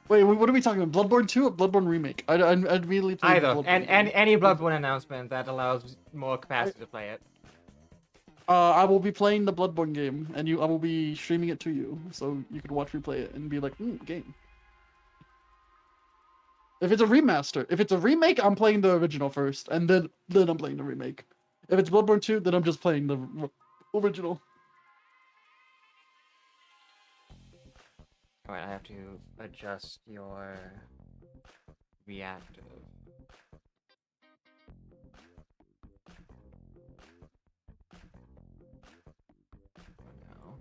Wait, what are we talking about? Bloodborne 2 or Bloodborne Remake? I'd immediately play the Either, Bloodborne and game. any Bloodborne announcement that allows more capacity to play it. I will be playing the Bloodborne game, and I will be streaming it to you, so you can watch me play it and be like, game. If it's a remaster, if it's a remake, I'm playing the original first, and then I'm playing the remake. If it's Bloodborne 2, then I'm just playing the original. Alright, I have to adjust your reactive. Oh, no.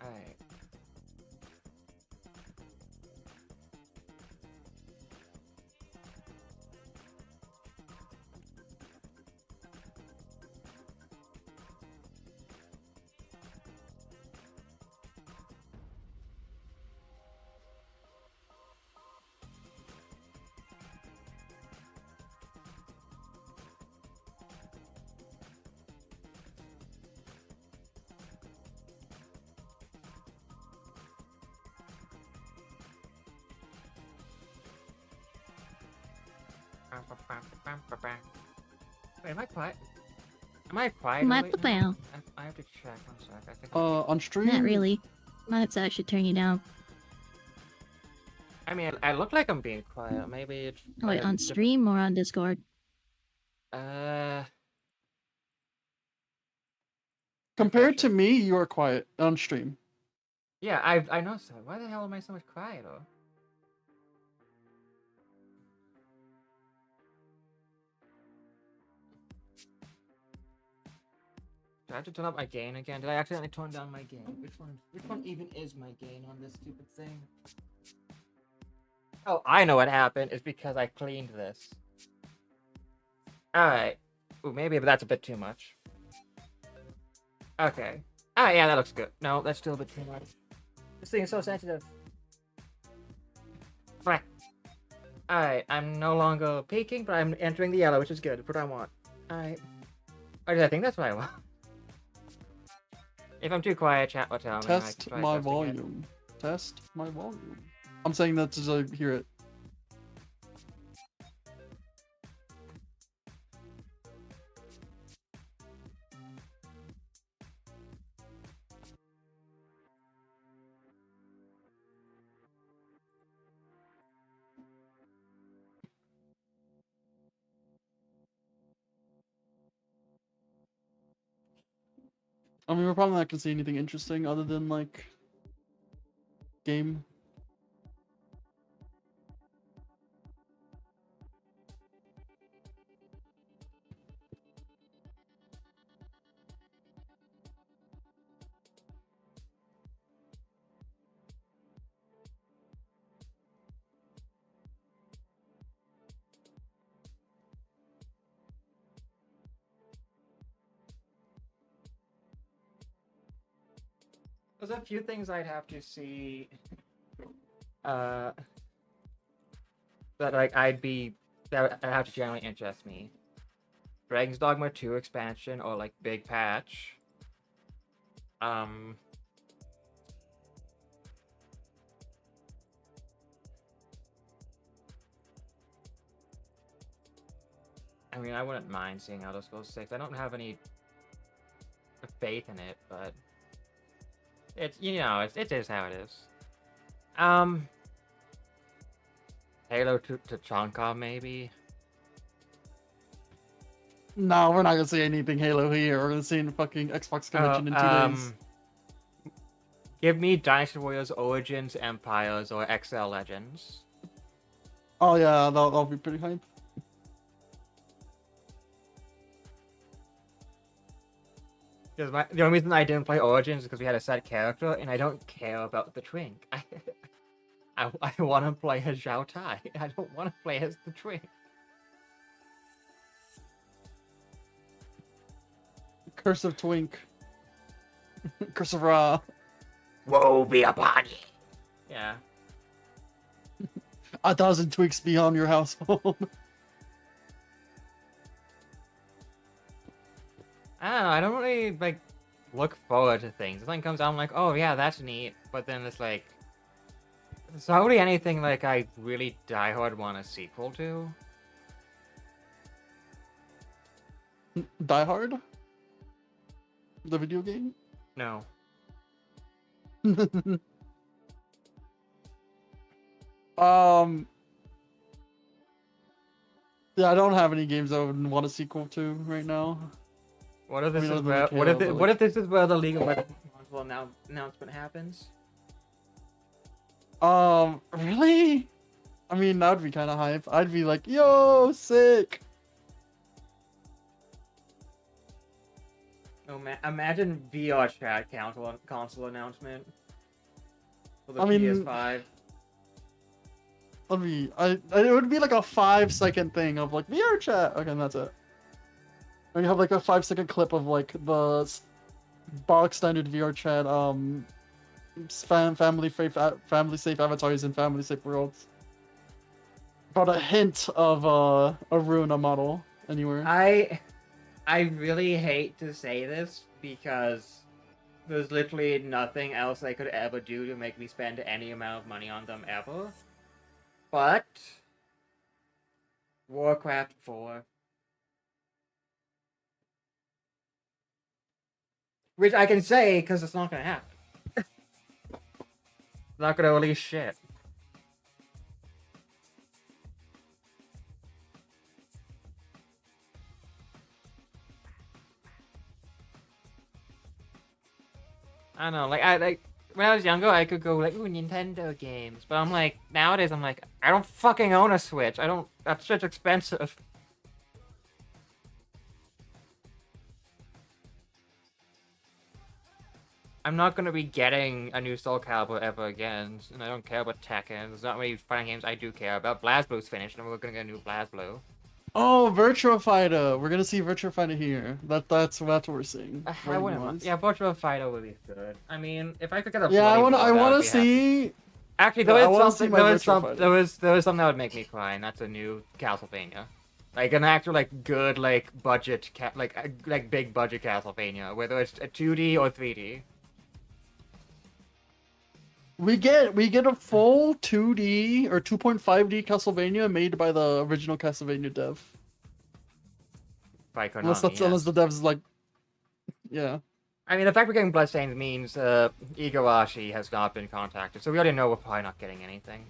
Alright. Wait, am I quiet? Am I quiet? Am I right quiet? now? I have to check. One sec. I think. On stream. Not really. I should turn you down. I mean, I look like I'm being quiet. Maybe it's. Oh, wait, on stream or on Discord? Compared to me, you are quiet on stream. Yeah, I noticed that. Why the hell am I so much quieter? Do I have to turn up my gain again? Did I accidentally turn down my gain? Which one even is my gain on this stupid thing? Oh, I know what happened. It's because I cleaned this. Alright. Ooh, maybe that's a bit too much. Okay. Ah, yeah, that looks good. No, that's still a bit too much. This thing is so sensitive. Right. Alright, I'm no longer peeking, but I'm entering the yellow, which is good. That's what I want. Alright. I think that's what I want. If I'm too quiet, chat will tell me. Test my volume. Test my volume. I'm saying that to hear it. I mean, we're probably not gonna see anything interesting other than like game. There's a few things I'd have to see. That like that would have to generally interest me. Dragon's Dogma 2 expansion or like big patch. I mean, I wouldn't mind seeing Elder Scrolls 6. I don't have any faith in it, but it's, you know, it is how it is. Halo to Chonka, maybe. No, we're not gonna see anything Halo here. We're gonna see in fucking Xbox convention in 2 days. Give me Dynasty Warriors Origins, Empires, or XL Legends. Oh yeah, that'll be pretty hype. Because the only reason I didn't play Origins is because we had a set character, and I don't care about the Twink. I want to play as Zhao Tai. I don't want to play as the Twink. Curse of Twink. Curse of Ra. Woe be upon you. Yeah. 1,000 tweaks beyond your household. I don't really like look forward to things. If something comes out, I'm like, oh yeah, that's neat. But then it's like, there's not really anything like I really diehard want a sequel to. Die Hard, the video game. No. Yeah, I don't have any games I would want a sequel to right now. What if this mean, is other where? than What if? KO, but, What if this is where the League of Legends announcement happens? Really? I mean, that would be kind of hype. I'd be like, yo, sick. Oh man, imagine VR chat console announcement for the I mean- PS5. It would be like a 5-second thing of like VR chat. Okay, and that's it. Or you have like a 5-second clip of like the box standard VR chat, family safe avatars and family safe worlds. About a hint of a Runa model anywhere. I really hate to say this because there's literally nothing else I could ever do to make me spend any amount of money on them ever. But Warcraft 4. Which I can say because it's not gonna happen. Not gonna release shit. I don't know, like when I was younger, I could go like, ooh, Nintendo games, but I'm like, nowadays, I'm like, I don't fucking own a Switch. I don't. That's such expensive. I'm not gonna be getting a new Soul Calibur ever again, and I don't care about Tekken. There's not many fighting games I do care about. BlazBlue's finished, and we're gonna get a new BlazBlue. Oh, Virtua Fighter. We're gonna see Virtua Fighter here. That's what we're seeing. I wouldn't mind. Yeah, Virtua Fighter would be good. I mean, if I could get a Yeah, bloody I roll, want I'd to be happy. see. Actually, Yeah, I there wanna was see something. my There was Virtua some. There was something that would make me cry, and that's a new Castlevania, like an actual like good like budget like big budget Castlevania, whether it's a 2D or 3D. We get a full 2D or 2.5D Castlevania made by the original Castlevania dev. By Konami. Unless the devs like, yeah. I mean, the fact we're getting Bloodstained means Igarashi has not been contacted, so we already know we're probably not getting anything.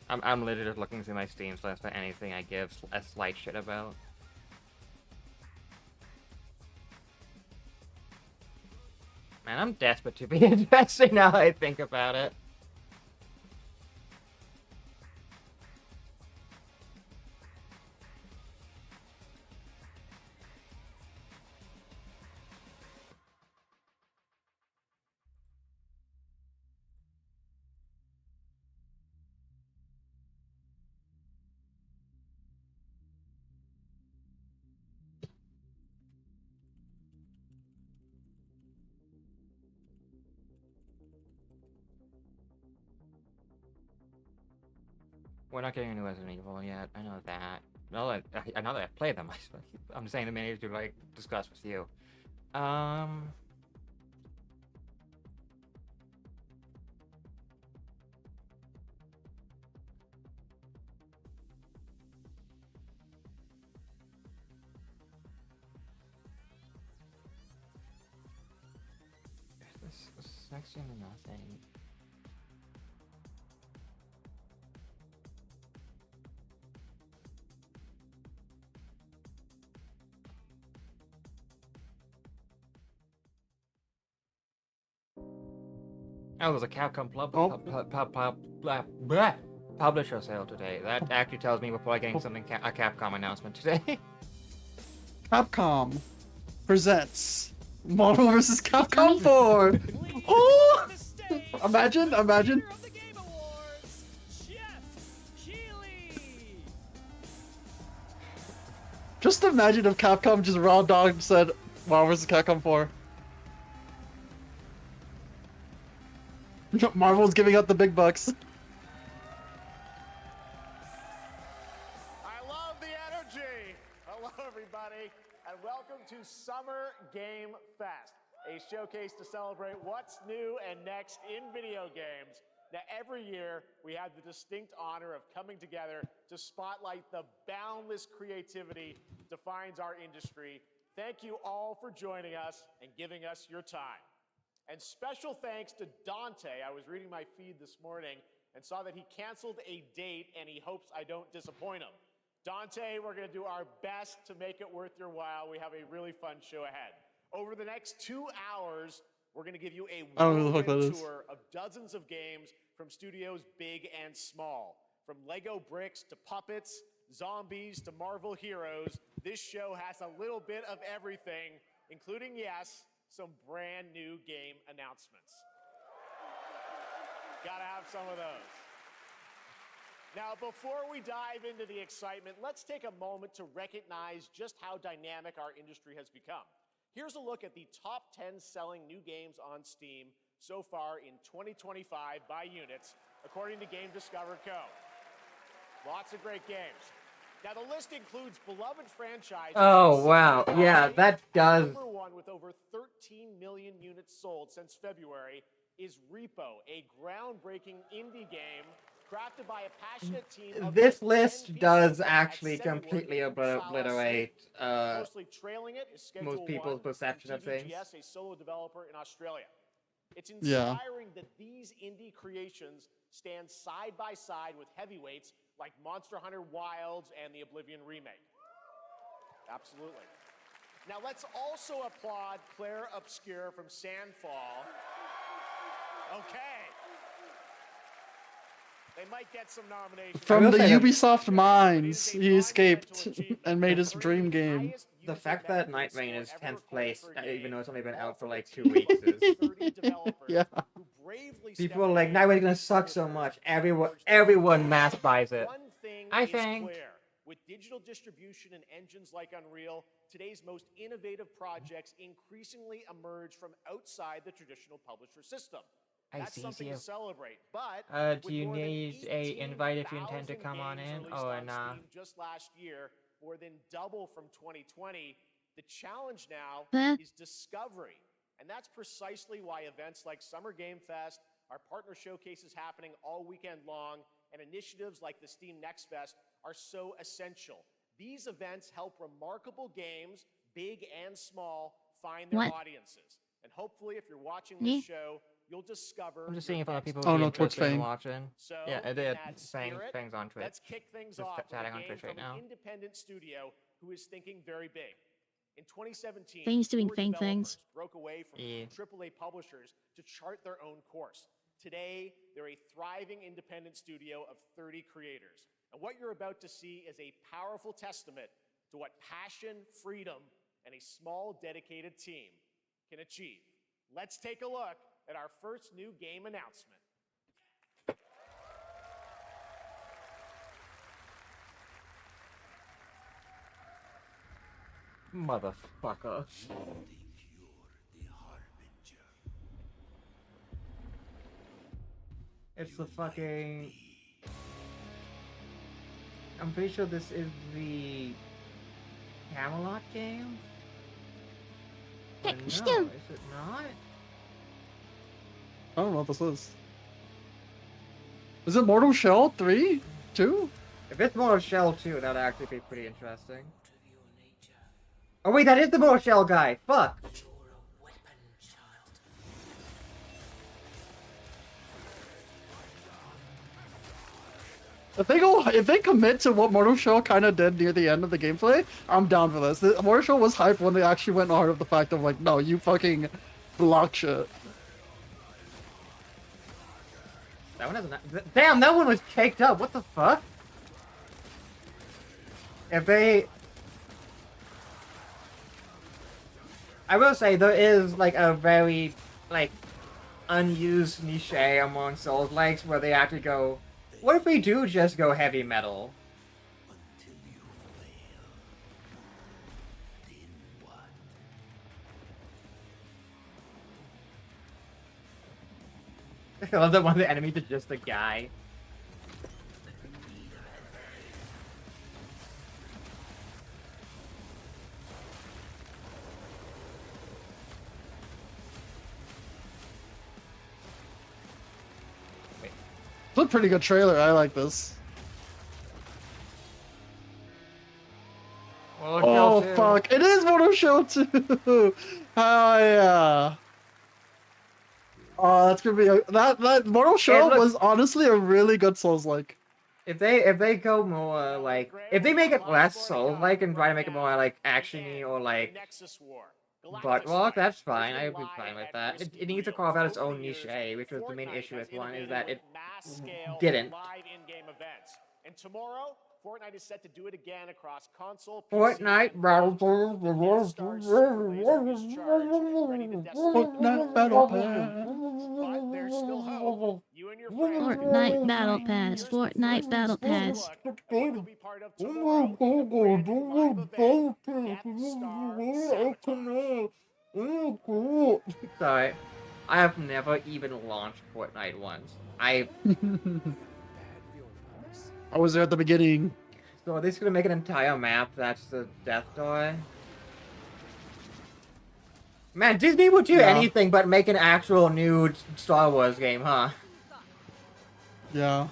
I'm literally just looking through my Steam list for anything I give a slight shit about. Man, I'm desperate to be investing now that I think about it. We're not getting a new Resident Evil yet. I know that. I know that I've played them. I'm just saying the main to like discuss with you. This section or nothing. Oh, there's a Capcom publisher sale today. That actually tells me we're probably getting something a Capcom announcement today. Capcom presents Marvel vs. Capcom 4. Oh! Imagine. Just imagine if Capcom just raw dogged said Marvel vs. Capcom 4. Marvel's giving out the big bucks. I love the energy. Hello, everybody, and welcome to Summer Game Fest, a showcase to celebrate what's new and next in video games. Now, every year, we have the distinct honor of coming together to spotlight the boundless creativity that defines our industry. Thank you all for joining us and giving us your time. And special thanks to Dante. I was reading my feed this morning and saw that he canceled a date and he hopes I don't disappoint him. Dante, we're going to do our best to make it worth your while. We have a really fun show ahead. Over the next 2 hours, we're going to give you a I don't know who the fuck that whirlwind is. tour of dozens of games from studios big and small. From Lego bricks to puppets, zombies to Marvel heroes, this show has a little bit of everything, including, yes, some brand new game announcements. Gotta have some of those. Now, before we dive into the excitement, let's take a moment to recognize just how dynamic our industry has become. Here's a look at the top 10 selling new games on Steam so far in 2025 by units, according to Game Discover Co. Lots of great games. Now, the list includes beloved franchises. Oh, wow. Yeah, that does. Number one with over 13 million units sold since February is Repo, a groundbreaking indie game crafted by a passionate team of This just 10 list people does at actually Semi-World completely in Uppsala obliterate City. Mostly trailing it is Schedule most people's 1 perception from of things. TVGS, a solo developer in Australia. It's Yeah. inspiring that these indie creations stand side by side with heavyweights like Monster Hunter Wilds and the Oblivion remake. Absolutely. Now let's also applaud Claire Obscure from Sandfall. Okay. They might get some nominations. From will the say that- Ubisoft mines, he escaped and made his dream game. The fact that Night Rain is 10th place, even though it's only been out for like 2 weeks, is... Yeah. People are like, Night Rain's gonna suck so much. Everyone mass buys it. One thing I is think. clear. With digital distribution and engines like Unreal, today's most innovative projects increasingly emerge from outside the traditional publisher system. That's something to celebrate. But Do with you more than need a invite if you intend to 18,000 come on games in? released Oh, on and Steam just last year, more than double from 2020, the challenge now Huh? is discovery. And that's precisely why events like Summer Game Fest, our partner showcases happening all weekend long, and initiatives like the Steam Next Fest are so essential. These events help remarkable games, big and small, find their What? audiences. And hopefully, if you're watching Me? this show, you'll discover. I'm just your seeing if other next people Oh, would be no, Twitch interested in Fang. watching. So, Yeah, in they had that Fang, spirit, Fang's on Twitch. let's kick things Just off with a chatting on game Twitch right from now. an independent studio who is thinking very big. In 2017, Fang's doing 4 Fang developers things. broke away from Yeah. AAA publishers to chart their own course. Today, they're a thriving independent studio of 30 creators. And what you're about to see is a powerful testament to what passion, freedom, and a small, dedicated team can achieve. Let's take a look at our first new game announcement. Motherfucker. It's the fucking... I'm pretty sure this is the Camelot game? Or Heck, no, still. is it not? I don't know what this is. Is it Mortal Shell 3? 2? If it's Mortal Shell 2, that'd actually be pretty interesting. Oh wait, that is the Mortal Shell guy! Fuck! If they commit to what Mortal Shell kind of did near the end of the gameplay, I'm down for this. The Mortal Shell was hyped when they actually went hard of the fact of like, no, you fucking block shit. That one hasn't... Damn, that one was caked up! What the fuck? If they... I will say, there is, like, a very, like, unused niche among Souls-likes where they actually go, what if we do just go heavy metal? I love that one of the enemies is just a guy. It's a pretty good trailer. I like this. Well, Oh kill too. fuck! It is Moto Show 2. Oh yeah. Oh, that's gonna be that Moto Show look- was honestly a really good Souls-like. If they go more like if they make it less Souls-like and try to make it more like actiony or like butt rock, that's fine. I would be fine with that. It needs to carve out its own niche, which was the main issue with one, is that it didn't. And tomorrow, Fortnite is set to do it again across console, PC, Fortnite and Battle Rockstar Super Laser is charged and ready to decimate Fortnite Battle Pass. But there's still hope. You and your friends Fortnite Battle Pass. Fortnite Battle Pass. will be part of tomorrow, the brand new live event, Death Star Sabotage. Sorry. I have never even launched Fortnite once. I was there at the beginning. So are they just gonna make an entire map that's the Death Door? Man, Disney would do Yeah. anything but make an actual new Star Wars game, huh? Yeah.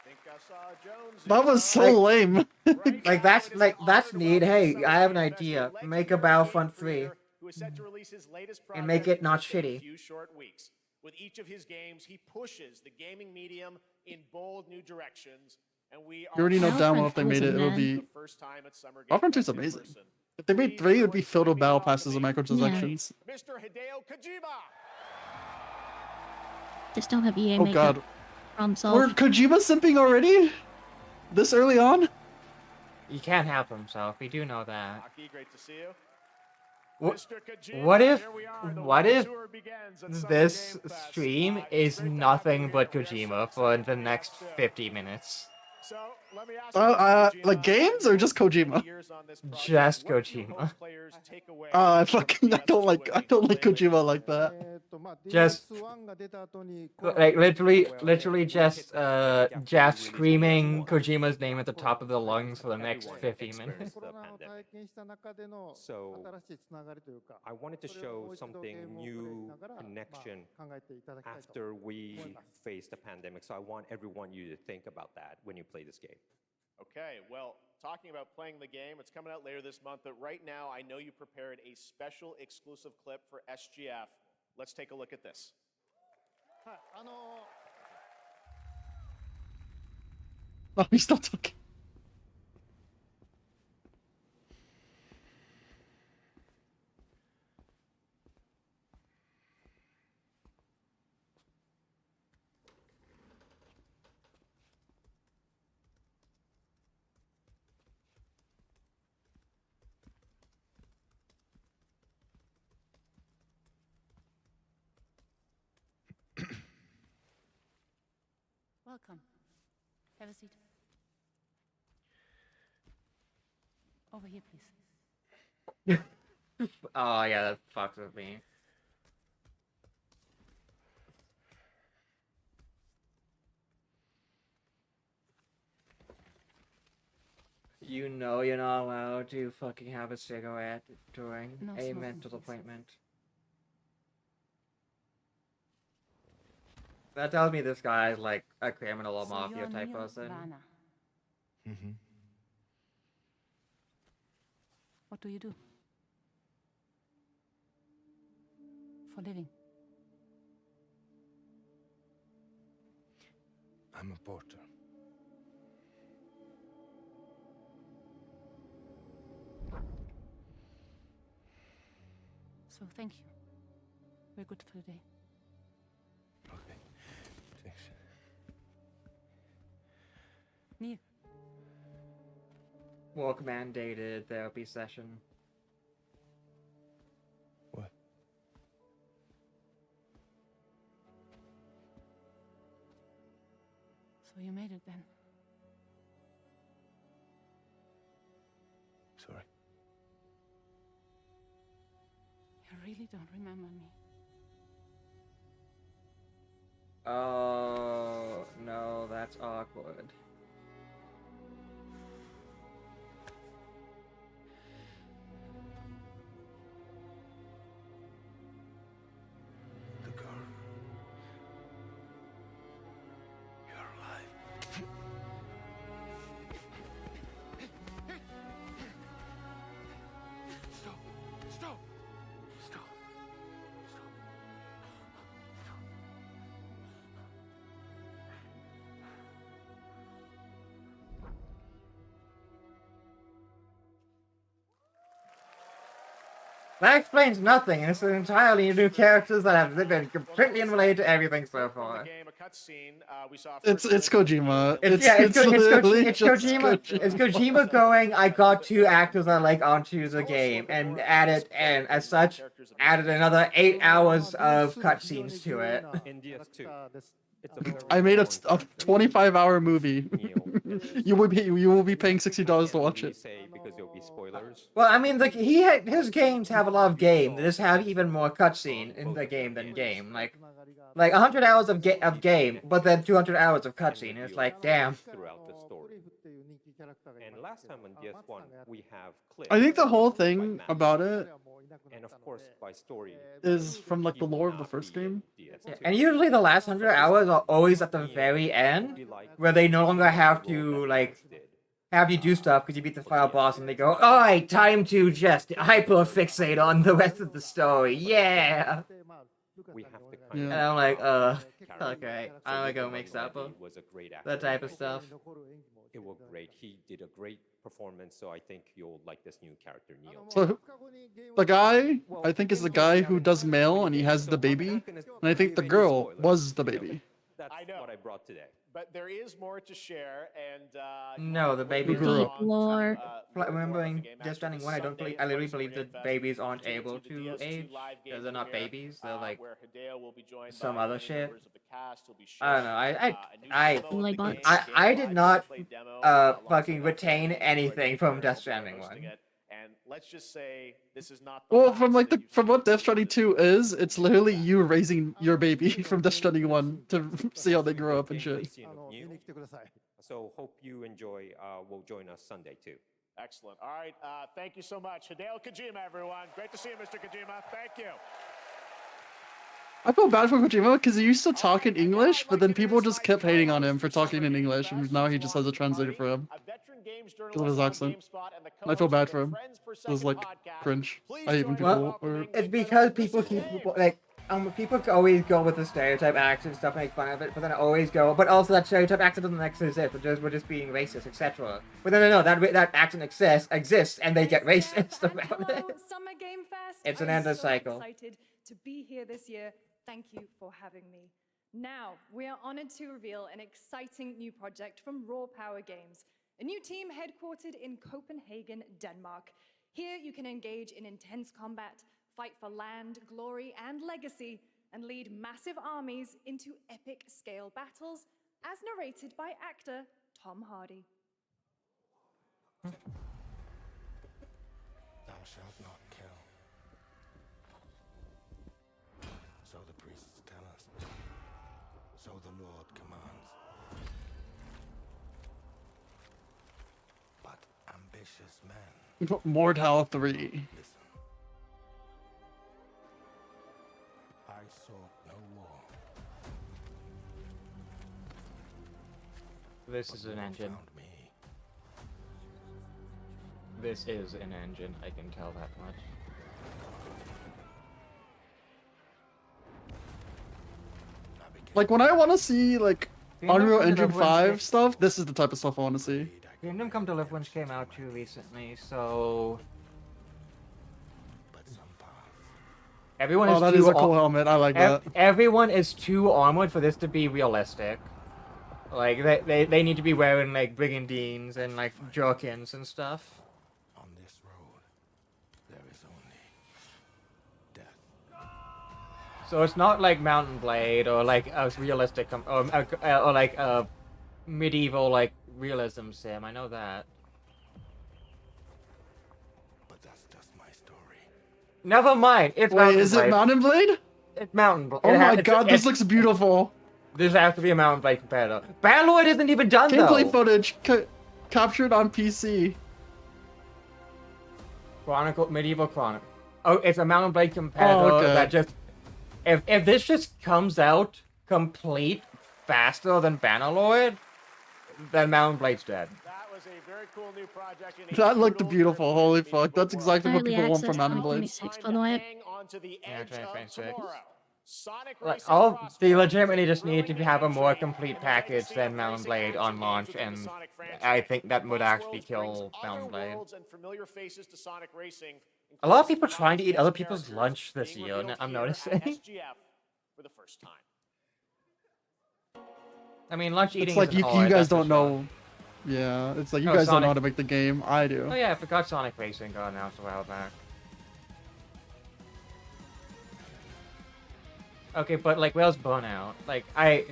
Think I saw Jones. That was so lame. Like that's neat. Hey, I have an idea. Make a Battlefront 3 who is set to release his latest and make project it not in just a shitty. few short weeks. With each of his games, he pushes the gaming medium in bold new directions, and we You already know damn well if they Battlefront made it, it would 2's be. the first time at Summer Game Battlefront 2 is Fest in amazing. person. If they made 3, it would be filled with battle passes and microtransactions. Mr. Hideo Kojima. Just don't have EA Oh make god. up problem We're solve. Kojima simping already? This early on? He can't help himself. We do know that. Aki, great to see you. What- Mr. Kojima, what if- here we are. The what World if Tour begins at Summer This Game Fest. stream It's is great to have nothing you but here. We are so Kojima excited for to the have next you. 50 minutes. So, let me ask you, Mr. Like Kojima, games or just Kojima? years on this project, Just what do you Kojima. hope players take away I from fucking I don't like Kojima like that. Just like literally just Jeff screaming Kojima's name at the top of the lungs for the next 50 minutes. So I wanted to show something new connection after we face the pandemic. So I want everyone you to think about that when you play this game. Okay, well, talking about playing the game, it's coming out later this month, but right now I know you prepared a special exclusive clip for SGF. Let's take a look at this. Oh, he's still talking. Welcome. Have a seat. Over here, please. Oh yeah, that fucks with me. You know you're not allowed to fucking have a cigarette during No a smoking, mental please. appointment. That tells me this guy is like a criminal or So mafia you're type Neil person. Varna. What do you do? For a living? I'm a porter. So thank you. We're good for the day. Okay. Thanks. Neil, Work mandated therapy session. What? so you made it then. really don't remember me. Oh, no, that's awkward. The girl. You're alive. Stop. Stop. Stop. Stop. That explains nothing. It's entirely new characters that have been completely unrelated to everything so far. It's Kojima. It's literally just Kojima. It's Kojima going. I got two actors I like onto the game and added, and as such, added another 8 hours of cutscenes to it. In DS2, it's a very I made a important 25-hour movie. Neil. you will be paying $60 to watch it. Say because there'll be spoilers. Well, I mean, like his games have a lot of game. They just have even more cutscene in the game than game. Like 100 hours of game, but then 200 hours of cutscene. It's like, damn. Throughout the story. And last time on DS1, we have clips. I think the whole by thing map. about it And of course, by story. is from like the you will lore of the not first be in game. DS2. Yeah, and usually the last 100 hours are always at the very end, where they no longer have to like have you do stuff because you beat the final boss, and they go, "Alright, time to just hyperfixate on the rest of the story." Yeah. We have to Yeah. And I'm like, character. okay, So I'm gonna go Nico make Zappa. Manfredi was a great actor. That type of stuff. It was great. He did a great performance, so I think you'll like this new character, Neil. So the guy, I think, is the guy who does mail and he has the baby. And I think the girl was the baby. That's I know. what I brought today. But there is more to share, and No, the baby grew up. Lore. Remembering Death Stranding 1, I literally believe that babies aren't able to age because they're not babies. They're like some other shit. I don't know. I did not fucking retain anything from Death Stranding 1. And let's just say this is not the Well, from last like that the you from see what of Death Stranding 2 is, it's literally you raising your baby from Death Stranding 1 to see how they grow up and shit. So hope you enjoy. Will join us Sunday too. Excellent. All right. Thank you so much. Hideo Kojima, everyone. Great to see you, Mr. Kojima. Thank you. I feel bad for Kojima because he used to talk in English, but then people just kept hating on him for talking in English, and now he just has a translator for him. Because of his accent. And I feel bad for him. It was like cringe. I hate when people are... It's because people keep like people always go with the stereotype accent and stuff, make fun of it, but then always go, but also that stereotype accent doesn't actually exist. We're just being racist, etc. But no, that accent exists, and they get racist about it. Hello, Summer Game Fest. It's an I'm endless so cycle. Excited to be here this year. Thank you for having me. Now, we are honored to reveal an exciting new project from Raw Power Games, a new team headquartered in Copenhagen, Denmark. Here you can engage in intense combat, fight for land, glory, and legacy, and lead massive armies into epic scale battles, as narrated by actor Tom Hardy. Thou shalt not kill. So the priests tell us. So the Lord commands. But ambitious men, Mortal 3. listen. I sought no war. This is an engine. Found me. This is an engine. I can tell that much. I became Like, when I want to see, like, Kingdom Unreal Come Engine Deliverance 5 came- stuff, this is the type of stuff I want to see. Kingdom Come Deliverance came out too recently, so but some paths. everyone Oh, is that too is a cool helmet. I like that. everyone is too armored for this to be realistic. Like they need to be wearing like brigandines and like jerkins and stuff. On this road, there is only death. So it's not like Mountain Blade or like a realistic or like a medieval like realism sim. I know that. But that's just my story. Never mind. It's Wait, Mountain is Blade. it Mountain Blade? It's Mountain Blade. Oh my god, this looks beautiful. This has to be a Mountain Blade competitor. Bannerlord isn't even done Gameplay though. footage captured on PC. Medieval Chronicle. Oh, it's a Mountain Blade competitor okay. that just. If this just comes out complete faster than Bannerlord, then Mountain Blade's dead. That was a very cool new project. and a That looked brutal beautiful. and Holy meaningful fuck. That's world. exactly what Early people want access from Mountain Blade. 2026, by the way. Hang on to the Yeah, edge of 2026. tomorrow. Sonic Like, Racing all Crossfire they legitimately just growing need to have a and more trending, complete and the package legacy than of Mountain racing Blade action on games launch, within the and Sonic franchise. I think that would actually Crossroads brings kill other Mountain Blade. worlds and familiar faces to Sonic Racing, A lot of including people some trying to eat guest other people's characters lunch this being year, revealed I'm here at noticing. SGF for the first time. I mean, lunch eating It's like isn't you hard, guys that's for don't sure. know. Yeah, it's like you Oh, guys don't know Sonic. how to make the game. I do. Oh yeah, I forgot Sonic Racing got announced a while back. Okay, but like, where's Burnout? Like, I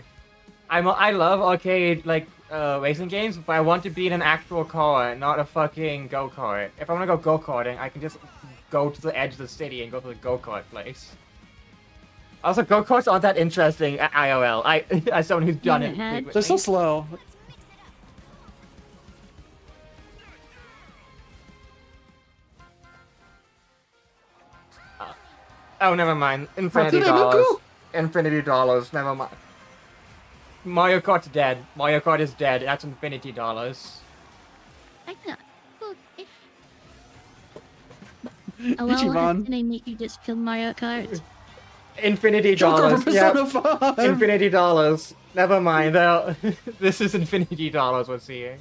love arcade like racing games, but I want to be in an actual car, not a fucking go kart. If I want to go go karting, I can just go to the edge of the city and go to the go kart place. Also, go karts aren't that interesting at IRL. As someone who's done it. Never had. They're so frequently. slow. Oh, never mind. Infinity Hatsune dollars. Miku! Infinity dollars. Never mind. Mario Kart's dead. Mario Kart is dead. That's infinity dollars. I got. Oh, well, Ichiban. can I make you just kill Mario Kart? Infinity Joker dollars. from Yep. Persona 5. Infinity dollars. Never mind. This is infinity dollars we're seeing.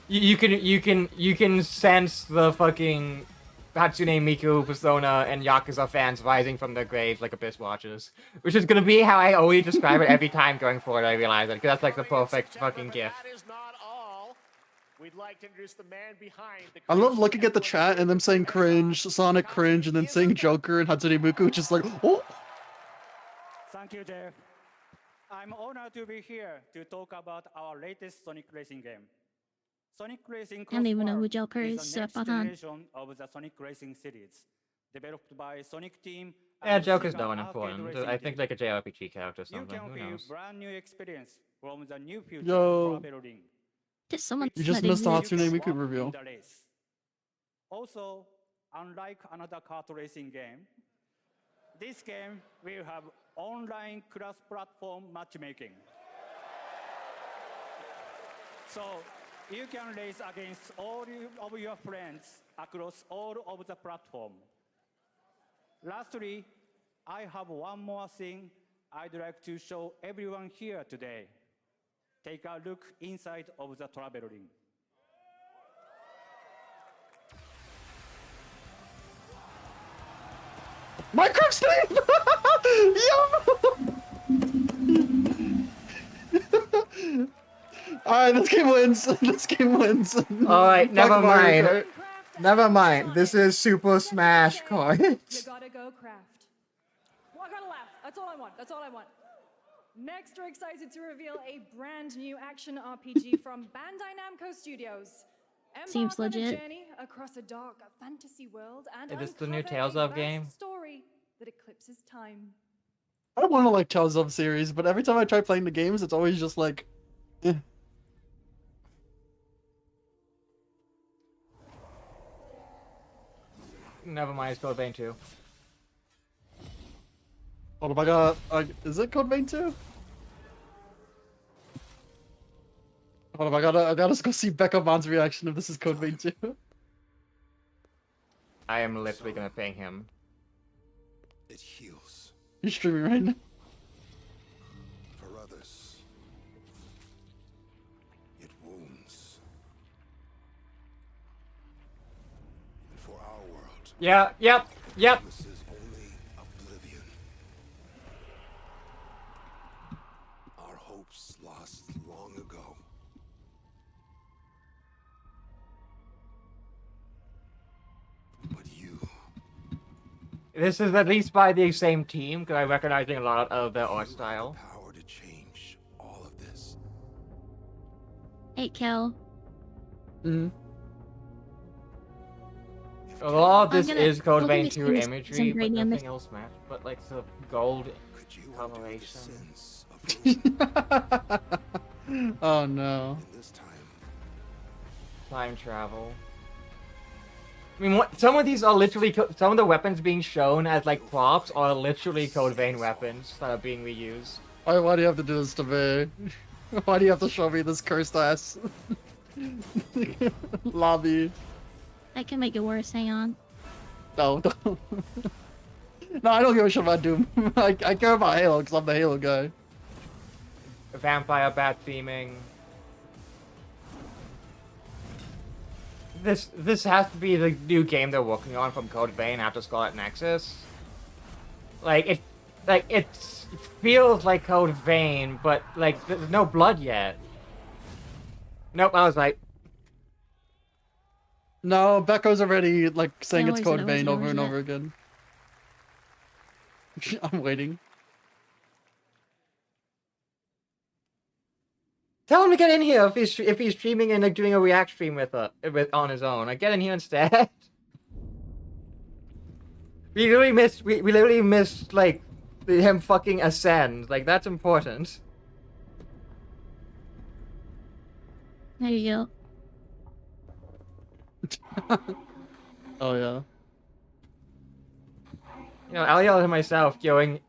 You can sense the fucking Hatsune Miku, Persona, and Yakuza fans rising from their graves like Abyss Watchers, which is gonna be how I always describe it every time going forward. I realize it, because that's like the perfect fucking gift. That is not all. We'd like to introduce the man behind the I love creation looking at the of chat and them saying cringe, Sonic cringe, and then saying Joker and Hatsune Miku, just like, oh! Thank you, Jeff. I'm honored to be here to talk about our latest Sonic Racing game. Sonic Racing I don't even know who Crossfire Joker is is, the next Pahan. generation of the Sonic Racing series, developed by Sonic Team. Yeah, and Joker's Sega no one arcade important. racing I think game. like a JRPG character or You something. can Who feel knows? brand new experience from the new future Yo. of Travel Ring. There's someone You just that missed the exists. Hatsune You Miku can walk reveal. in the race. Also, unlike another kart racing game, this game will have online cross-platform matchmaking. So you can race against all of your friends across all of the platform. Lastly, I have one more thing I'd like to show everyone here today. Take a look inside of the Travel Ring. Minecraft Steve! Yo! Alright, this game wins. This game wins. Alright, never Fuck Mario mind. Kart. Never mind. This is Super Smash Kart. You gotta go craft. Well, I gotta laugh. That's all I want. That's all I want. Next, we're excited to reveal a brand new action RPG from Bandai Namco Studios. Seems Embark on a legit. journey across a dark fantasy world and Is this the new uncover Tales a of vast game? story that eclipses time. I don't want to like Tales of series, but every time I try playing the games, it's always just like, eh. Never mind, it's Code Vein 2. Hold up, I got. Is it Code Vein 2? Hold up, I gotta go see Becca Bond's reaction if this is Code Vein 2. I am literally gonna ping him. It heals You're streaming right now. for others. It wounds. And for our world, Yeah, yep. this is only oblivion. Our hopes lost long ago. But you, This is at least by the same team, because I'm recognizing a lot of their art style. power to change all of this. Hey, Kel. Mm-hmm. A lot of I'm this gonna- is Code we'll Vein be 2 seeing some imagery, but gradient nothing else match. But like the gold Could you coloration. sense of Oh no. in this time? Time travel. I mean, some of these are literally some of the weapons being shown as like props are literally Code Vein weapons that are being reused. Why do you have to do this to me? Why do you have to show me this cursed ass lobby? I can make it worse. Hang on. No, don't. No, I don't give a shit about Doom. I care about Halo because I'm the Halo guy. Vampire bat theming. This has to be the new game they're working on from Code Vein after Scarlet Nexus. It feels like Code Vein, but like there's no blood yet. Nope, I was right. No, Becco's already like saying Yeah, it's where's Code it? Where's Vein it? over Where's and it? over again. I'm waiting. Tell him to get in here if he's streaming and like doing a React stream with on his own. Like get in here instead. We literally missed like him fucking ascend. Like that's important. There you go. Oh yeah. You know, I'll yell to myself, going,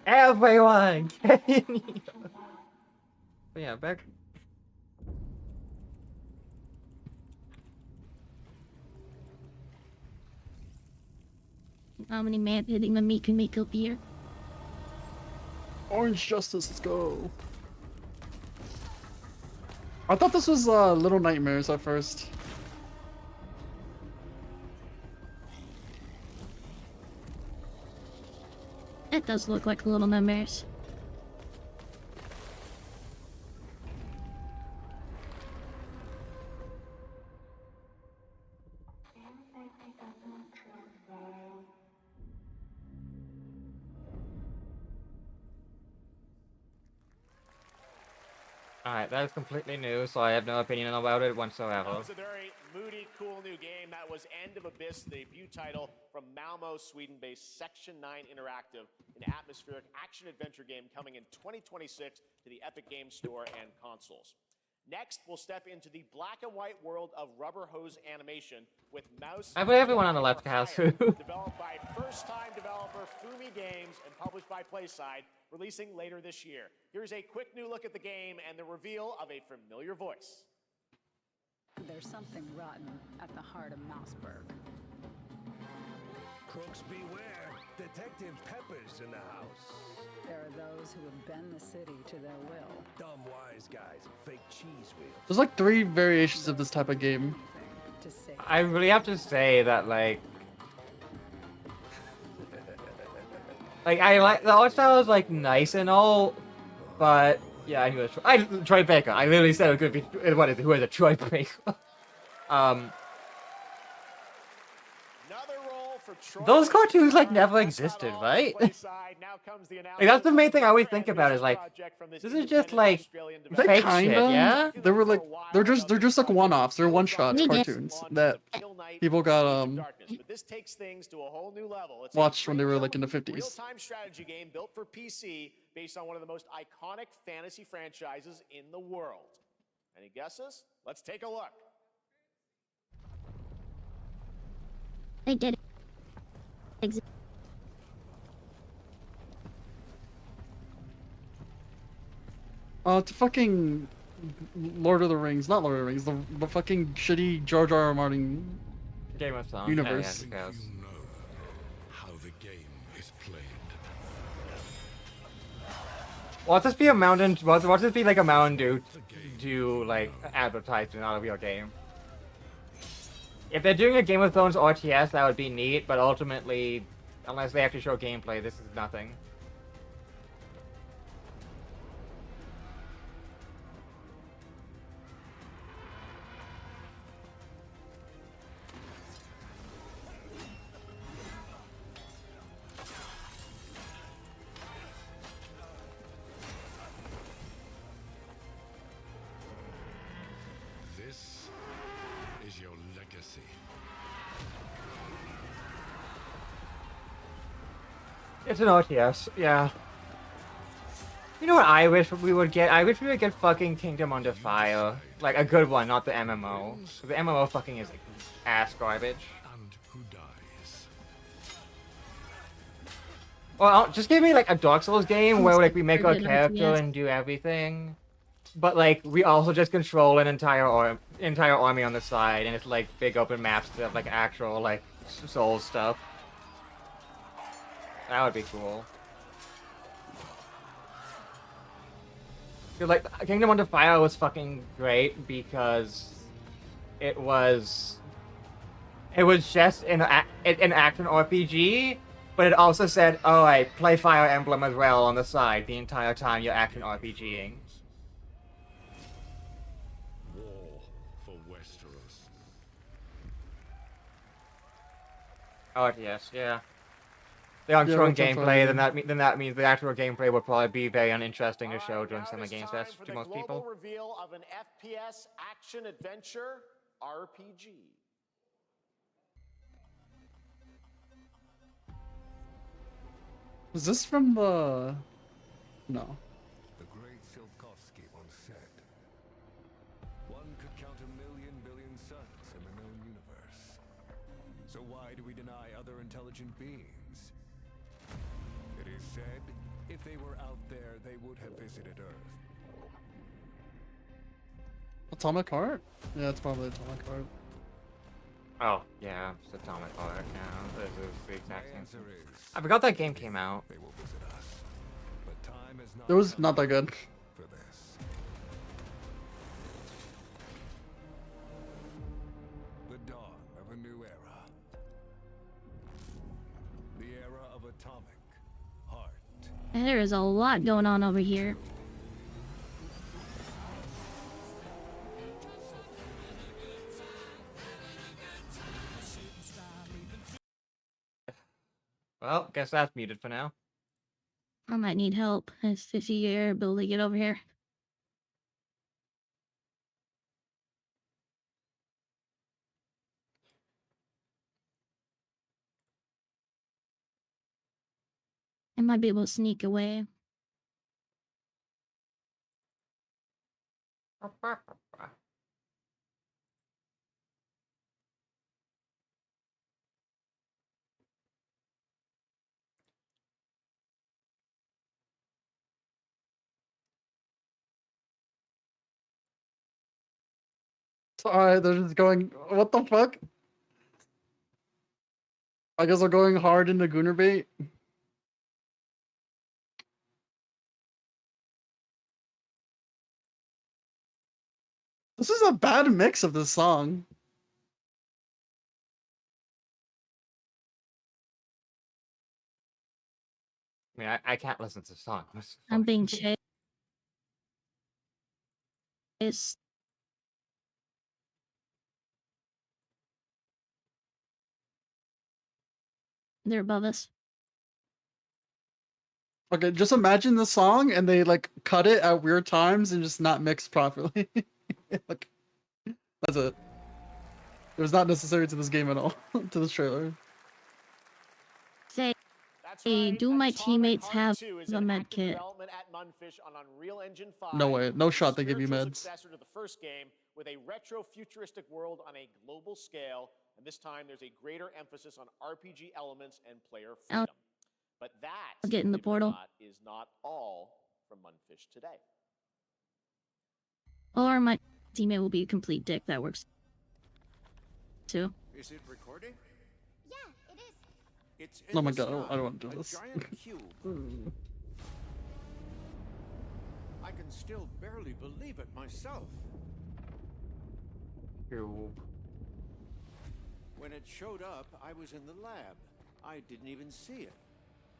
"Everyone, get in here!" But yeah, back. How many man hitting the meat can make up here? Orange Justice, let's go. I thought this was Little Nightmares at first. It does look like Little Nightmares. Alright, that is completely new, so I have no opinion about it whatsoever. It's a very moody, cool new game. That was End of Abyss, the debut title from Malmo, Sweden-based Section 9 Interactive, an atmospheric action-adventure game coming in 2026 to the Epic Games Store and consoles. Next, we'll step into the black and white world of rubber hose animation with Mouse. I put everyone on the left has who. Developed by first-time developer Fumi Games and published by PlaySide, releasing later this year. Here's a quick new look at the game and the reveal of a familiar voice. There's something rotten at the heart of Mouseburg. Crooks beware. Detective Pepper's in the house. There are those who have bent the city to their will. Dumb wise guys and fake cheese wheels. There's like 3 variations of this type of game. To save I really have to say that like I like the art style is like nice and all, but yeah, I knew it was Troy Baker. I literally said it could be who is a Troy Baker. Those cartoons like never existed, right? Like that's the main thing I always think about is like this is just like They fake kinda, shit, yeah? They were like they're just like one-offs. They're one-shots cartoons that people got But this takes things to a whole new level. It's a watched when they were like in the 50s. real-time strategy game built for PC based on one of the most iconic fantasy franchises in the world. Any guesses? Let's take a look. They did it. To fucking Lord of the Rings, not Lord of the Rings, the fucking shitty Jar Jar Martin Game of Thrones. universe. You know how the game is played. Watch this be a Mountain. Watch this be like a Mountain Dew, like advertisement out of your game. If they're doing a Game of Thrones RTS, that would be neat. But ultimately, unless they actually show gameplay, this is nothing. This is your legacy. It's an RTS, yeah. You know what I wish we would get? I wish we would get fucking Kingdom Under Fire. Like, a good one, not the MMO. The MMO fucking is like ass garbage. And who dies? Well, just give me like a Dark Souls game where like we make our Good character RTS. and do everything. But like, we also just control an entire army on the side, and it's like big open maps to have like actual like Souls stuff. That would be cool. Dude, like, Kingdom Under Fire was fucking great because it was just an action RPG, but it also said, oh, I play Fire Emblem as well on the side the entire time you're action RPGing. War for Westeros. Oh yes, yeah. The actual what's up, gameplay, Fabian? then that means the actual gameplay would probably be very uninteresting to All show right, during now Summer it is Games time Fest for to the most global people. reveal of an FPS action adventure RPG. Was this from the? No. The great Silkovsky once said, one could count 1,000,000 billion suns in the known universe. So why do we deny other intelligent beings? It is said, if they were out there, they would have visited Earth. Atomic Heart? Yeah, it's probably Atomic Heart. Oh, yeah, it's Atomic Heart, yeah, this is the My exact same answer thing. is, I forgot that game came out. they will visit us. But time is not It was come not that good. for this. The dawn of a new era. The era of Atomic Heart. There is a lot going on over here. Well, guess that's muted for now. I might need help as to see your ability to get over here. I might be able to sneak away. Alright, they're just going. What the fuck? I guess they're going hard into Gunnar bait. This is a bad mix of this song. I mean, I can't listen to songs. I'm being chased. They're above us. Okay, just imagine the song and they like cut it at weird times and just not mixed properly. Like, that's it. It was not necessary to this game at all, to this trailer. Say, That's hey, right, do my Atomic teammates Heart have 2 is a in med active kit? development at Mundfish on Unreal Engine 5. No way, no It's a shot they give you spiritual meds. successor to the first game with a retro futuristic world on a global scale, and this time there's a greater emphasis on RPG elements and player freedom. But that, I'll get in the believe it or portal. not, is not all from Mundfish today. Or my teammate will be a complete dick. That works too. Is it recording? Yeah, it is. It's in Oh my the god, sky, I don't want to do a this. giant cube. I can still barely believe it myself. Cube. When it showed up, I was in the lab. I didn't even see it.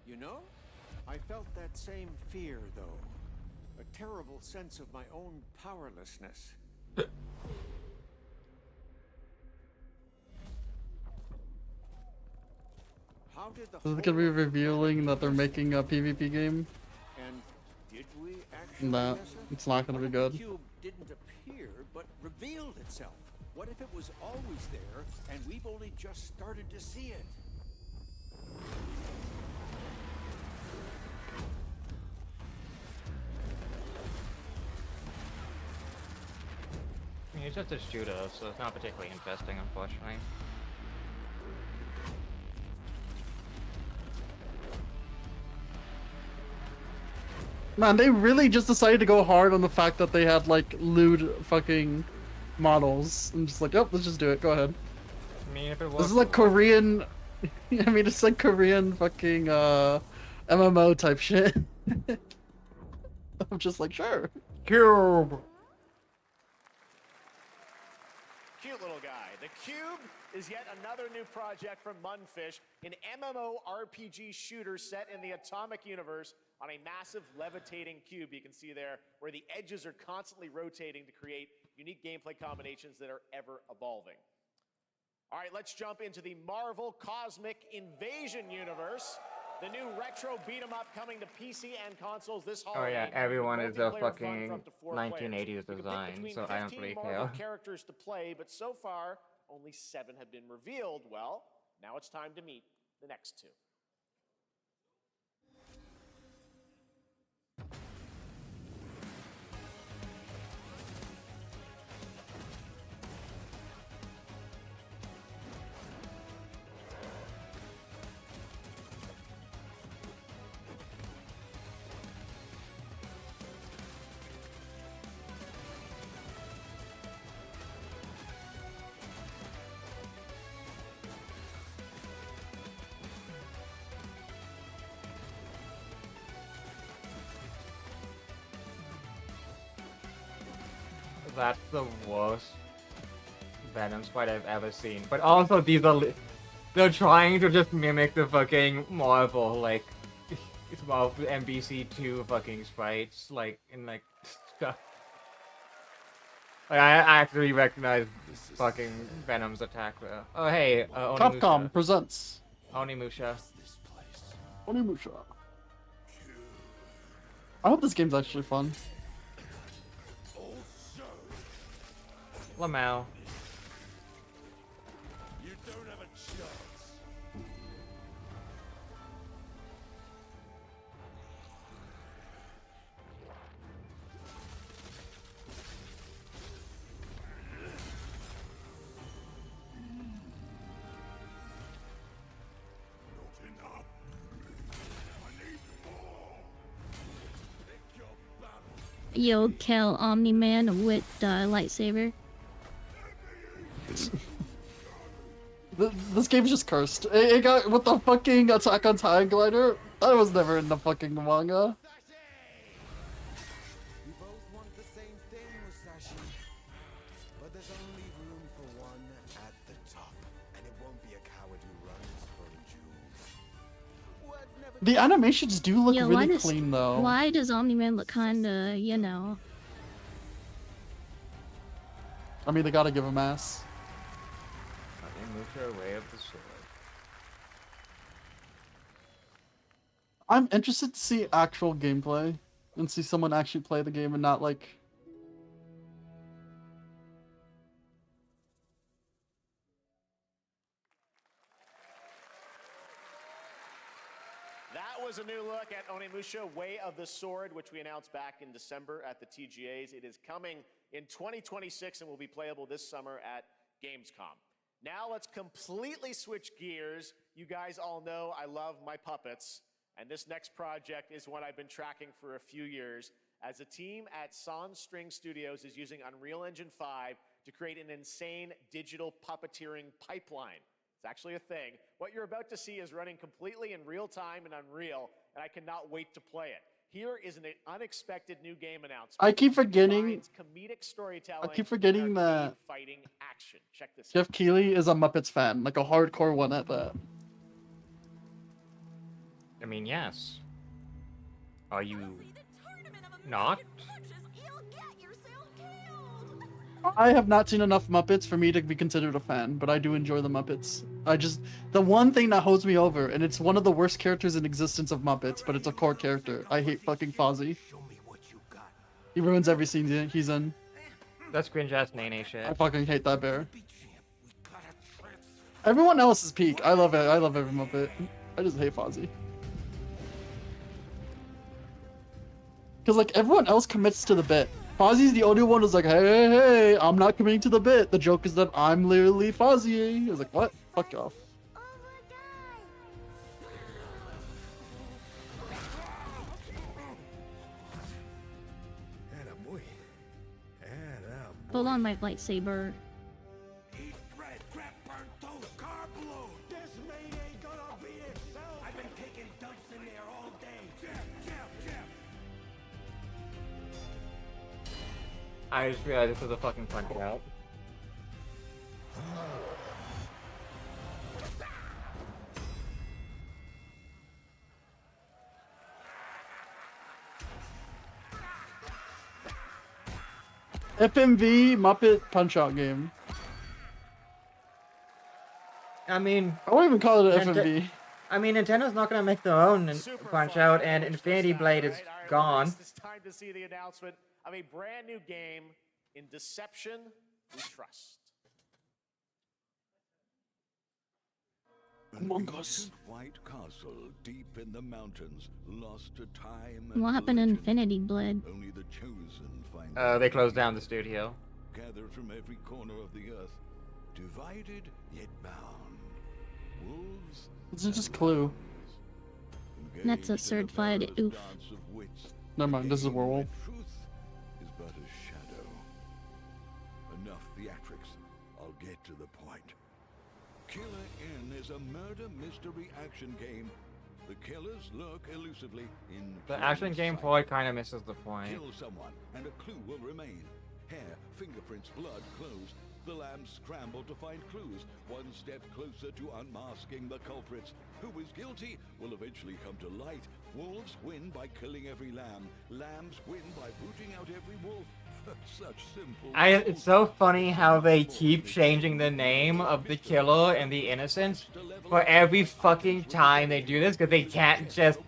You know? I felt that same fear, though. A terrible sense of my own powerlessness. How did the Is it whole gonna be of the revealing that they're planet making a PvP game? And did we actually Nah, miss it? it's not gonna What be if good. The cube didn't appear, but revealed itself. What if it was always there, and we've only just started to see it? It's just a shooter, so it's not particularly interesting, unfortunately. Man, they really just decided to go hard on the fact that they had like lewd fucking models. I'm just like, oh, let's just do it. Go ahead. I mean, if it was. This is like Korean. I mean, it's like Korean fucking MMO type shit. I'm just like, sure. Cube. Cute little guy. The Cube is yet another new project from Munfish, an MMORPG shooter set in the Atomic Universe on a massive levitating cube you can see there, where the edges are constantly rotating to create unique gameplay combinations that are ever evolving. All right, let's jump into the Marvel Cosmic Invasion universe. The new retro beat-em-up coming to PC and consoles this Oh holiday. yeah, everyone is a Multiplayer fun fucking for up to 4 1980s players. You can pick design, between so I don't 15 really Marvel care. characters to play, but so far, only 7 have been revealed. Well, now it's time to meet the next 2. That's the worst Venom fight I've ever seen. But also, these are they're trying to just mimic the fucking Marvel, like, it's Marvel MBC2 fucking sprites, like, in like stuff. Like, I actually recognize fucking Venom's attack there. Oh hey, Capcom Onimusha. presents Onimusha. Onimusha. I hope this game's actually fun. Lamau. You don't have a chance. Not enough. I need more. Pick your battle. You'll kill Omni-Man with lightsaber. This game's just cursed. It got with the fucking Attack on Titan glider. That was never in the fucking manga. We both want the same thing, Musashi. But there's only room for one at the top. And it won't be a coward who runs from jewels. Words never The animations do look Yeah, why really does clean though. why does Omni-Man look kinda, you know? I mean, they gotta give him ass. Onimusha, Way of the Sword. I'm interested to see actual gameplay and see someone actually play the game and not like. That was a new look at Onimusha, Way of the Sword, which we announced back in December at the TGAs. It is coming in 2026 and will be playable this summer at Gamescom. Now let's completely switch gears. You guys all know I love my puppets, and this next project is one I've been tracking for a few years, as a team at Sans String Studios is using Unreal Engine 5 to create an insane digital puppeteering pipeline. It's actually a thing. What you're about to see is running completely in real time in Unreal, and I cannot wait to play it. Here is an unexpected new game announcement. I keep forgetting. Comedic storytelling. I keep forgetting and that arcade fighting action. Check this out. Jeff Keighley is a Muppets fan, like a hardcore one at that. I mean, yes. Are you not? I have not seen enough Muppets for me to be considered a fan, but I do enjoy the Muppets. The one thing that holds me over, and it's one of the worst characters in existence of Muppets, but it's a core character. I hate fucking Fozzie. He ruins every scene he's in. That's cringe ass Nene shit. I fucking hate that bear. Everyone else is peak. I love it. I love every Muppet. I just hate Fozzie. Because like everyone else commits to the bit. Fozzie's the only one who's like, hey, I'm not committing to the bit. The joke is that I'm literally Fozzie. I was like, what? Fuck off. Hold on my lightsaber. I just realized this was a fucking punch out. FMV Muppet Punch-Out game. I mean, I won't even call it an FMV. I mean, Nintendo's not gonna make their own Punch Out, and Infinity Blade is gone. It's time to see the announcement of a brand new game in Deception We Trust. Among Us. White castle deep in the mountains, lost to time. What happened to Infinity Blade? Only the chosen find. They closed down the studio. Gathered from every corner of the earth, divided yet bound. Wolves. This is just Clue. That's a certified oof. Never mind, this is Werewolf. Truth is but a shadow. Enough theatrics. I'll get to the point. Killer Inn is a murder mystery action game. The killers lurk elusively in The plain action sight. gameplay kind of misses the point. Kill someone, and a clue will remain. Hair, fingerprints, blood, clothes. The lambs scramble to find clues, one step closer to unmasking the culprits. Who is guilty will eventually come to light. Wolves win by killing every lamb. Lambs win by booting out every wolf. Such simple. It's so funny how they keep changing the name of the killer and the innocent for every fucking time they do this, because they can't just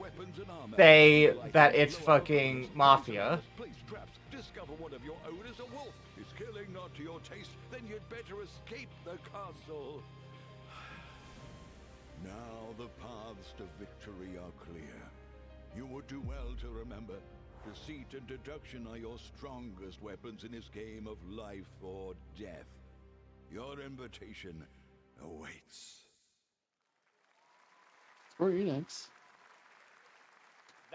say that it's fucking Mafia. Place traps. Discover one of your own is a wolf. Is killing not to your taste? Then you'd better escape the castle. Now the paths to victory are clear. You would do well to remember, deceit and deduction are your strongest weapons in this game of life or death. Your invitation awaits. Square Enix.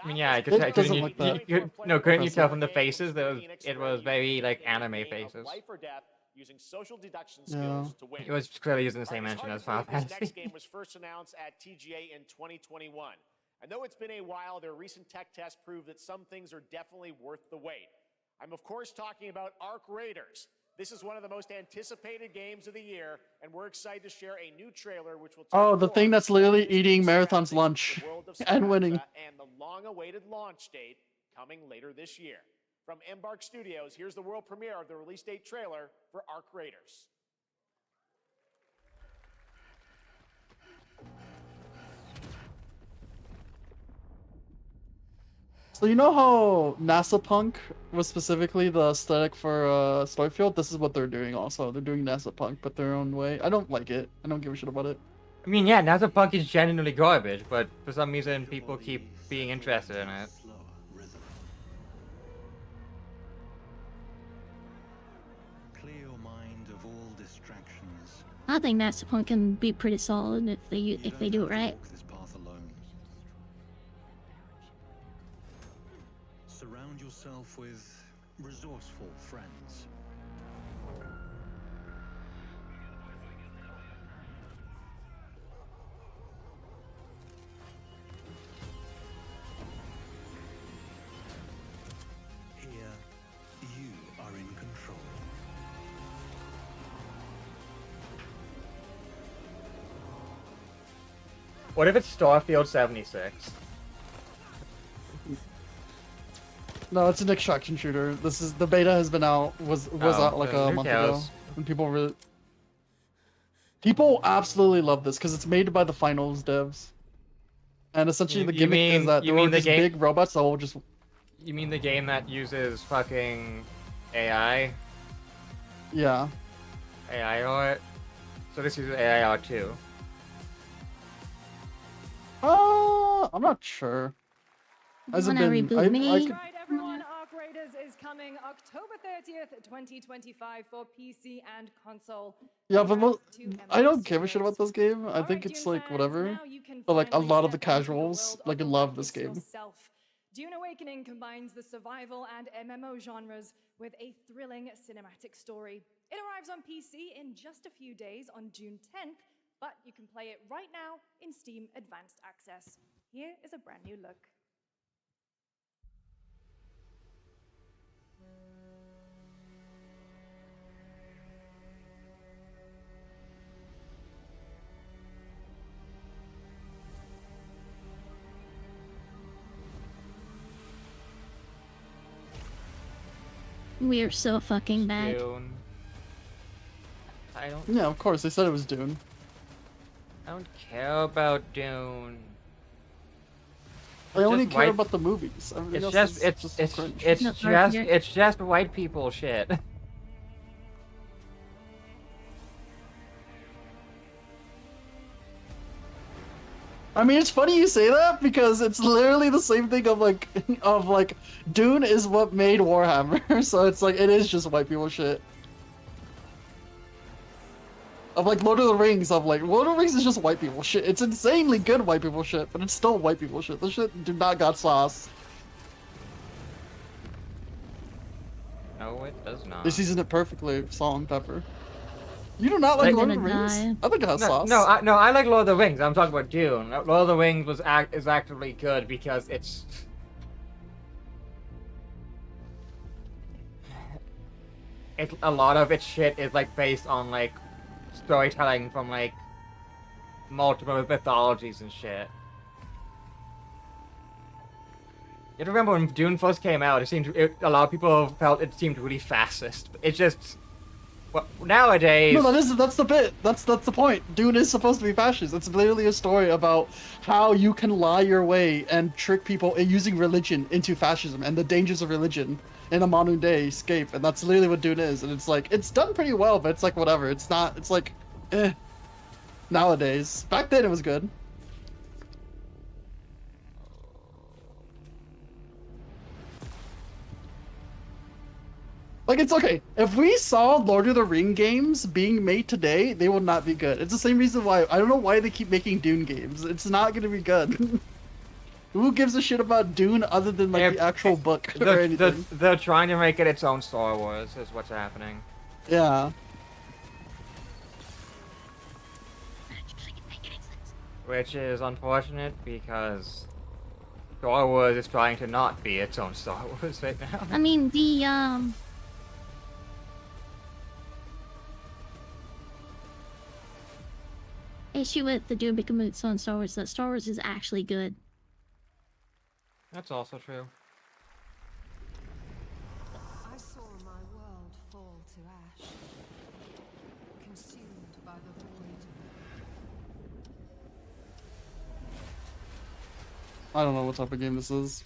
I mean, yeah, It doesn't look that couldn't you tell from the impressive. faces that it was very like anime faces. Life or death using social deduction Yeah. skills to win. It was clearly using the same All right, it's engine hard as to Final believe this Fantasy. next game was first announced at TGA in 2021. I know it's been a while. Their recent tech tests prove that some things are definitely worth the wait. I'm of course talking about Arc Raiders. This is one of the most anticipated games of the year, and we're excited to share a new trailer which will tell Oh, you the more thing that's literally about eating the Marathon's strategy, lunch the world of and winning. Speranza, and the long-awaited launch date coming later this year. From Embark Studios, here's the world premiere of the release date trailer for Arc Raiders. So you know how NASA Punk was specifically the aesthetic for Starfield? This is what they're doing also. They're doing NASA Punk, but their own way. I don't like it. I don't give a shit about it. I mean, yeah, NASA Punk is genuinely garbage, but for some reason people keep being interested in it. Clear your mind of all distractions. I think NASA Punk can be pretty solid if they do it right. Walk this path alone. Surround yourself with resourceful friends. Here, you are in control. What if it's Starfield 76? No, it's an extraction shooter. This is the beta has been out was Oh, out like then a who month ago, cares? and people absolutely love this because it's made by the Finals devs, and essentially the gimmick is that you there are mean the these game- big robots that will just You mean the game that uses fucking AI? yeah. AI art? So this uses AI art too. I'm not sure. Hasn't Wanna been. reboot me? could- Right, everyone, Arc Raiders is coming October 30th, 2025 for PC and console. Yeah, but Congrats to I don't MMO give a shit Studios. about this game. I All think right, it's Dune like fans, whatever. now you can But like a finally lot of the step into casuals world like of love this Arrakis game. yourself. Dune Awakening combines the survival and MMO genres with a thrilling cinematic story. It arrives on PC in just a few days on June 10th, but you can play it right now in Steam Advanced Access. Here is a brand new look. We are so fucking bad. Dune. I don't. Yeah, of course they said it was Dune. I don't care about Dune. I only just care white- about the movies. Everything It's else just is it's just it's cringe. it's No, just you're- it's just white people shit. I mean, it's funny you say that because it's literally the same thing of like Dune is what made Warhammer, so it's like it is just white people shit. Of like Lord of the Rings, Lord of the Rings is just white people shit. It's insanely good white people shit, but it's still white people shit. The shit do not got sauce. No, it does not. They seasoned it perfectly, salt and pepper. You do not like They're Lord of the gonna Rings? die. I think it has sauce. No, I like Lord of the Rings. I'm talking about Dune. Lord of the Rings is actively good because it's. A lot of its shit is like based on like storytelling from like multiple mythologies and shit. You have to remember when Dune first came out, a lot of people felt it seemed really fascist. It just. Well, nowadays. No, that's the bit. That's the point. Dune is supposed to be fascist. It's literally a story about how you can lie your way and trick people in using religion into fascism and the dangers of religion in a modern day escape. And that's literally what Dune is. And it's like it's done pretty well, but it's like whatever. It's not. It's like, nowadays. Back then it was good. Like, it's okay. If we saw Lord of the Ring games being made today, they would not be good. It's the same reason why, I don't know why they keep making Dune games. It's not gonna be good. Who gives a shit about Dune other than, like, the actual book or anything? They're trying to make it its own Star Wars, is what's happening. Yeah. Which is unfortunate because Star Wars is trying to not be its own Star Wars right now. I mean, the issue with the Dune becoming its own Star Wars is that Star Wars is actually good. That's also true. I saw my world fall to ash, consumed by the void. I don't know what type of game this is.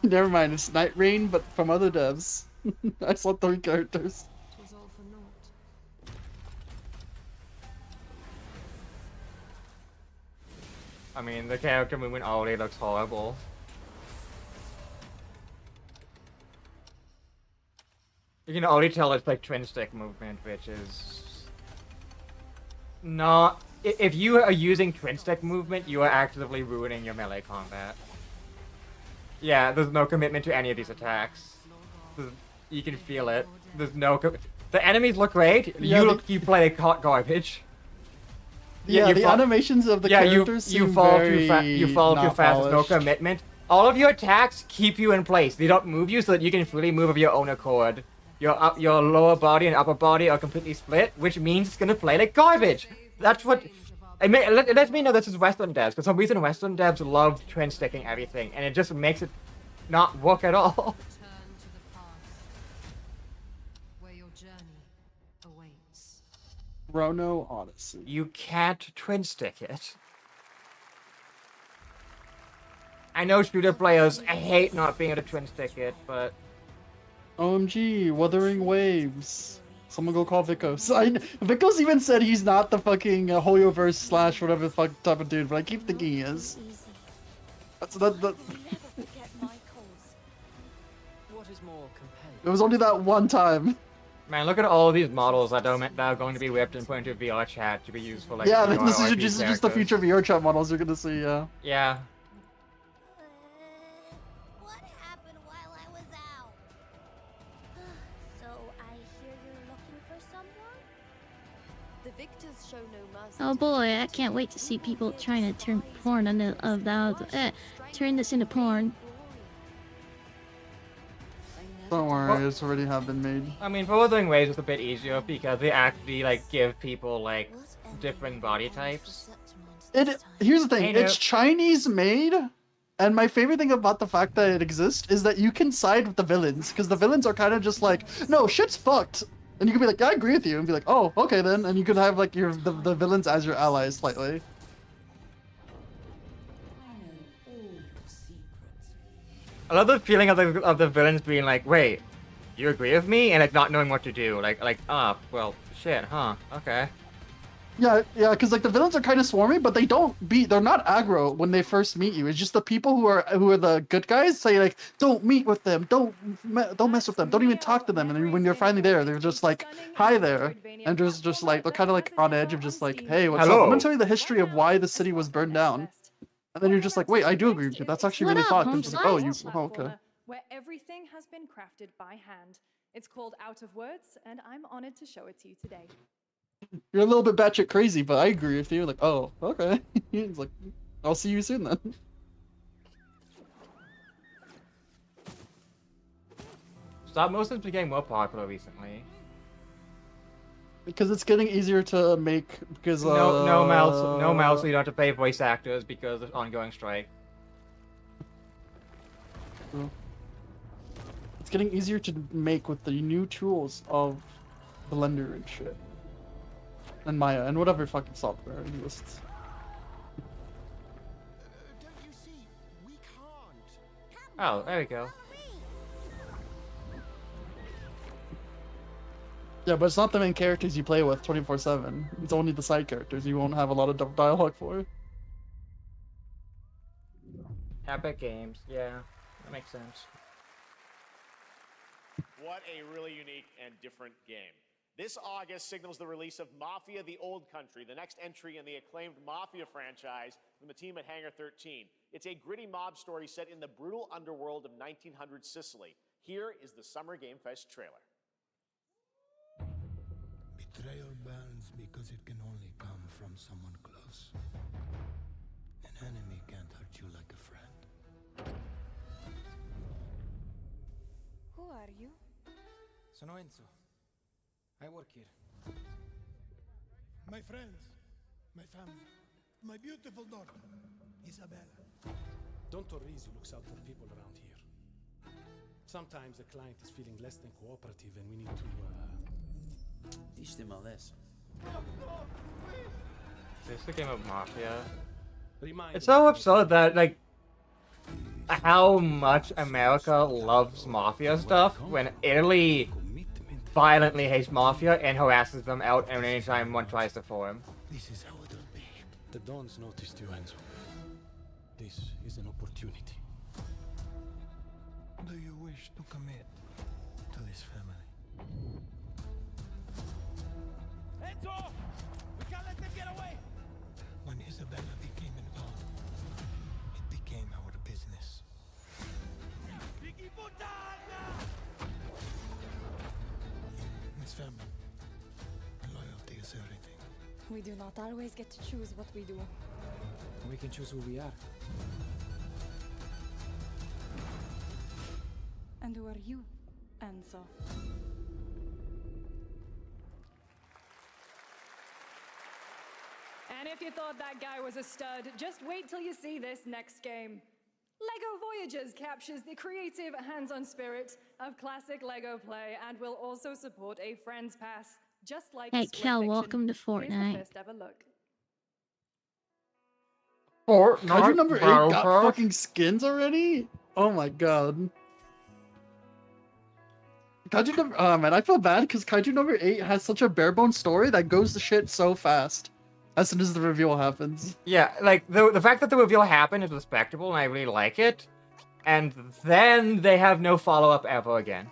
Never mind, it's Night Rain, but from other devs. I saw 3 characters. Was all for naught. I mean, the character movement already looks horrible. You can already tell it's like twin stick movement, which is not. If you are using twin stick movement, you are actively ruining your melee combat. Yeah, there's no commitment to any of these attacks. You can feel it. There's no. The enemies look great. Yeah, You play like hot garbage. Yeah, the animations of the characters you seem fall very you fall too not fast. There's no polished. commitment. All of your attacks keep you in place. They don't move you so that you can freely move of your own accord. Your lower body and upper body are completely split, which means it's gonna play like garbage. That's what. It lets me know this is Western devs. For some reason, Western devs love twin sticking everything, and it just makes it not work at all. Turn to the past, where your journey awaits. Chrono Odyssey. You can't twin stick it. I know shooter players hate not being able to twin stick it, but OMG, Wuthering Waves. Someone go call Vikos. Vikos even said he's not the fucking Hoyoverse / whatever the fuck type of dude, but I keep thinking he is. That's that. Never forget my cause. What is more compelling? It was only that one time. Man, look at all these models that are going to be whipped and put into VR chat to be used for like. Yeah, VR this is RP just the characters. future VR chat models you're gonna see. Yeah. Yeah. What happened while I was out? So I hear you're looking for someone? The victors show no mercy. Oh boy, I can't wait to see people trying to turn porn turn this into porn. Don't worry, it's already have been made. I mean, Forwarding Waves is a bit easier because they actually like give people like different body types. Here's the thing, Hey, no. it's Chinese made, and my favorite thing about the fact that it exists is that you can side with the villains, because the villains are kind of just like, no, shit's fucked. And you can be like, yeah, I agree with you, and be like, oh, okay then, and you could have like the villains as your allies slightly. I love the feeling of the villains being like, wait, you agree with me? And like not knowing what to do. Well, shit, huh? Okay. Yeah, because like the villains are kind of swarmy, but they're not aggro when they first meet you. It's just the people who are the good guys say like, don't meet with them, don't mess with them, don't even talk to them. And then when you're finally there, they're just like, hi there, and just like they're kind of like on edge of just like, hey, what's up? I'm gonna tell you the history of why the city was burned down. And then you're just like, wait, I do agree with you. That's actually really fucked. And just like, oh, okay. Where everything has been crafted by hand. It's called Out of Words, and I'm honored to show it to you today. You're a little bit batshit crazy, but I agree with you. Like, oh, okay. It's like, I'll see you soon then. Stop motion's became more popular recently. Because it's getting easier to make. Because no mouse, so you don't have to pay voice actors because of ongoing strike. It's getting easier to make with the new tools of Blender and shit. And Maya, and whatever fucking software exists. Oh, there we go. Yeah, but it's not the main characters you play with 24/7. It's only the side characters you won't have a lot of dialogue for. Epic Games, yeah, that makes sense. What a really unique and different game. This August signals the release of Mafia: The Old Country, the next entry in the acclaimed Mafia franchise from the team at Hangar 13. It's a gritty mob story set in the brutal underworld of 1900 Sicily. Here is the Summer Game Fest trailer. Betrayal burns because it can only come from someone close. An enemy can't hurt you like a friend. Who are you? Sono Enzo. I work here. My friends, my family, my beautiful daughter, Isabella. Don Torrisi looks out for people around here. Sometimes the client is feeling less than cooperative and we need to, teach them a lesson. This is a game of Mafia. Remind It's so absurd that, like, how much America loves Mafia stuff when Italy violently hates Mafia and harasses them out anytime one tries to form. This is how it'll be. The Dons noticed you, Enzo. This is an opportunity. Do you wish to commit to this family? Enzo! We can't let them get away! When Isabella became involved, it became our business. Miss Family, loyalty is everything. We do not always get to choose what we do. We can choose who we are. And who are you, Enzo? And if you thought that guy was a stud, just wait till you see this next game. LEGO Voyages captures the creative, hands-on spirit of classic LEGO play and will also support a Friends Pass, just like Hey, Split Kel, Fiction. welcome to Here's Fortnite. the first ever look. Kaiju number 8 Battle got Pass? fucking skins already? Oh my god. Kaiju number man, I feel bad because Kaiju number 8 has such a bare bones story that goes to shit so fast. As soon as the reveal happens. Yeah, like the fact that the reveal happened is respectable, and I really like it. And then they have no follow-up ever again.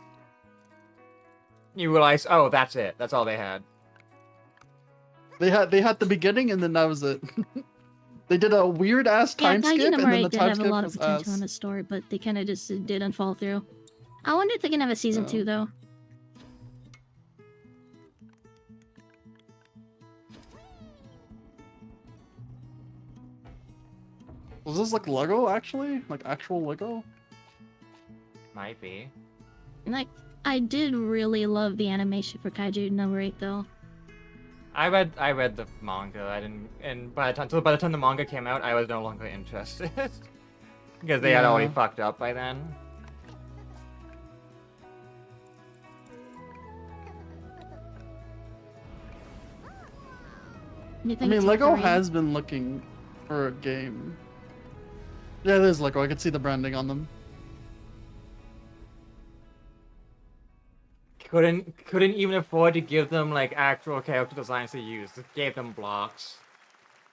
You realize, oh, that's it. That's all they had. They had the beginning, and then that was it. They did a weird ass Yeah, time skip, Kaiju and Number then the 8 did time have a skip lot of was potential ass. in the story, but they kind of just didn't fall through. I wonder if they can have a season 2 though. Was this like Lego actually? Like actual Lego? Might be. Like, I did really love the animation for Kaiju Number 8 though. I read the manga. I didn't, and by the time the manga came out, I was no longer interested because they had already fucked up by then. I mean, Lego has been looking for a game. Yeah, it is Lego. I can see the branding on them. Couldn't even afford to give them like actual character designs to use. Just gave them blocks.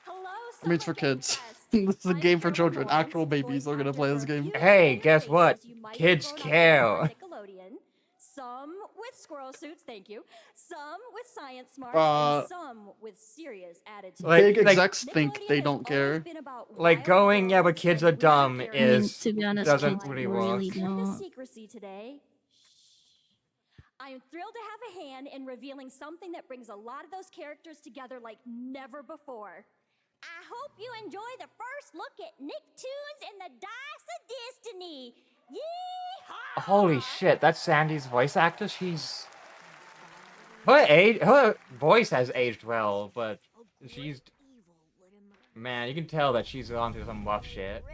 I mean, it's for kids. This is a game for children. Actual babies are gonna play this game. Hey, guess what? Kids care. Some with squirrel suits, thank you. Some with science smarts, and some with serious attitudes. Big execs think they don't care. Like going, yeah, but kids are dumb is to be honest, doesn't kids really really work. don't. Secrecy today. I am thrilled to have a hand in revealing something that brings a lot of those characters together like never before. I hope you enjoy the first look at Nicktoons and the Dice of Destiny. Yeehaw! Holy shit, that's Sandy's voice actor. She's her voice has aged well, but she's man, you can tell that she's gone through some rough shit.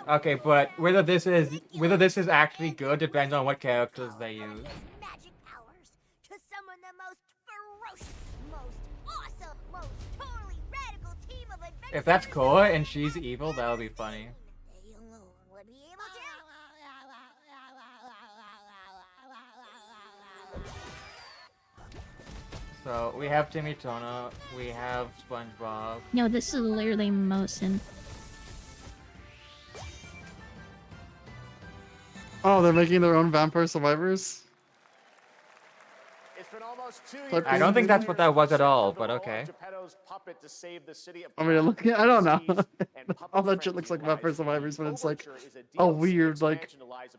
Okay, but whether this is actually good depends on what characters they use. Magic powers to summon the most ferocious, most awesome, most totally radical team of adventurers. If that's Korra and she's evil, that would be funny. So we have Timmy Turner, we have SpongeBob. No, this is literally Mosin. Oh, they're making their own Vampire Survivors? It's been almost 2 years. I don't think that's what that was at all, but okay. I mean, I don't know. All that shit looks like Vampire Survivors, but it's like a weird, like,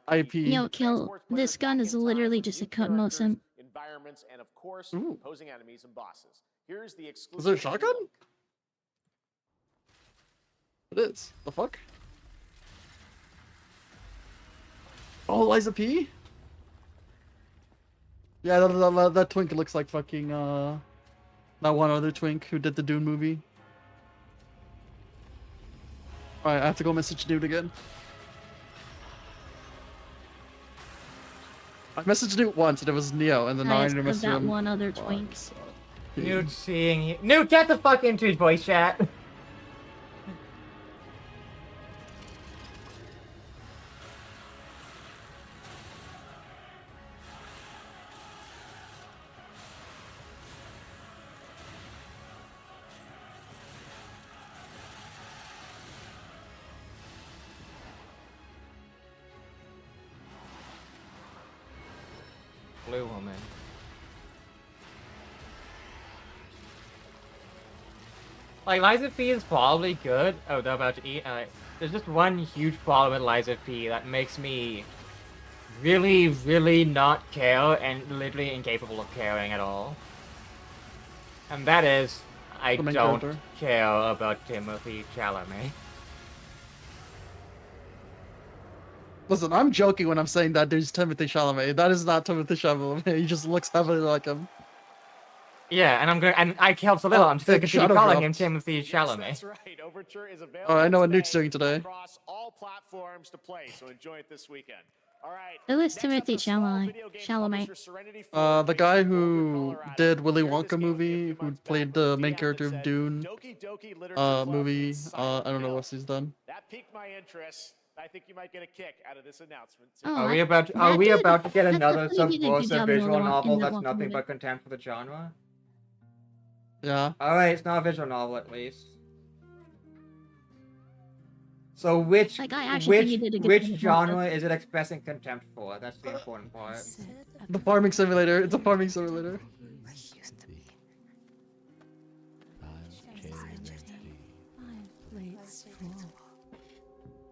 IP. Yo, Kill, this gun is literally just a cut Mosin. Environments and of course, opposing enemies and bosses. Here's the exclusive. Is there a shotgun? It is. The fuck? Oh, Liza P? Yeah, that twink looks like fucking, that one other twink who did the Dune movie. Alright, I have to go message Dude again. I messaged Newt once and it was Neo, and then now I need to message that him. one other twink. Newt seeing Newt, get the fuck into voice chat. Blue woman. Like, Liza P is probably good. Oh, they're about to eat. There's just one huge problem with Liza P that makes me really, really not care and literally incapable of caring at all. And that is, I The main don't character. care about Timothy Chalamet. Listen, I'm joking when I'm saying that dude's Timothy Chalamet. That is not Timothy Chalamet. He just looks heavily like him. Yeah, and I care so little. I'm just gonna continue shadow calling dropped. him Timothy Chalamet. That's right. Overture is available. Oh, I know what Newt's doing today. Across all platforms to play, so enjoy it this weekend. All right. Who is Timothy Chalamet? The guy who did Willy Wonka movie, who played the main character of Dune movie. I don't know what he's done. That piqued my interest. I think you might get a kick out of this announcement. Oh, Are we about to get I another thought he did a good subversive job in visual the novel Wonka that's movie. nothing but contempt for the genre? Yeah. Alright, it's not a visual novel at least. So which Like, I actually think which you did a good which job with genre is it expressing contempt for? That's the important part. The farming simulator. It's a farming simulator.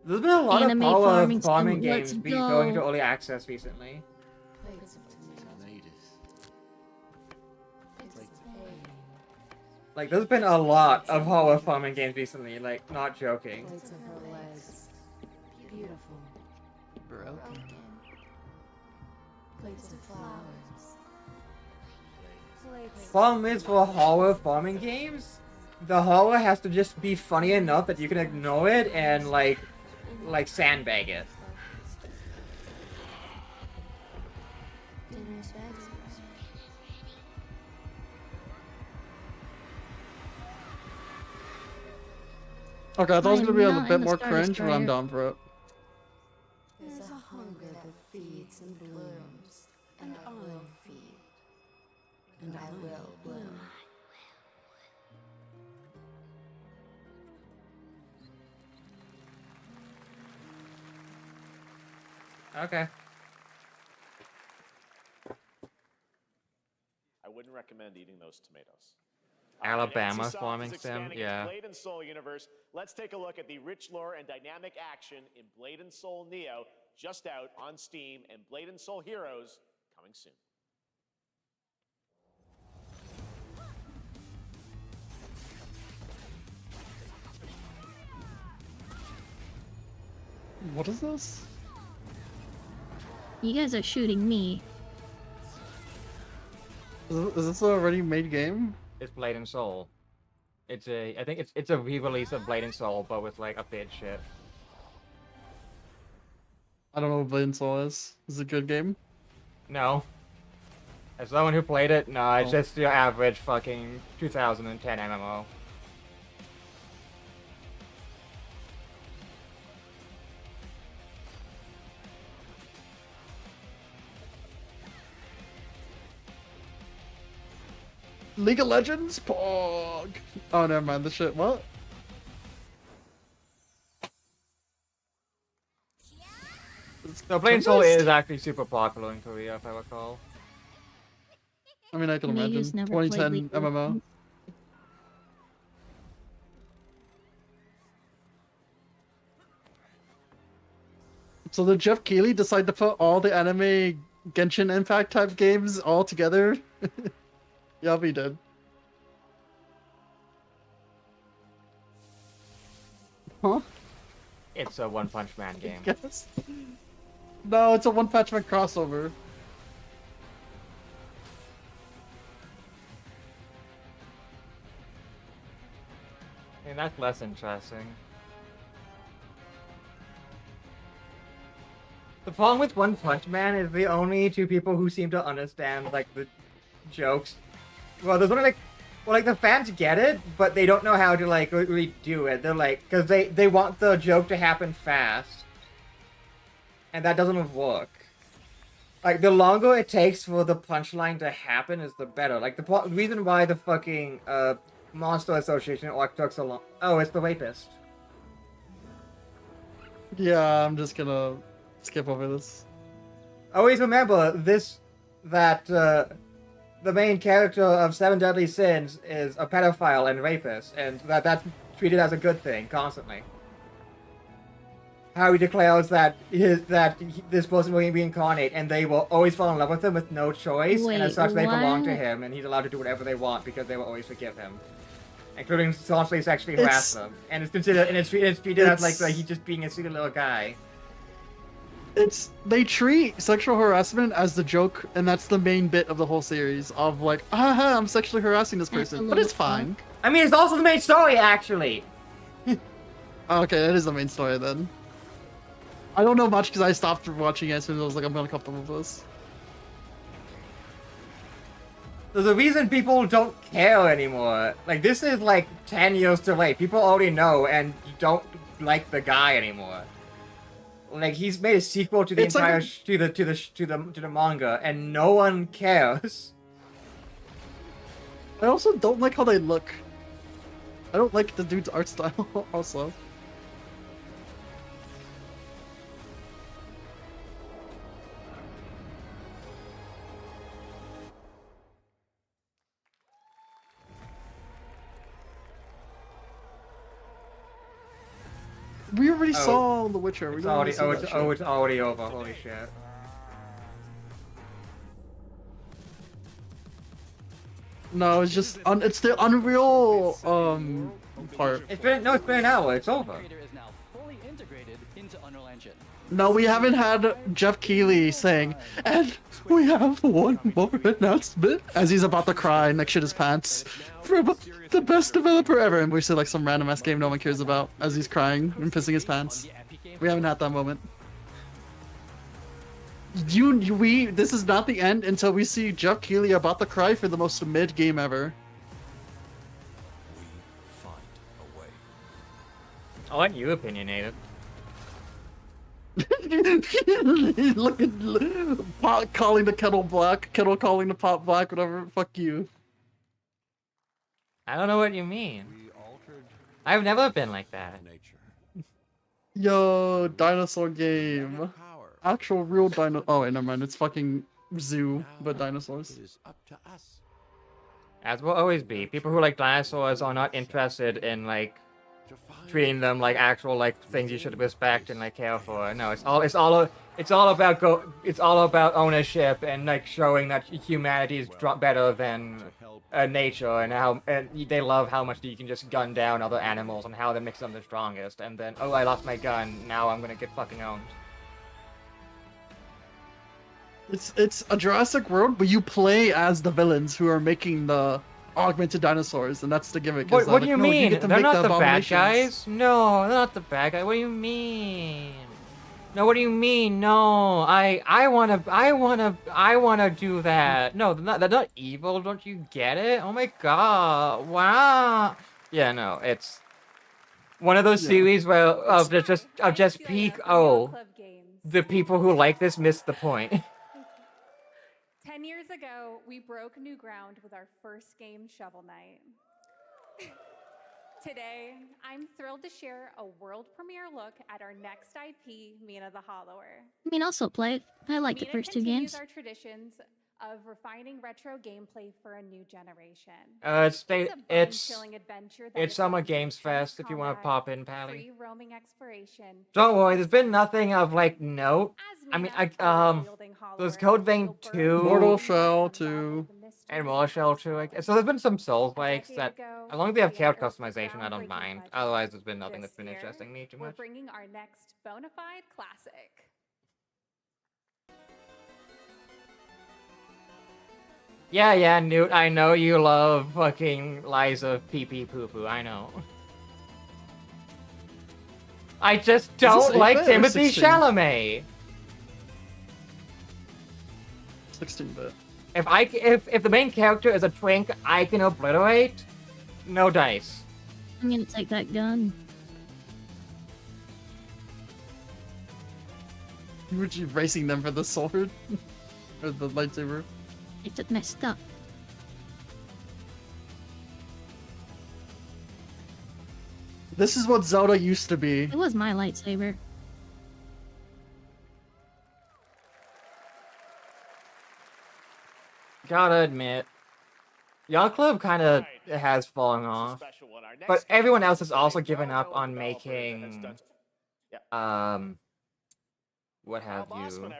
There's been a lot Anime of power farming farming sim, let's games going to go. early access recently. Like, there's been a lot of horror farming games recently, like, not joking. Plates of her legs. Beautiful. Broken. Plates of flowers. Problem is, for horror farming games, the horror has to just be funny enough that you can ignore it and, like sandbag it. Okay, I thought it was I gonna am be a not bit in the more Star cringe, but I'm Destroyer. down for it. There's a hunger that feeds and blooms, and I will feed, and I will bloom. Okay. I wouldn't recommend eating those tomatoes. Alabama NCSoft is farming sim, expanding its yeah. Blade and Soul universe. Let's take a look at the rich lore and dynamic action in Blade and Soul Neo, just out on Steam, and Blade and Soul Heroes coming soon. What is this? You guys are shooting me. Is this a ready-made game? It's Blade and Soul. I think it's a re-release of Blade and Soul, but with like updated shit. I don't know what Blade and Soul is. Is it a good game? No. As someone who played it, no, it's Oh. just your average fucking 2010 MMO. League of Legends? Pog! Oh, never mind. The shit. What? No, Blade and Soul is actually super popular in Korea, if I recall. I mean, I can I imagine. just never played 2010 League of MMO. Legends. So did Jeff Keighley decide to put all the anime Genshin Impact type games all together? Yeah, he did. Huh? It's a One Punch Man game. Yes. No, it's a One Punch Man crossover. I mean, that's less interesting. The problem with One Punch Man is the only two people who seem to understand, like, the jokes. Well, there's only, like... Well, like, the fans get it, but they don't know how to, like, really do it. They're like... Because they want the joke to happen fast. And that doesn't work. Like, the longer it takes for the punchline to happen is the better. Like, the reason why the fucking, Monster Association arc took so long... Oh, it's the rapist. Yeah, I'm just gonna skip over this. Always remember this, that the main character of Seven Deadly Sins is a pedophile and rapist, and that's treated as a good thing constantly. How he declares that this person will reincarnate, and they will always fall in love with him with no choice, and as Wait, such they belong to what? him, and he's allowed to do whatever they want because they will always forgive him, including constantly sexually harass them. And it's considered, and it's treated as like he's just being a sweet little guy. They treat sexual harassment as the joke, and that's the main bit of the whole series of like, haha, I'm sexually harassing this person, but it's fine. I mean, it's also the main story, actually. Okay, that is the main story then. I don't know much because I stopped watching it as soon as I was like, I'm uncomfortable with this. There's a reason people don't care anymore. Like, this is like 10 years too late. People already know and don't like the guy anymore. Like, he's made a sequel to the It's like entire to the manga, and no one cares. I also don't like how they look. I don't like the dude's art style, also. We already saw The Witcher. We It's already already, saw that it's shit. already over. Holy shit. No, it's just it's the Unreal part. It's been an hour. It's over. No, we haven't had Jeff Keighley saying, and we have one more announcement as he's about to cry and like shit his pants from the best developer ever, and we say like some random ass game no one cares about as he's crying and pissing his pants. We haven't had that moment. This is not the end until we see Jeff Keighley about to cry for the most mid game ever. I want you opinionated. Look at pot calling the kettle black, kettle calling the pot black, whatever. Fuck you. I don't know what you mean. I've never been like that. Yo, dinosaur game. Actual real dino. Oh wait, never mind. It's fucking zoo, but dinosaurs. As will always be. People who like dinosaurs are not interested in like treating them like actual like things you should respect and like care for. No, it's all about ownership and like showing that humanity is better than nature, and how they love how much you can just gun down other animals and how that makes them the strongest. And then, oh, I lost my gun. Now I'm gonna get fucking owned. It's a Jurassic World, but you play as the villains who are making the augmented dinosaurs, and that's the gimmick. What do you mean? You get to They're make not the bad abominations. guys. No, they're not the bad guy. What do you mean? No, what do you mean? No, I wanna do that. No, they're not evil. Don't you get it? Oh my god! Wow. Yeah, no, it's one of those series where of just peak. Oh, the people who like this missed the point. 10 years ago, we broke new ground with our first game, Shovel Knight. Today, I'm thrilled to share a world premiere look at our next IP, Mina the Hollower. I mean, also play it. I like the Mina first two continues games. our traditions of refining retro gameplay for a new generation. It's Summer Games Fest if you want to pop in, Pally. Free roaming exploration. Don't worry, there's been nothing of like note. I mean, there's Code Vein 2, Mortal Shell 2, and Mortal Shell 2. I guess. So there's been some Souls likes that, as long as they have character customization, I don't mind. Otherwise, there's been nothing that's been interesting me too We're much. bringing our next bona fide classic. Yeah, Newt, I know you love fucking Liza pee pee poo poo, I know. I just don't like 8-bit or Timothy 16? Chalamet. 16-bit. If the main character is a twink I can obliterate, no dice. I'm gonna take that gun. You were just racing them for the sword? Or the lightsaber? They took my stuff. This is what Zelda used to be. It was my lightsaber. Gotta admit, Yacht Club kind of has fallen off, but everyone else has also given up on making, what have you?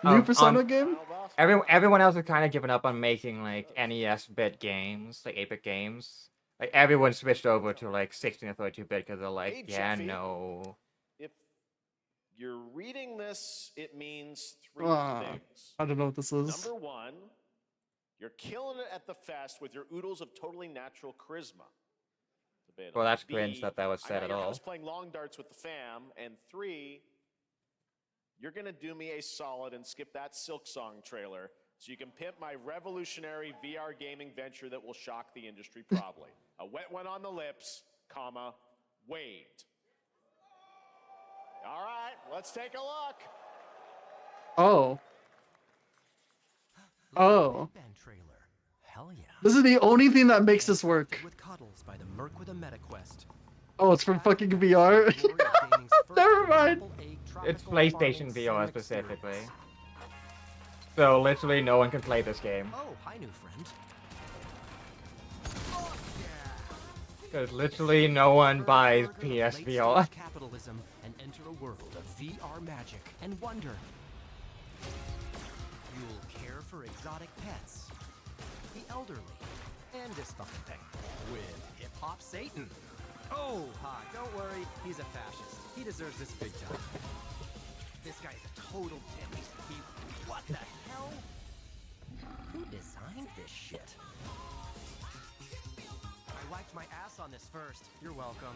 New Persona game? Everyone else has kind of given up on making like NES-bit games, like 8-bit games. Like everyone switched over to like 16 or 32-bit because they're like, Hey, yeah, Jeffy. no. If you're reading this, it means three Ah, things. I don't know what this is. Number one, you're killing it at the fest with your oodles of totally natural charisma. Debatable. Well, that's B, cringe that was I'm said at at your all. house playing long darts with the fam. And three, you're gonna do me a solid and skip that Silk Song trailer so you can pimp my revolutionary VR gaming venture that will shock the industry probably. A wet one on the lips, comma, Wade. All right, let's take a look. Oh. Oh. hell yeah. This is the only thing that makes this work. With Cuddles by the Merc with a MetaQuest. Oh, it's from fucking VR. Never mind. It's PlayStation VR specifically. So literally no one can play this game. Oh, hi, new friend. Because literally no one buys PSVR. Capitalism and enter a world of VR magic and wonder. You'll care for exotic pets, the elderly, and this fucking thing with Hip Hop Satan. Oh, hi, don't worry, he's a fascist. He deserves this big time. This guy's a total dick. What the hell? Who designed this shit? I wiped my ass on this first. You're welcome.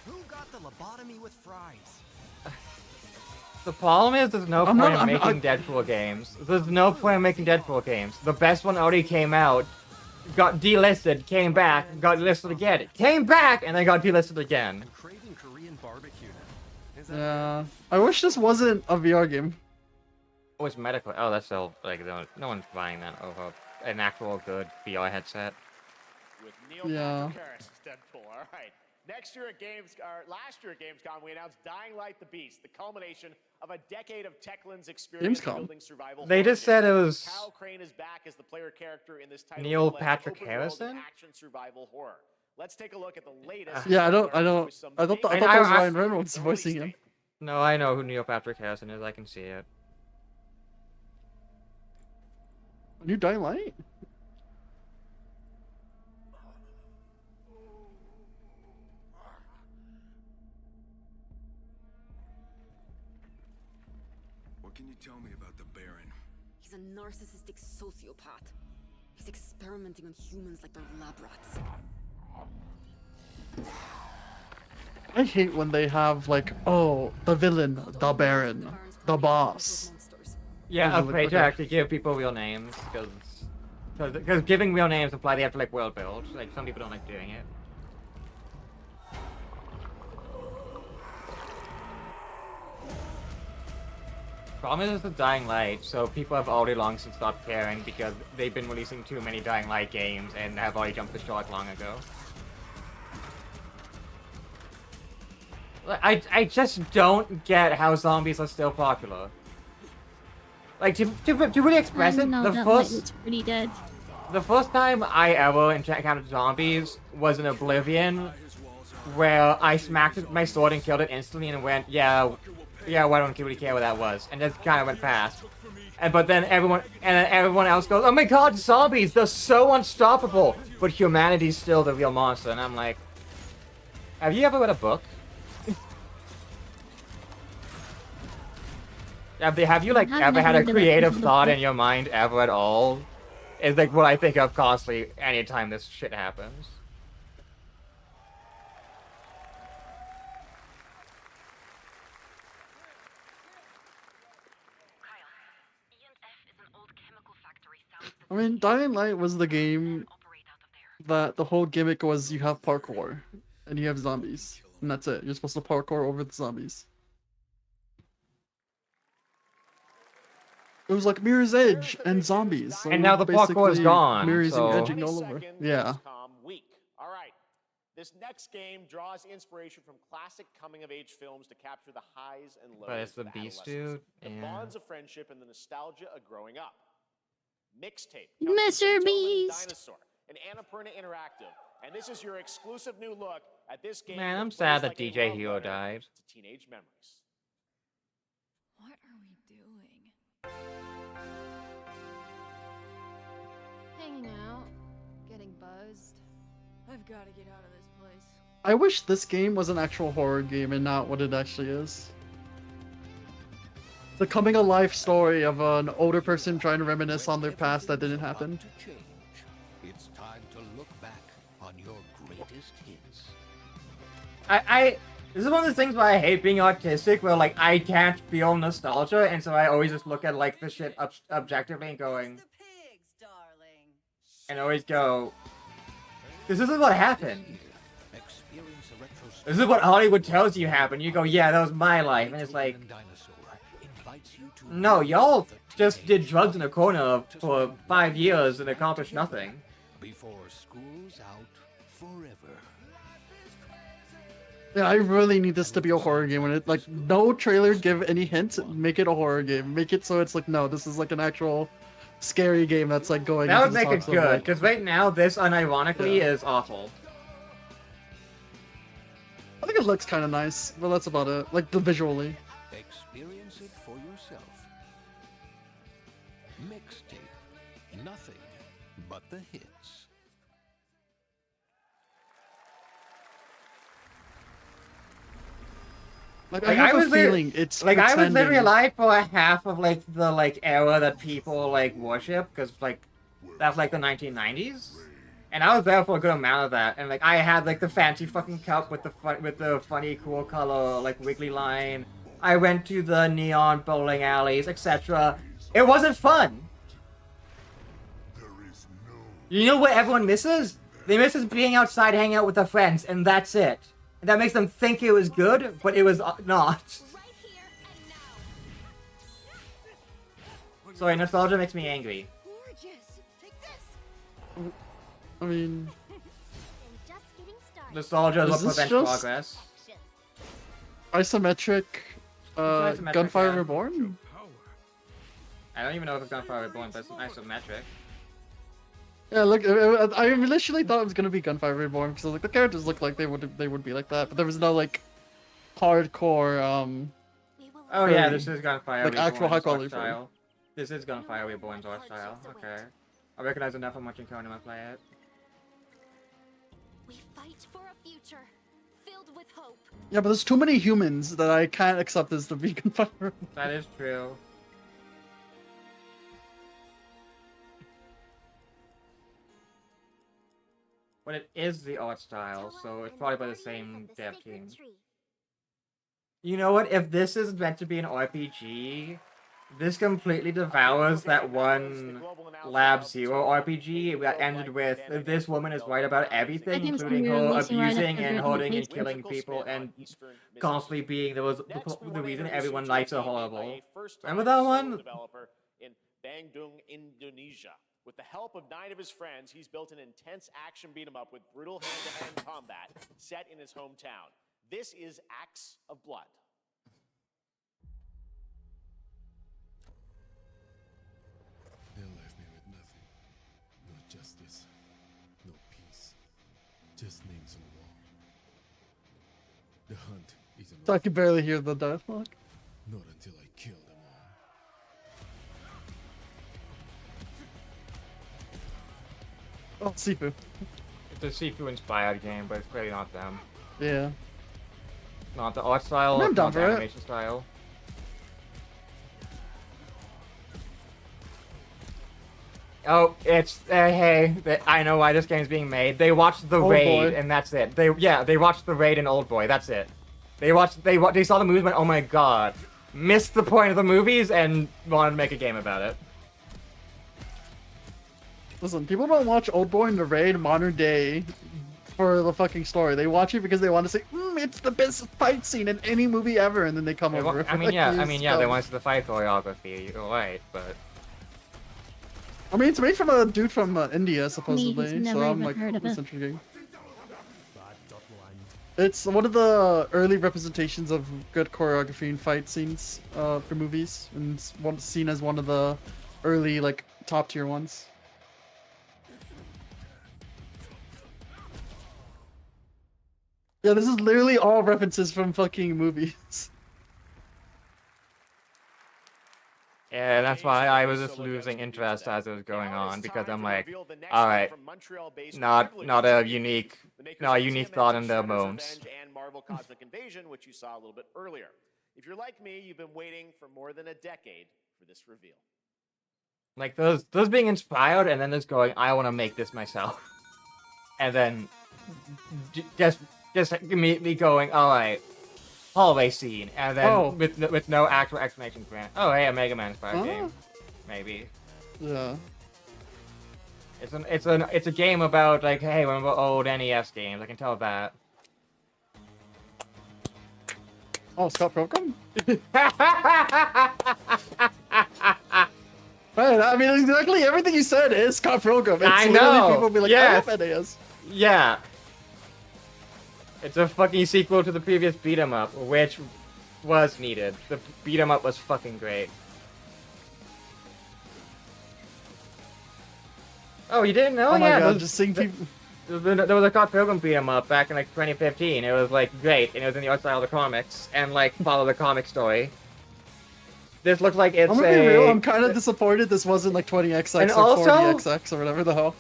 Who got the lobotomy with fries? The problem is there's no point in making Deadpool games. There's no point in making Deadpool games. The best one already came out, got delisted, came back, got listed again, came back, and then got delisted again. I'm craving Korean barbecue now. Is that Yeah. I wish this wasn't a VR game. Oh, it's medical. Oh, that's still like no one's buying that over an actual good VR headset. With Neil Yeah. Patrick Harris as Deadpool. All right. Last year at Gamescom, we announced Dying Light: The Beast, the culmination of a decade of Techland's experience Gamescom. building survival. They just said it was Kyle Crane is back as the player character in this title. Neil Patrick Harrison. Action survival horror. Let's take a look at the latest. Yeah, I thought that was Ryan Reynolds voicing him. No, I know who Neil Patrick Harrison is. I can see it. New Dying Light? What can you tell me about the Baron? He's a narcissistic sociopath. He's experimenting on humans like they're lab rats. I hate when they have like, oh, the villain, the Baron, the boss. Yeah, Those are afraid like- to actually give people real names because giving real names imply they have to like world build. Like some people don't like doing it. Problem is the Dying Light, so people have already long since stopped caring because they've been releasing too many Dying Light games and have already jumped the shark long ago. I just don't get how zombies are still popular. Like to really express it, No, the that first light looks pretty dead. the first time I ever encountered zombies was in Oblivion, where I smacked my sword and killed it instantly and went, yeah, why don't you really care what that was? And just kind of went past. But then everyone else goes, oh my god, zombies, they're so unstoppable! But humanity's still the real monster, and I'm like, have you ever read a book? Have you like ever had a creative thought in your mind ever at all? Is like what I think of constantly anytime this shit happens. I mean, Dying Light was the game that the whole gimmick was you have parkour and you have zombies, and that's it. You're supposed to parkour over the zombies. It was like Mirror's Edge and zombies. So And now the parkour is basically gone, Mirrors so- and edging all over. Yeah. Week. All right. This next game draws inspiration from classic coming-of-age films to capture the highs and lows But it's the of Beast adolescence, Dude. the Yeah. bonds of friendship, and the nostalgia of growing up. Mixtape. Mr. Beast. Dinosaur, an Annapurna Interactive. And this is your exclusive new look at this game. Man, that I'm plays sad that like a DJ love Hero letter died. to teenage memories. What are we doing? Hanging out, getting buzzed. I've got to get out of this place. I wish this game was an actual horror game and not what it actually is. The coming of life story of an older person trying to reminisce on their past that didn't happen. It's time to look back on your greatest hits. This is one of those things where I hate being autistic, where like I can't feel nostalgia, and so I always just look at like the shit objectively and going, and always go, this isn't what happened. Experience a retrospective. This is what Hollywood tells you happened. You go, yeah, that was my life, and it's like, invites you to No, y'all just did drugs in a corner for 5 years and accomplished nothing. before school's out forever. Yeah, I really need this to be a horror game. When it like no trailer give any hint, make it a horror game. Make it so it's like no, this is like an actual scary game that's like going. That into would make the it talks of, good, like- because right now this unironically is awful. I think it looks kind of nice, but that's about it. Like the visually. Experience it for yourself. Mixtape. Nothing but the hits. Like I have a feeling it's like I was literally pretending. alive for a half of like the like era that people like worship, because like that's like the 1990s, and I was there for a good amount of that. And like I had like the fancy fucking cup with the funny cool color like wiggly line. I went to the neon bowling alleys, etc. It wasn't fun. You know what everyone misses? They misses being outside, hanging out with their friends, and that's it. And that makes them think it was good, but it was not. Sorry, nostalgia makes me angry. I mean, Nostalgia is what Is this prevents just- progress. isometric, isometric, Gunfire yeah. Reborn. I don't even know if it's Gunfire Reborn, but it's isometric. Yeah, look, I initially thought it was gonna be Gunfire Reborn because like the characters look like they would be like that, but there was no like hardcore Oh yeah, very, this is Gunfire like Reborn's actual high art quality style. This is Gunfire Reborn's art style. Okay. I recognize enough from watching Conan when I play it. We fight for a future filled with hope. Yeah, but there's too many humans that I can't accept this to be Gunfire Reborn. That is true. But it is the art style, so it's probably by the same dev team. You know what? If this is meant to be an RPG, this completely devours that one Lab Zero RPG that ended with this woman is right about everything, think it's including gonna be her releasing right abusing after and the holding and release. killing people and constantly being the reason everyone's lives are horrible. Remember that one? Developer in Bandung, Indonesia. With the help of 9 of his friends, he's built an intense action beat 'em up with brutal hand-to-hand combat set in his hometown. This is Acts of Blood. They left me with nothing. No justice, no peace. Just names on the wall. The hunt is So I can barely hear the dialogue. not until I kill them all. Oh, Sifu. It's a Sifu-inspired game, but it's clearly not them. Yeah. Not the art style, I'm it's down not the for it. animation style. Oh, it's hey. I know why this game's being made. They watched the Old raid, Boy. and that's it. They watched the raid and Old Boy. That's it. They saw the movies, and went, oh my god, missed the point of the movies, and wanted to make a game about it. Listen, people don't watch Old Boy and the Raid modern day for the fucking story. They watch it because they want to say, it's the best fight scene in any movie ever, and then they come over. I mean, yeah, they want to see the fight choreography. You're right, but I mean, it's made from a dude from India, he's supposedly. never So I'm even like, heard of it's it. intriguing. It's one of the early representations of good choreography and fight scenes for movies, and it's seen as one of the early like top tier ones. Yeah, this is literally all references from fucking movies. yeah, that's why I was just losing interest as it was going on, because I'm like, all right, not a unique thought in their bones. And Marvel Cosmic Invasion, which you saw a little bit earlier. If you're like me, you've been waiting for more than a decade for this reveal. Like those being inspired and then just going, I want to make this myself, and then just immediately going, all right, hallway scene, and then with no actual explanation for it. Oh, hey, a Mega Man inspired game, maybe. Yeah. It's a game about like, hey, remember old NES games? I can tell that. Oh, Scott Pilgrim? Right, I mean, exactly everything you said is Scott Pilgrim. It's I literally know. people be like, Yes. oh, it is. Yeah. It's a fucking sequel to the previous beat 'em up, which was needed. The beat 'em up was fucking great. Oh, you didn't know? Oh my yeah, god, those- just seeing people. there was a Scott Pilgrim beat 'em up back in like 2015. It was like great, and it was in the art style of the comics, and like follow the comic story. This looks like it's I'm gonna be real, I'm kind of disappointed this wasn't like 20XX And or also- 40XX or whatever the hell.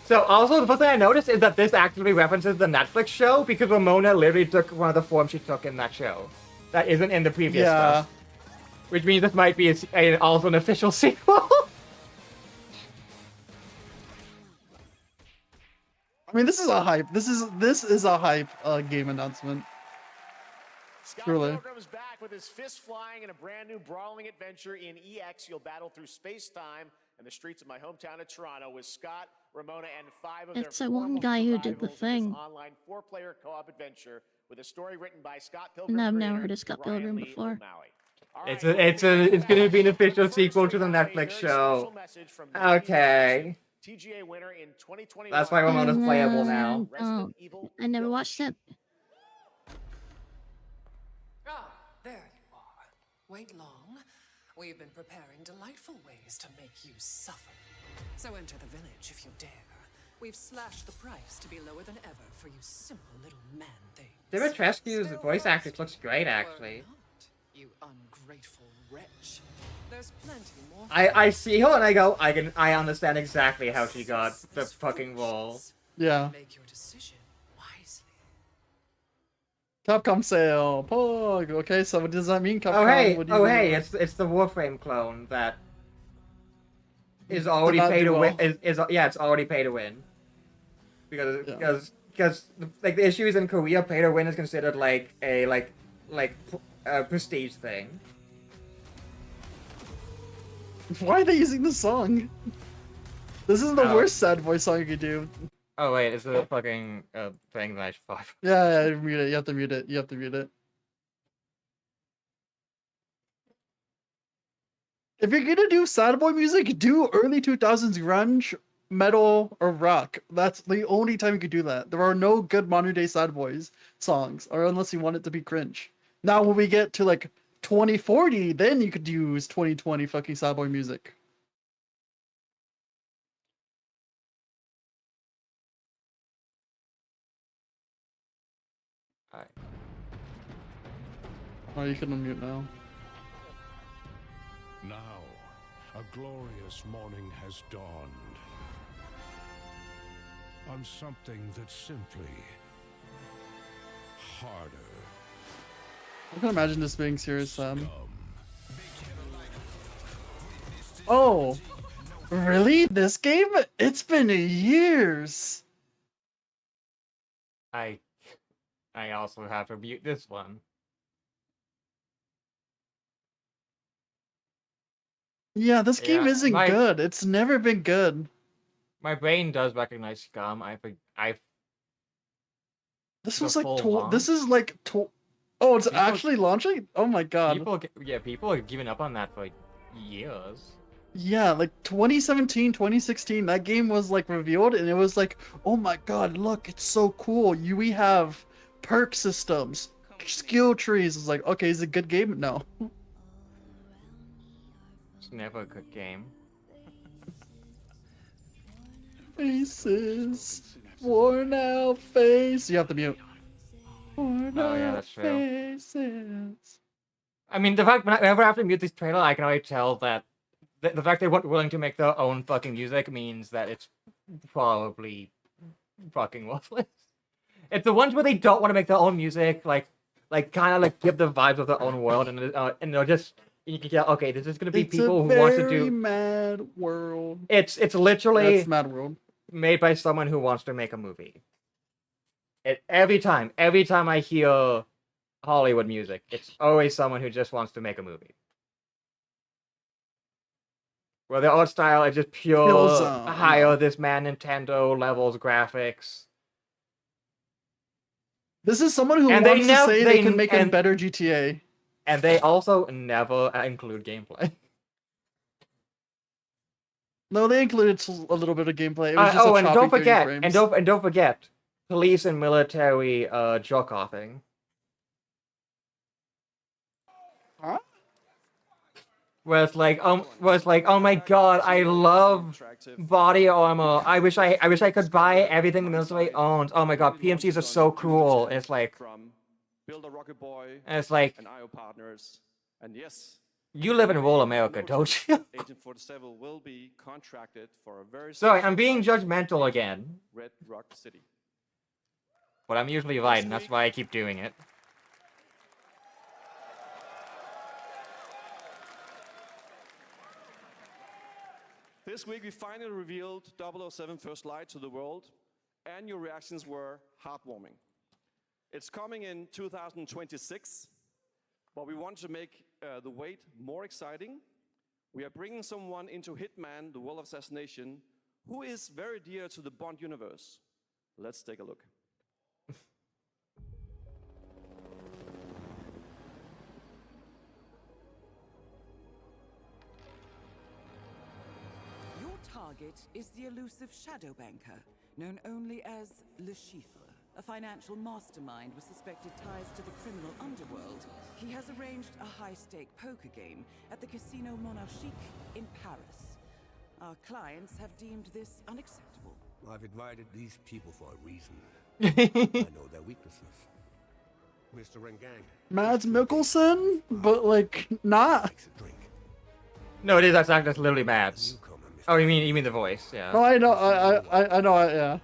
So also the first thing I noticed is that this actually references the Netflix show because Ramona literally took one of the forms she took in that show. That isn't in the previous stuff. Which means this might be also an official sequel. I mean, this is a hype. This is a hype game announcement. Scott Truly. Pilgrim's back with his fist flying in a brand new brawling adventure in EX. You'll battle through space-time and the streets of my hometown of Toronto with Scott, Ramona, and 5 of It's their the one former guy who did the rivals in this thing. online 4-player co-op adventure with a story written by Scott And Pilgrim I've never creator heard of Scott Ryan Pilgrim Lee before. O'Malley. It's gonna be an official sequel to the Netflix show. Okay. TGA winner in 2021. That's why Ramona's playable now. Oh, I never watched it. Ah, there you are. Wait long. We've been preparing delightful ways to make you suffer. So enter the village if you dare. We've slashed the price to be lower than ever for you simple little man things. Dimitrescu's voice actress looks great, actually. You ungrateful wretch. There's plenty more. I see her and I go, I understand exactly how she got the fucking role. Yeah. Make your decision wisely. Capcom sale. Pog. Okay, so what does that mean, Capcom? Oh hey, What do you mean? it's the Warframe clone that is already not pay do to win. well. It's already pay to win. Because like the issues in Korea, pay to win is considered like a prestige thing. Why are they using this song? This is the Oh. worst sad voice song you could do. Oh wait, it's a fucking thing that I should find. Yeah, mute it. You have to mute it. You have to mute it. If you're gonna do sad boy music, do early 2000s grunge, metal, or rock. That's the only time you could do that. There are no good modern day sad boys songs, or unless you want it to be cringe. Now, when we get to like 2040, then you could use 2020 fucking sad boy music. Alright. Oh, you can unmute now. Now, a glorious morning has dawned on something that's simply harder. I can imagine this being serious, Sam. Oh, really? This game? It's been years. I also have to mute this one. Yeah, this game Yeah, isn't my- good. It's never been good. My brain does recognize Scum. This the was like full launch? this is like oh, it's People- actually launching? Oh my god. People have given up on that for years. Yeah, like 2017, 2016, that game was like revealed and it was like, oh my god, look, it's so cool. We have perk systems, skill trees. It's like, okay, is it a good game? No. It's never a good game. Faces, worn out face. You have to mute. Worn Oh, yeah, out that's true. faces. I mean, the fact whenever I have to mute this trailer, I can already tell that the fact they weren't willing to make their own fucking music means that it's probably fucking worthless. It's the ones where they don't want to make their own music, like kind of like give the vibes of their own world, and they're just you can tell, okay, this is gonna be It's people a who want to very do. mad world. It's literally That's Mad World. made by someone who wants to make a movie. Every time I hear Hollywood music, it's always someone who just wants to make a movie. Where the art style is just pure Killzone. higher this man Nintendo levels graphics. This is someone who And wants they to say they can and- make a and- better GTA. And they also never include gameplay. No, they included a little bit of gameplay. It was just Oh, a and choppy don't 30 forget, frames. and don't forget, police and military jerk offing. Huh? Where it's like, oh my god, I love body armor. I wish I could buy everything the military owns. Oh my god, PMCs are so cool. And it's like, Build a Rocket Boy, and it's like, and IO partners, and yes, you live in rural America, don't you? Agent 47 will be contracted for a very Sorry, I'm being judgmental again. Red Rock City. But I'm usually right, and that's why I keep doing it. This week we finally revealed 007 First Light to the world, and your reactions were heartwarming. It's coming in 2026, but we want to make the wait more exciting. We are bringing someone into Hitman, the World of Assassination, who is very dear to the Bond universe. Let's take a look. Your target is the elusive Shadow Banker, known only as Le Chiffre, a financial mastermind with suspected ties to the criminal underworld. He has arranged a high-stake poker game at the Casino Monarchique in Paris. Our clients have deemed this unacceptable. I've invited these people for a reason. I know their weaknesses. Mr. Rengang. Mads Mikkelsen, but like not. No, it is. That's literally Mads. Oh, you mean the voice? Yeah. No, I know. I know. Yeah.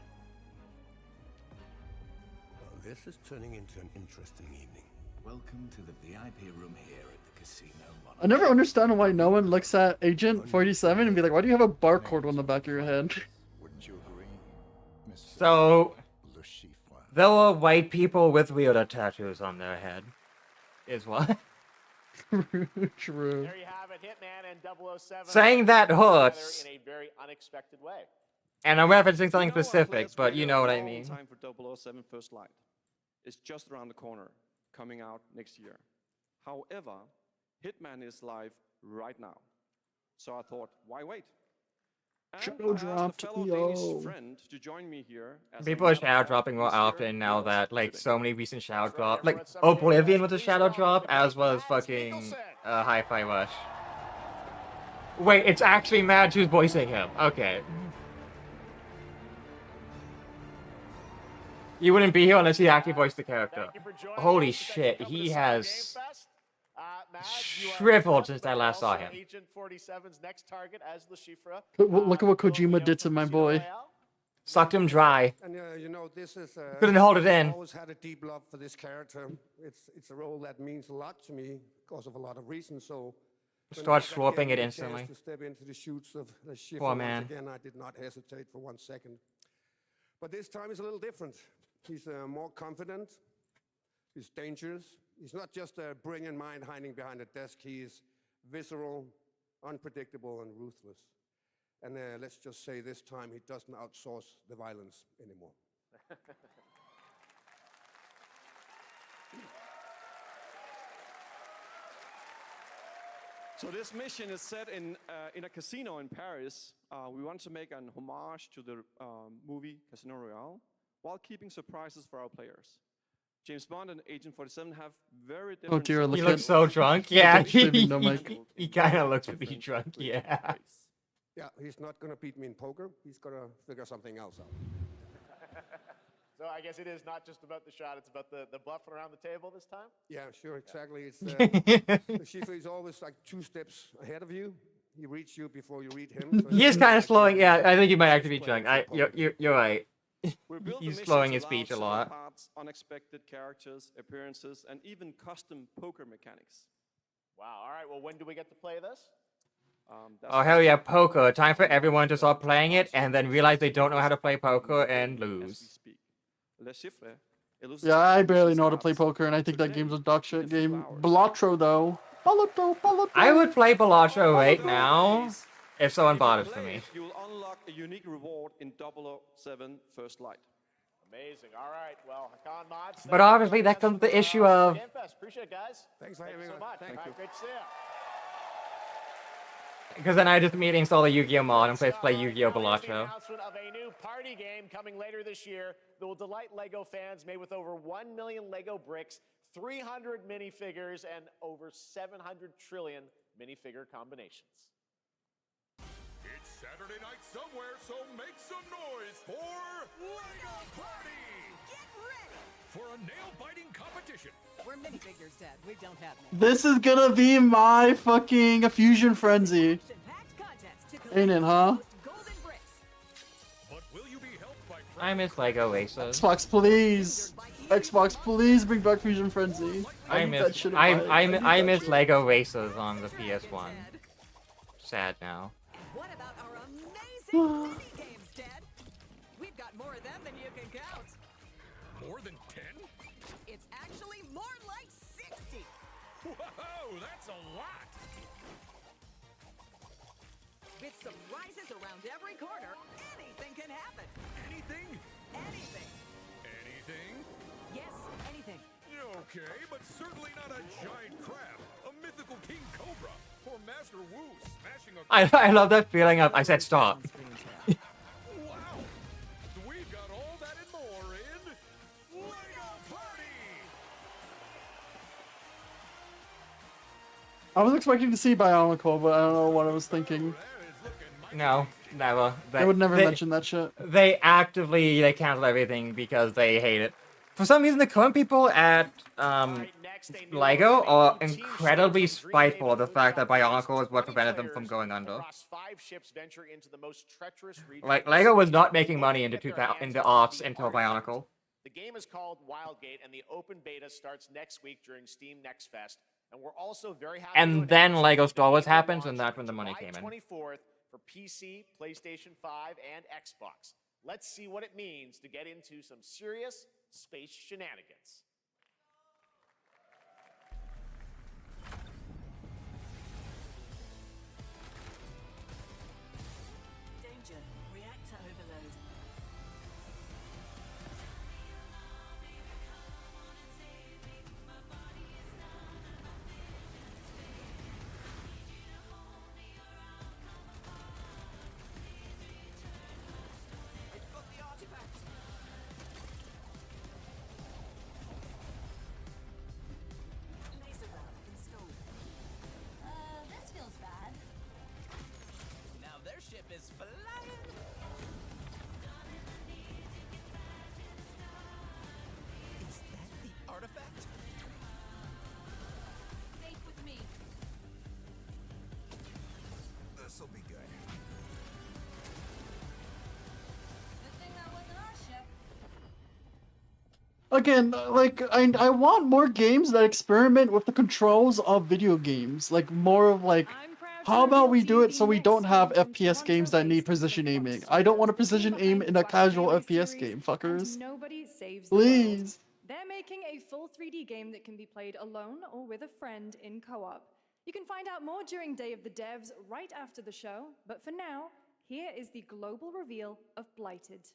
Well, this is turning into an interesting evening. Welcome to the VIP room here at the Casino I never understand why no one looks at Agent 47 and be like, "Why do you have a barcode on the back of your head?" Wouldn't you agree? So, there were white people with weirder tattoos on their head, is what? True. There you have it, Hitman and 007 Saying that hurts. in a very unexpected way. And I'm referencing something specific, but you know what I mean. Time for 007 First Light. It's just around the corner, coming out next year. However, Hitman is live right now. So I thought, why wait? And Shadow I asked dropped, a fellow yo. Danish friend to join me here. As People are shadow dropping more often now that like so many recent shadow drop. Like Oblivion was a shadow drop, as was fucking Hi-Fi Rush. Wait, it's actually Madge who's voicing him. Okay. You wouldn't be here unless he actually voiced the character. Holy shit, he has shriveled since I last saw him. Agent 47's next target as Le Chiffre. Look at what Kojima did to my boy. Sucked him dry. And you know, this is Couldn't hold it in. I've always had a deep love for this character. It's a role that means a lot to me because of a lot of reasons. So Start whenever I slurping gave it me a chance instantly. To step into the shoots of the Chiffre Poor once man. again, I did not hesitate for 1 second. But this time is a little different. He's more confident. He's dangerous. He's not just a brilliant mind hiding behind a desk. He is visceral, unpredictable, and ruthless. And let's just say this time he doesn't outsource the violence anymore. So this mission is set in a casino in Paris. We want to make an homage to the movie Casino Royale while keeping surprises for our players. James Bond and Agent 47 have very different... Oh dear, He looks so drunk. Yeah, he kind of looks to be drunk. Yeah. Yeah, he's not going to beat me in poker. He's going to figure something else out. So I guess it is not just about the shot, it's about the bluffing around the table this time? Yeah, sure, exactly. It's the Chiffre is always like 2 steps ahead of you. He reads you before you read him. So He is kind of slowing. Yeah, I think he might actually be drunk. You're right. He's slowing his speech a lot. Parts, unexpected characters, appearances, and even custom poker mechanics. Wow, all right, well, when do we get to play this? Oh, hell yeah, poker. Time for everyone to start playing it and then realize they don't know how to play poker and lose. Yeah, I barely know how to play poker, and I think that game's a dog shit game. Balatro, though. Balatro. I would play Balatro right now if someone bought it for me. You will unlock a unique reward in 007 First Light. Amazing. All right. Well, Hakan Mods. But obviously that comes with the issue of Game Fest. Appreciate it, guys. Thanks for Thank you having so me. much. Thank All you. right, great to see you. because then I just immediately install the Yu-Gi-Oh mod and play Yu-Gi-Oh! Now here's the Balacho. announcement of a new party game coming later this year that will delight LEGO fans, made with over 1 million LEGO bricks, 300 minifigures, and over 700 trillion minifigure combinations. It's Saturday night somewhere, so make some noise for LEGO Party! Get ready For a nail-biting competition. We're minifigures, Dad. We don't have This is gonna be my fucking Fusion Frenzy. Ain't it, huh? But will you be helped by I miss Lego Aces. Xbox, please. Xbox, please bring back Fusion Frenzy. I need miss that shit in I my- need I that miss shit. Lego Races on the PS1. Sad now. What about our amazing mini games, Dad? We've got more of them than you can count. more than 10? It's actually more like 60. Whoa, that's a lot! With surprises around every corner, anything can happen. Anything? Anything. Anything? Yes, anything. Okay, but certainly not a giant crab, a mythical king cobra, or Master Wu smashing a... I love that feeling of I said stop. Wow! We've got all that and more in LEGO Party! I was expecting to see Bionicle, but I don't know what I was thinking. No, never. They would never mention that shit. They actively cancel everything because they hate it. For some reason, the current people at Lego are incredibly spiteful of the fact that Bionicle is what prevented them from going under. Across 5 ships venture into the most treacherous region. Like Lego was not making money into ops until Bionicle. The game is called Wildgate, and the open beta starts next week during Steam Next Fest. And we're also very happy. And then Lego Star Wars happens, and that's when the money came in. 24th for PC, PlayStation 5, and Xbox. Let's see what it means to get into some serious space shenanigans. Danger. Reactor overload. This feels bad. Now their ship is flying. Is that the artifact? Stay with me. This'll be good. Good thing that wasn't our ship. Again, like, I want more games that experiment with the controls of video games. Like, more of, like, how about we do it so we don't have FPS games that need precision aiming? I don't want to precision aim in a casual FPS game, fuckers. Nobody saves the world. Please. They're making a full 3D game that can be played alone or with a friend in co-op. You can find out more during Day of the Devs right after the show, but for now, here is the global reveal of Blighted.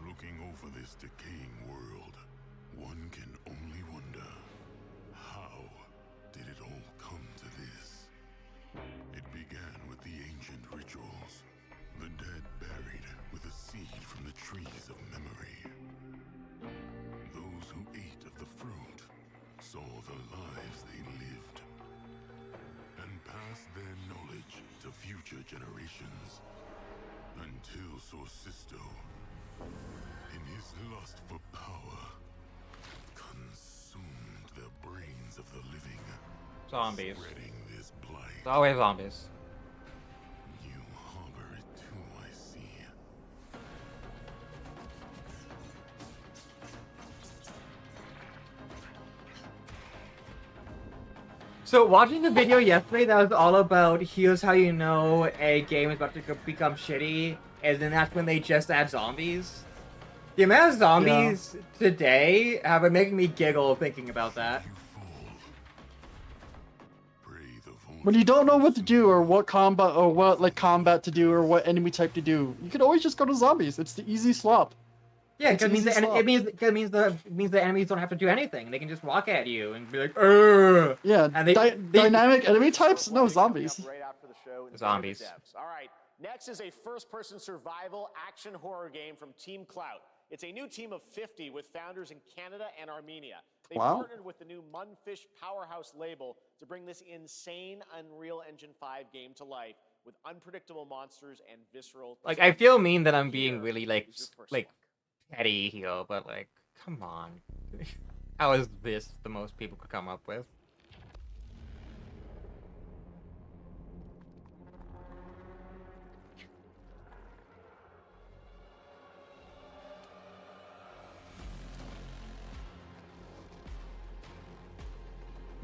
Looking over this decaying world, one can only wonder, how did it all come to this? It began with the ancient rituals, the dead buried with a seed from the trees of memory. Those who ate of the fruit saw the lives they lived, and passed their knowledge to future generations, until Sorcisto, in his lust for power, consumed the brains of the living. Zombies. Spreading this blight. It's always zombies. You harbor it too, I see. So watching the video yesterday that was all about here's how you know a game is about to become shitty, and then that's when they just add zombies. The amount of zombies today have been making me giggle thinking about that. When you don't know what to do or what combat to do or what enemy type to do, you can always just go to zombies. It's the easy swap. Yeah, It's it means easy swap. it means the enemies don't have to do anything. They can just walk at you and be like, "Ugh." Yeah, and they dynamic enemy types? No, zombies. Right after the show in Zombies. Depths. All right, next is a first-person survival action horror game from Team Clout. It's a new team of 50 with founders in Canada and Armenia. They Wow. partnered with the new Munfish Powerhouse label to bring this insane Unreal Engine 5 game to life with unpredictable monsters and visceral. Like, I feel mean that I'm being really like petty here, but like, come on. How is this the most people could come up with?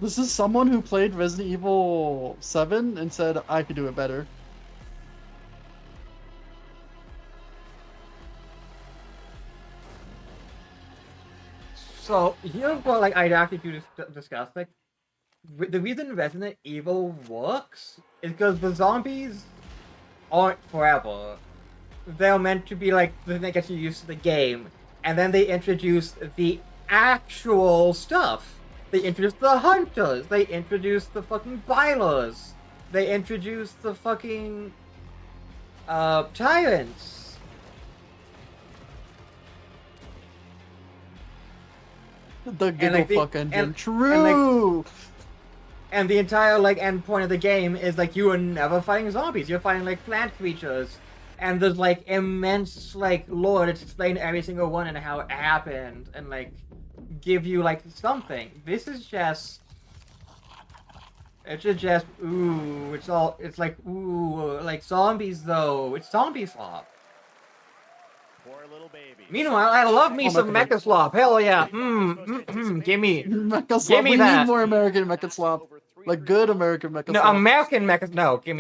This is someone who played Resident Evil 7 and said, I could do it better. So here's what like I'd actually do to discuss. Like, the reason Resident Evil works is because the zombies aren't forever. They're meant to be like the thing that gets you used to the game, and then they introduce the actual stuff. They introduce the hunters. They introduce the fucking bilers. They introduce the fucking tyrants. The giggle fuck engine. True. And the entire like end point of the game is like you are never fighting zombies. You're fighting like plant creatures, and there's like immense like lore that's explained every single one and how it happened, and like give you like something. This is just. It's just ooh. It's like ooh. Like zombies though. It's zombie slop. Poor little baby. Meanwhile, I love me some Mecha Slop. Hell yeah. Give me. Mecha Slop. Give me We that. need more American Mecha Slop. Like good American Mecha No, Slop. American Mecha. No, give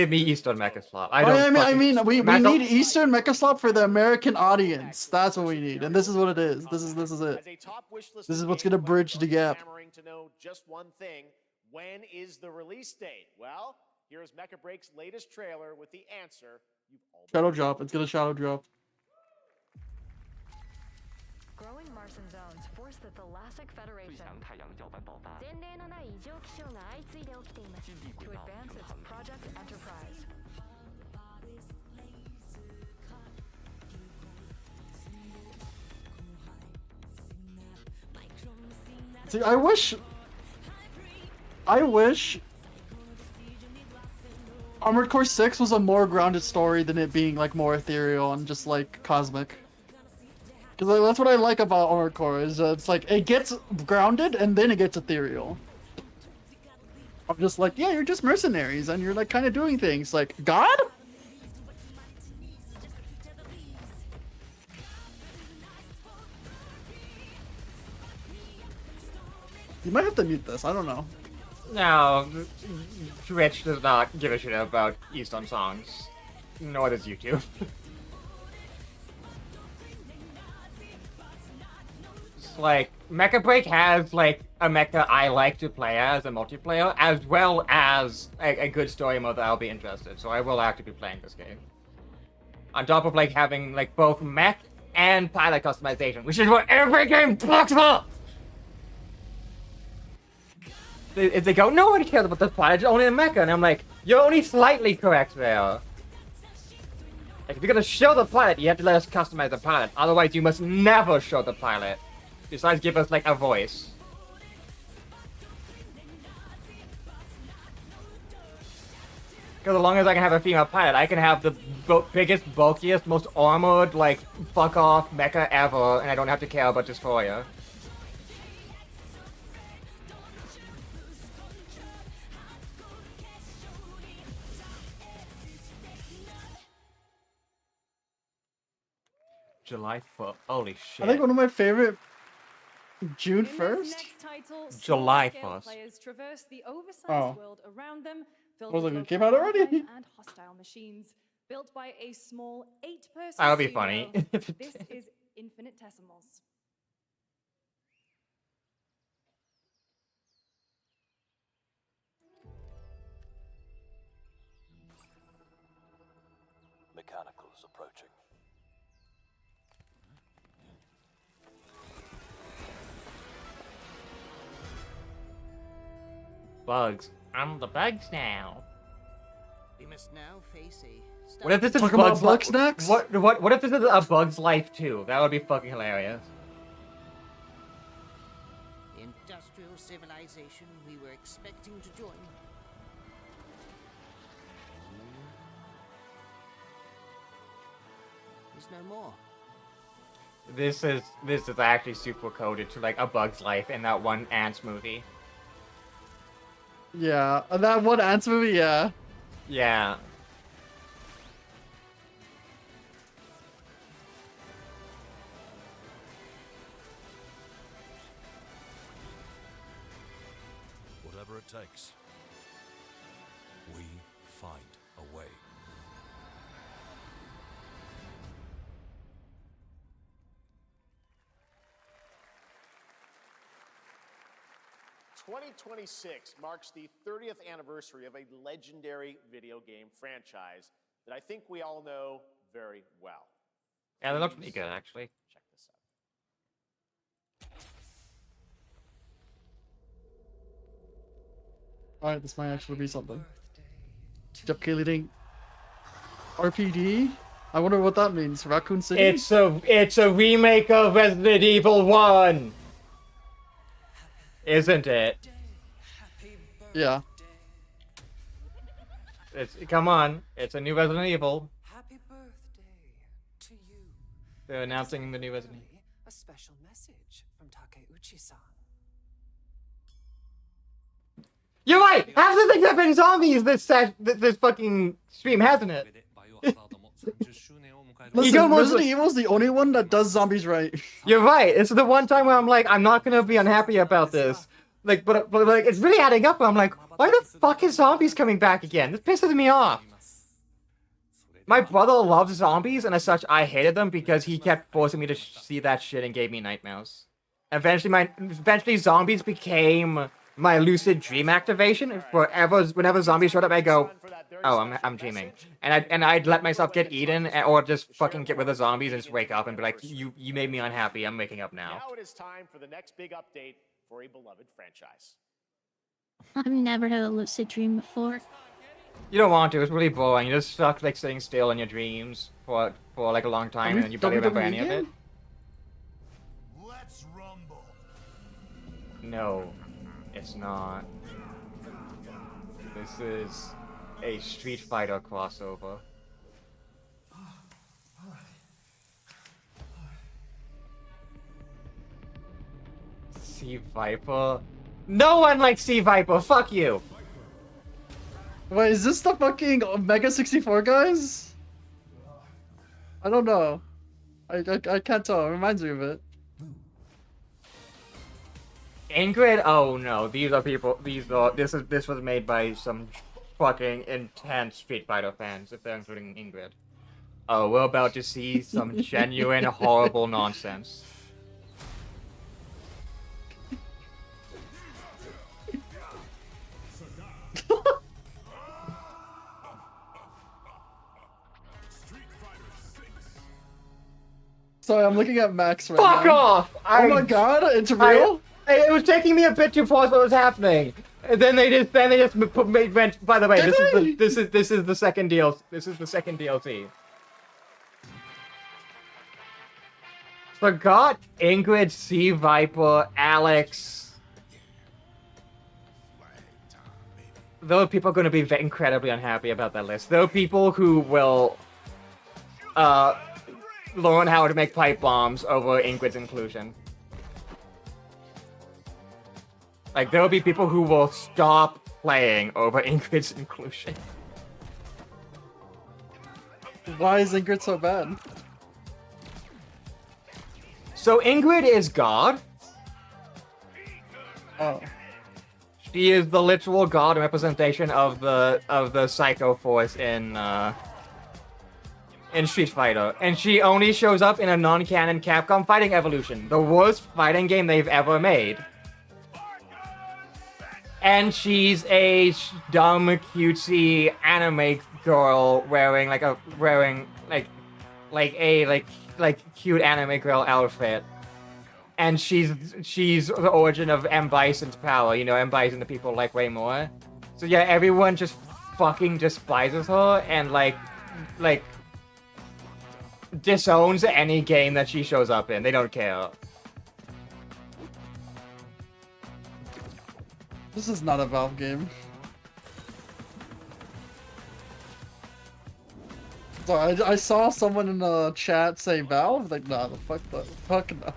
me Eastern Mecha Slop. I don't. We need Eastern Mecha Slop for the American audience. That's what we need, and this is what it is. This is it. This is what's gonna bridge the gap. Clamoring to know just one thing: when is the release date? Well, here's Mecha Break's latest trailer with the answer you've all been Shadow drop. It's gonna shadow drop. Growing Martian zones force the Thalassic Federation to advance its Project Enterprise. See, I wish Armored Core 6 was a more grounded story than it being like more ethereal and just like cosmic. Because that's what I like about Armored Core is it's like it gets grounded and then it gets ethereal. I'm just like, yeah, you're just mercenaries and you're like kind of doing things like God. You might have to mute this. I don't know. No, Twitch does not give a shit about Eastern songs. Nor does YouTube. It's like, Mecha Break has, like, a mecha I like to play as a multiplayer, as well as a good story mode that I'll be interested, so I will actually be playing this game. On top of, like, having, like, both mech and pilot customization, which is what every game talks about! They go, nobody cares about the pilot, it's only the mecha, and I'm like, you're only slightly correct there. Like, if you're gonna show the pilot, you have to let us customize the pilot, otherwise you must never show the pilot. Besides give us, like, a voice. Because as long as I can have a female pilot, I can have the biggest, bulkiest, most armored, like, fuck-off mecha ever, and I don't have to care about Destroyer. July 4th. Holy shit. I think one of my favorite June 1st. July small-scale 1st. Players traverse the oversized Oh. world around them, filled I was with like, it local came out already? wildlife and hostile machines. Built by a small 8-person That would be studio, funny if it this did. is Infinitesimals. themselves approaching. Bugs. I'm the bugs now. We must now face a What if this is Talking about Bugs Bugs next? What if this is a Bug's Life too? That would be fucking hilarious. the industrial civilization we were expecting to join. Is no more. This is actually super coded to like a Bug's Life in that one Ants movie. Yeah, that one Ants movie, yeah. Yeah. Whatever it takes, we find a way. "2026 marks the 30th anniversary of a legendary video game franchise that I think we all know very well. Yeah, they look pretty good actually. Check this out. Alright, this might actually be something. Jeff Keighley ding. RPD? I wonder what that means. Raccoon City? It's a remake of Resident Evil 1. Isn't it? Yeah. Come on. It's a new Resident Evil. Happy birthday to you. They're announcing the new Resident Evil. A special message from Takeuchi-san. You're right! Half the things have been zombies this fucking stream, hasn't it? Listen, Resident Evil's the only one that does zombies right. You're right. It's the one time where I'm like, I'm not gonna be unhappy about this. Like, but like, it's really adding up. Where I'm like, why the fuck is zombies coming back again? This pisses me off. My brother loves zombies, and as such, I hated them because he kept forcing me to see that shit and gave me nightmares. Eventually, zombies became my lucid dream activation. Whenever zombies showed up, I go, oh, I'm dreaming, and I'd let myself get eaten, or just fucking get rid of zombies and just wake up and be like, you made me unhappy. I'm waking up now. Now it is time for the next big update for a beloved franchise. I've never had a lucid dream before. You don't want to. It's really boring. You're just stuck like sitting still in your dreams for like a long time, and then you barely remember any of it. Let's rumble. No, it's not. This is a Street Fighter crossover. Sea Viper? No one likes Sea Viper. Fuck you. Wait, is this the fucking Mega 64 guys? I don't know. I can't tell. It reminds me of it. Ingrid? Oh no, these are people. This was made by some fucking intense Street Fighter fans, if they're including Ingrid. Oh, we're about to see some genuine horrible nonsense. Sorry, I'm looking at Max right Fuck now. off! Oh my god, it's real? It was taking me a bit to pause what was happening, and then they just went. By the way, this is the second DLC. This is the second DLC. Forgot Ingrid, Sea Viper, Alex. There are people going to be incredibly unhappy about that list. There are people who will learn how to make pipe bombs over Ingrid's inclusion. Like, there will be people who will stop playing over Ingrid's inclusion. Why is Ingrid so bad? So Ingrid is God. Oh. She is the literal god representation of the Psycho Force in Street Fighter, and she only shows up in a non-canon Capcom Fighting Evolution, the worst fighting game they've ever made. And she's a dumb, cutesy anime girl wearing like a cute anime girl outfit, and she's the origin of M. Bison's power. You know, M. Bison the people like way more. So yeah, everyone just fucking despises her and like disowns any game that she shows up in. They don't care. This is not a Valve game. So I saw someone in the chat say Valve. Like, nah, the fuck no.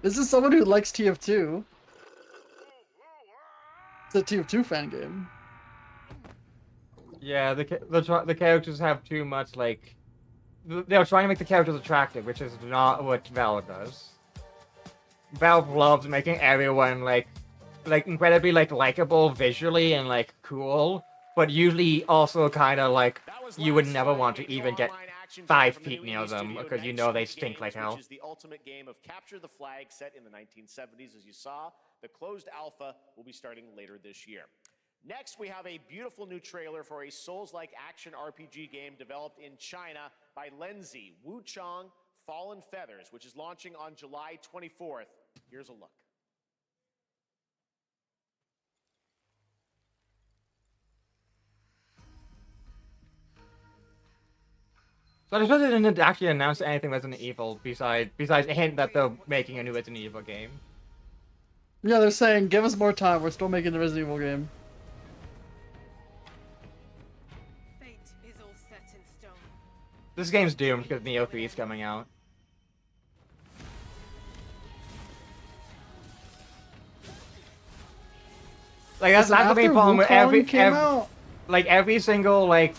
This is someone who likes TF2. It's a TF2 fan game. Yeah, the characters have too much like. They're trying to make the characters attractive, which is not what Valve does. Valve loves making everyone like incredibly likable visually and like cool, but usually also kind of like you would never want to even get 5 feet near them because you know they stink like hell. Which is the ultimate game of capture the flag set in the 1970s, as you saw. The closed alpha will be starting later this year. Next, we have a beautiful new trailer for a Souls-like action RPG game developed in China by Lenzi, Wuchang Fallen Feathers, which is launching on July 24th. Here's a look. So I suppose they didn't actually announce anything Resident Evil besides a hint that they're making a new Resident Evil game. Yeah, they're saying, give us more time. We're still making the Resident Evil game. Fate is all set in stone. This game's doomed because Neo 3 is coming out. Like that's the main problem with every single like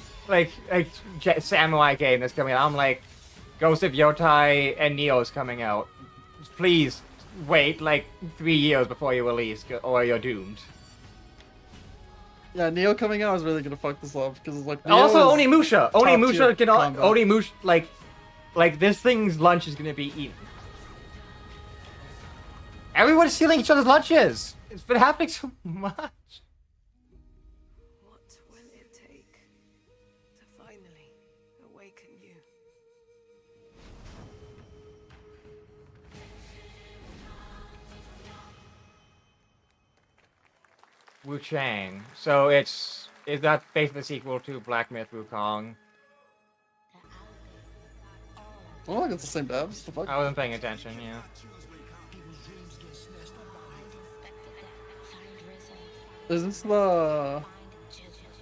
samurai game that's coming out. I'm like, Ghost of Yotai and Neo is coming out. Please wait like 3 years before you release, or you're doomed. Yeah, Neo coming out is really gonna fuck this up because it's like. Also, Onimusha can Onimusha like this thing's lunch is gonna be eaten. Everyone's stealing each other's lunches. It's been happening so much. What will it take to finally awaken you? Wuchang. So is that basically the sequel to Black Myth Wukong? Oh, look, it's the same devs. The fuck? I wasn't paying attention. Yeah. Is this the?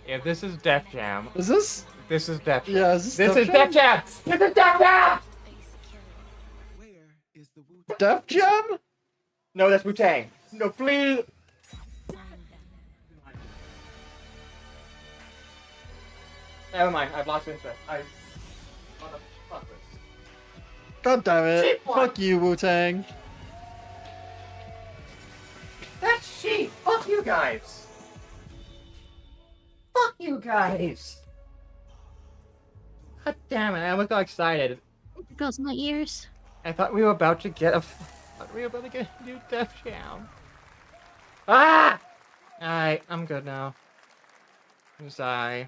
Yeah, this is Def Jam. Is this? This is Def Jam. Yeah, is this is Def Jam. This is Def Jam. Def Jam? No, that's Wu-Tang. No, please. Never mind. I've lost interest. God damn it! Fuck you, Wu-Tang. That's cheap. Fuck you guys. Fuck you guys. God damn it! I almost got excited. It goes in my ears. I thought we were about to get a new Def Jam. Ah! Alright, I'm good now. I'm sorry.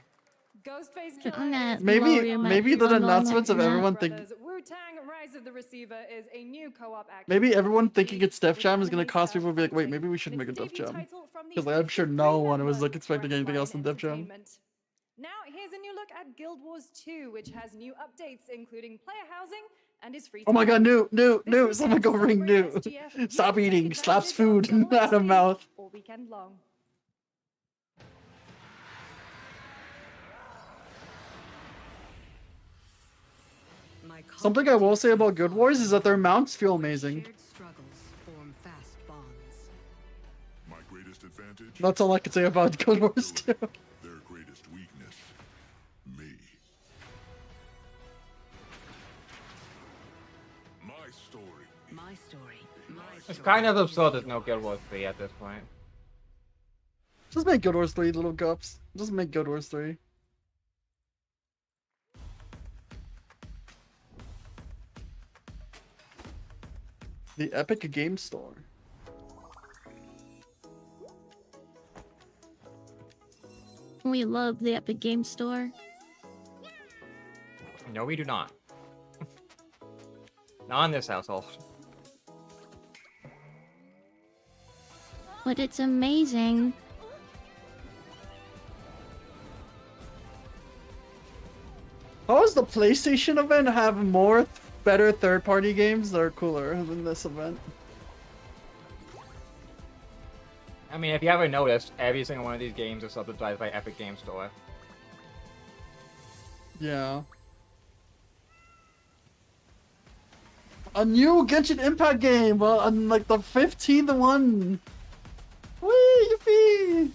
Ghostface Killer. Maybe the announcements of everyone thinking. Wu-Tang: Rise of the Receiver is a new co-op action. Maybe everyone thinking it's Def Jam is gonna cause people to be like, wait, maybe we should make a Def Jam. Because like, I'm sure no one was like expecting anything else than Def Jam. Now here's a new look at Guild Wars 2, which has new updates including player housing and is free. Oh my god, new! Someone go ring new! Stop eating, slaps food out of mouth. All weekend long. Something I will say about Guild Wars is that their mounts feel amazing. My greatest advantage. That's all I can say about Guild Wars 2. Their greatest weakness. Me. My story. My story. It's kind of absurd there's no Guild Wars 3 at this point. Just make Guild Wars 3, little gups. Just make Guild Wars 3. The Epic Game Store. We love the Epic Game Store. No, we do not. Not in this household. But it's amazing. How does the PlayStation event have more better third-party games that are cooler than this event? I mean, if you haven't noticed, every single one of these games is subsidized by Epic Games Store. Yeah. A new Genshin Impact game, on like the 15th one. Whee, yippee!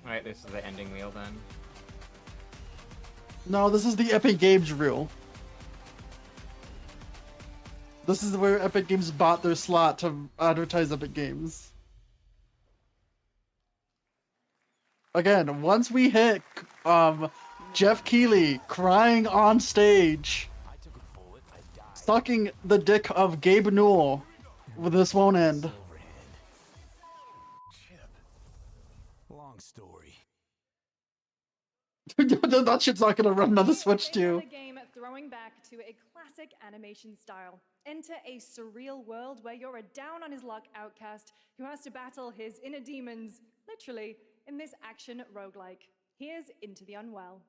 Alright, this is the ending wheel then. No, this is the Epic Games reel. This is where Epic Games bought their slot to advertise Epic Games. Again, once we hit Jeff Keighley crying on stage, sucking the dick of Gabe Newell, this won't end. Long story. That shit's not gonna run on the Switch too. Another game throwing back to a classic animation style. Enter a surreal world where you're a down-on-his-luck outcast who has to battle his inner demons, literally, in this action roguelike. Here's Into the Unwell.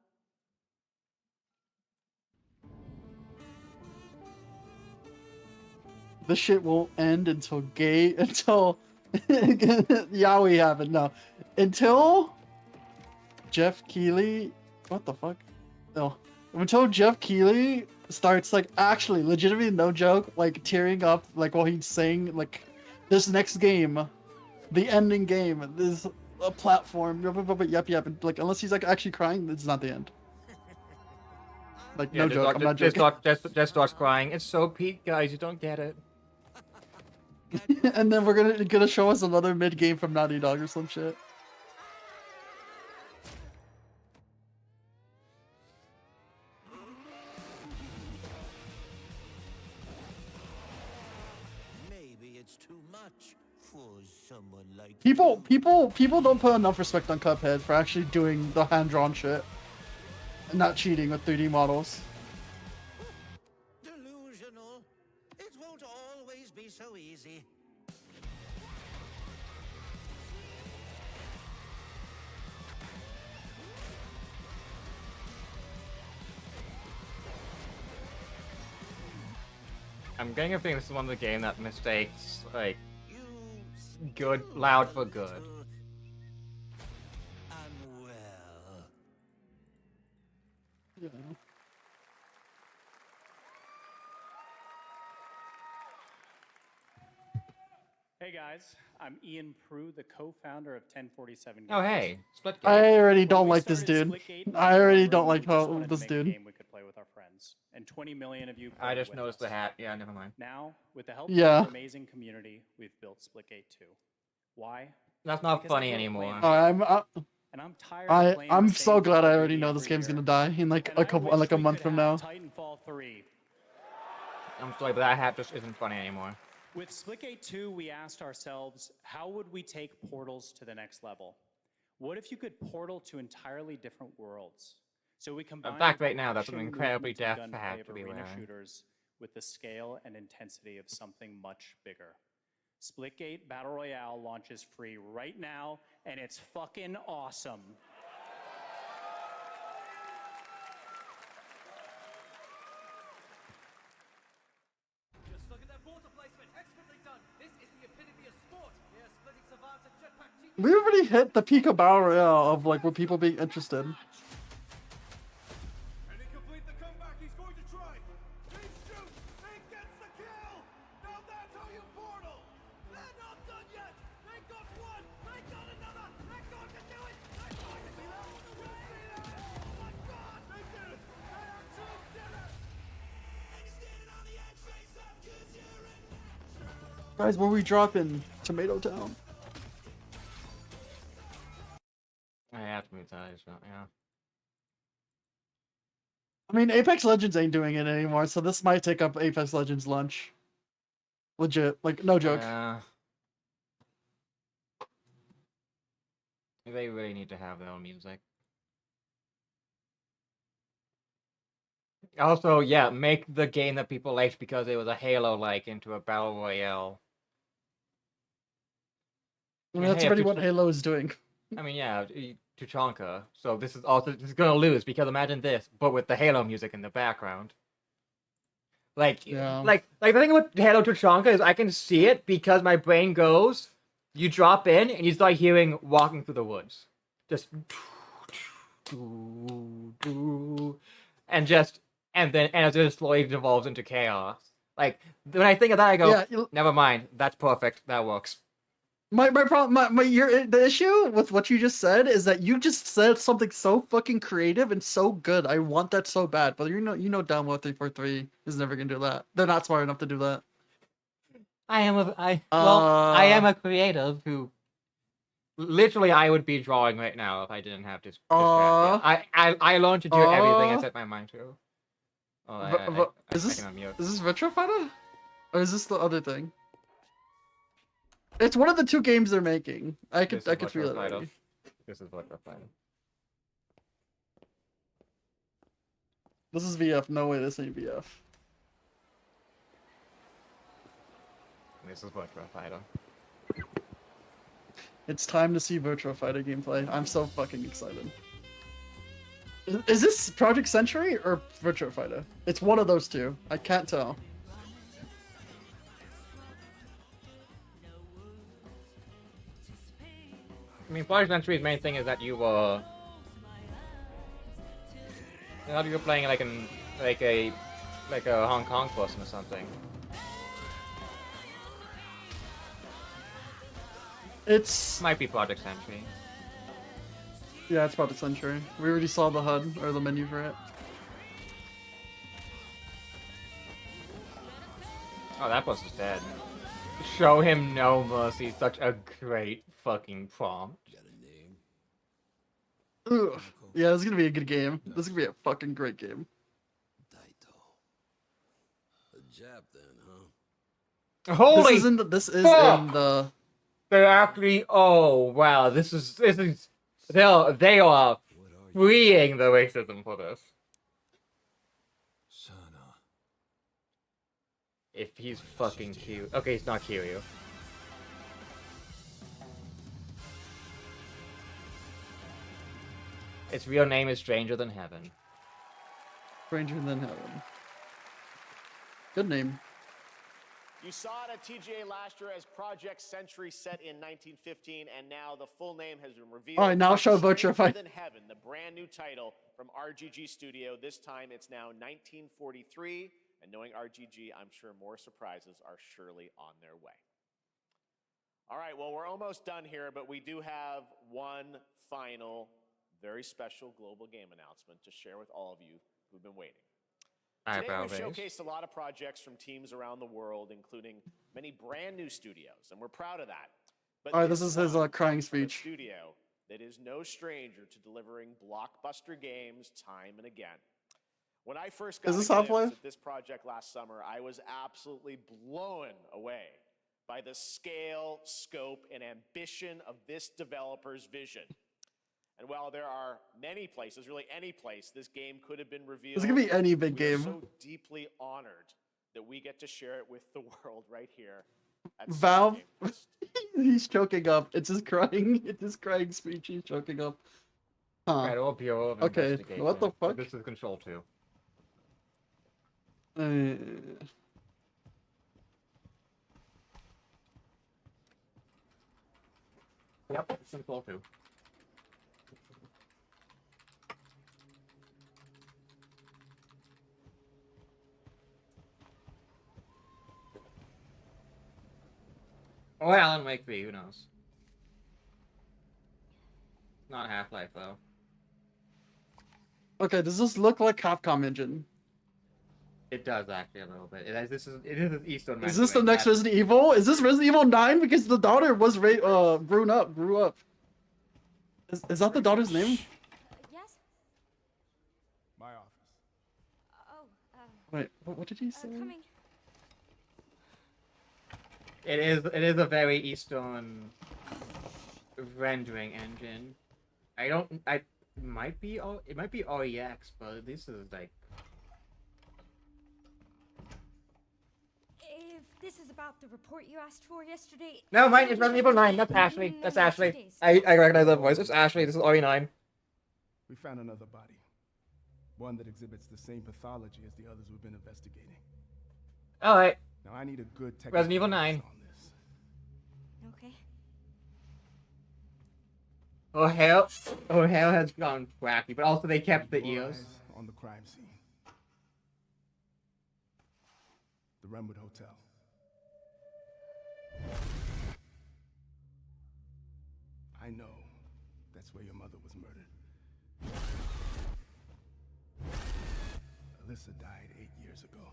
This shit won't end until yeah, we have it now. Until Jeff Keighley, what the fuck? No, until Jeff Keighley starts like actually, legitimately, no joke, like tearing up, like while he's saying like this next game, the ending game, this a platform, yep, and like unless he's like actually crying, it's not the end. Like Yeah, no joke, I'm not joking. Just starts crying. It's so Pete, guys, you don't get it. And then we're gonna show us another mid game from Naughty Dog or some shit. Maybe it's too much for someone like People don't put enough respect on Cuphead for actually doing the hand-drawn shit and not cheating with 3D models. Delusional. It won't always be so easy. I'm getting a feeling this is one of the game that mistakes like good loud for good. Yeah. Hey guys, I'm Ian Prue, the co-founder of 1047 Games. Oh hey, Splitgate. I already When don't we like this started dude. Splitgate, I already we don't like just how wanted to this make a dude. game we could play with our friends, and 20 million of you I played just with noticed us. the hat. Yeah, never mind. Now, with the help Yeah. of our amazing community, we've built Splitgate 2. Why? That's not Because I funny grew up anymore. playing And I'm tired of playing I'm the so same glad I Call of already Duty know this every game's year. gonna die in like And a I couple wish like a we month could from have now. Titanfall 3. I'm sorry, but that hat just isn't funny anymore. With Splitgate 2, we asked ourselves, how would we take portals to the next level? What if you could portal to entirely different worlds? So we combined fact, right now, that's an action, incredibly movement, and deaf gunplay hat of to be arena wearing. shooters with the scale and intensity of something much bigger. Splitgate Battle Royale launches free right now, and it's fucking awesome. Just look at that water placement. Expertly done. This is the epitome of sport. Here, splitting savants and jetpack team. We already hit the peak of Battle Royale of like with people being interested. And he complete the comeback. He's going to try. He shoots. He gets the kill. Now that's how you portal. They're not done yet. They got one. They got another. They're going to do it. They're going to see that. You see that? Oh my God! They did it. They actually did it. Guys, where we dropping? Tomato Town. I have to move that, yeah. I mean, Apex Legends ain't doing it anymore, so this might take up Apex Legends lunch. Legit, like no joke. Yeah. They really need to have their own music. Also, yeah, make the game that people liked because it was a Halo-like into a Battle Royale. I mean, that's hey, already what Halo is doing. I mean, yeah, Tuchanka. So this is gonna lose because imagine this, but with the Halo music in the background. Like the thing about Halo Tuchanka is I can see it because my brain goes, you drop in and you start hearing Walking Through the Woods, just and then as it slowly devolves into chaos. Like when I think of that, I go, never mind, that's perfect, that works. My problem, the issue with what you just said is that you just said something so fucking creative and so good. I want that so bad, but you know damn well 343 is never gonna do that. They're not smart enough to do that. I am a creative who literally I would be drawing right now if I didn't have this. I learned to do everything I set my mind to. Is this Retro Fighter? Or is this the other thing? It's one of the two games they're making. I could feel it already. This is Retro Fighter. This is VF. No way, this ain't VF. This is Retro Fighter. It's time to see Virtua Fighter gameplay. I'm so fucking excited. Is this Project Century or Virtua Fighter? It's one of those two. I can't tell. I mean, Project Century's main thing is that you were playing like a Hong Kong person or something. It's might be Project Century. Yeah, it's Project Century. We already saw the HUD or the menu for it. Oh, that boss is dead. Show him no mercy. Such a great fucking prompt. Ugh. Yeah, this is gonna be a good game. This is gonna be a fucking great game. A Jap then, huh? Holy! This is in the. They're actually. Oh wow! This is. They are freeing the racism for this. If he's fucking cute. Okay, he's not Kiryu. Its real name is Stranger Than Heaven. Stranger Than Heaven. Good name. You saw it at TGA last year as Project Century set in 1915, and now the full name has been revealed. All right, now show Virtua Fighter. Than Heaven, the brand new title from RGG Studio. This time it's now 1943, and knowing RGG, I'm sure more surprises are surely on their way. All right, well, we're almost done here, but we do have one final, very special global game announcement to share with all of you who've been waiting. Today we've showcased a lot of projects from teams around the world, including many brand new studios, and we're proud of that. But all right, this is his crying speech. Studio that is no stranger to delivering blockbuster games time and again. When I first got at this project last summer, I was absolutely blown away by the scale, scope, and ambition of this developer's vision. And while there are many places, really any place, this game could have been revealed. It's gonna be any big game. We're so deeply honored that we get to share it with the world right here. At Valve, he's choking up. It's his crying. It's his crying speech. He's choking up. Huh. Okay. What the fuck? This is Control 2. Yep, it's Control 2. Or Alan Wake 3, who knows? Not Half-Life, though. Okay, does this look like Capcom engine? It does, actually, a little bit. It is Eastern. Is this the next Resident Evil? Is this Resident Evil 9? Because the daughter was grew up. Is that the daughter's name? Yes? My office. Wait, what did he say? It is a very Eastern rendering engine. It might be REX, but this is like. If this is about the report you asked for yesterday. No, mine is Resident Evil 9. That's Ashley. That's Ashley. I recognize that voice. It's Ashley. This is RE9. We found another body. One that exhibits the same pathology as the others we've been investigating. Alright. Now I need a good Resident Evil 9. Okay. Oh hell has gone wacky, but also they kept the ears. On the crime scene. The Renwood Hotel. I know that's where your mother was murdered. Alyssa died 8 years ago.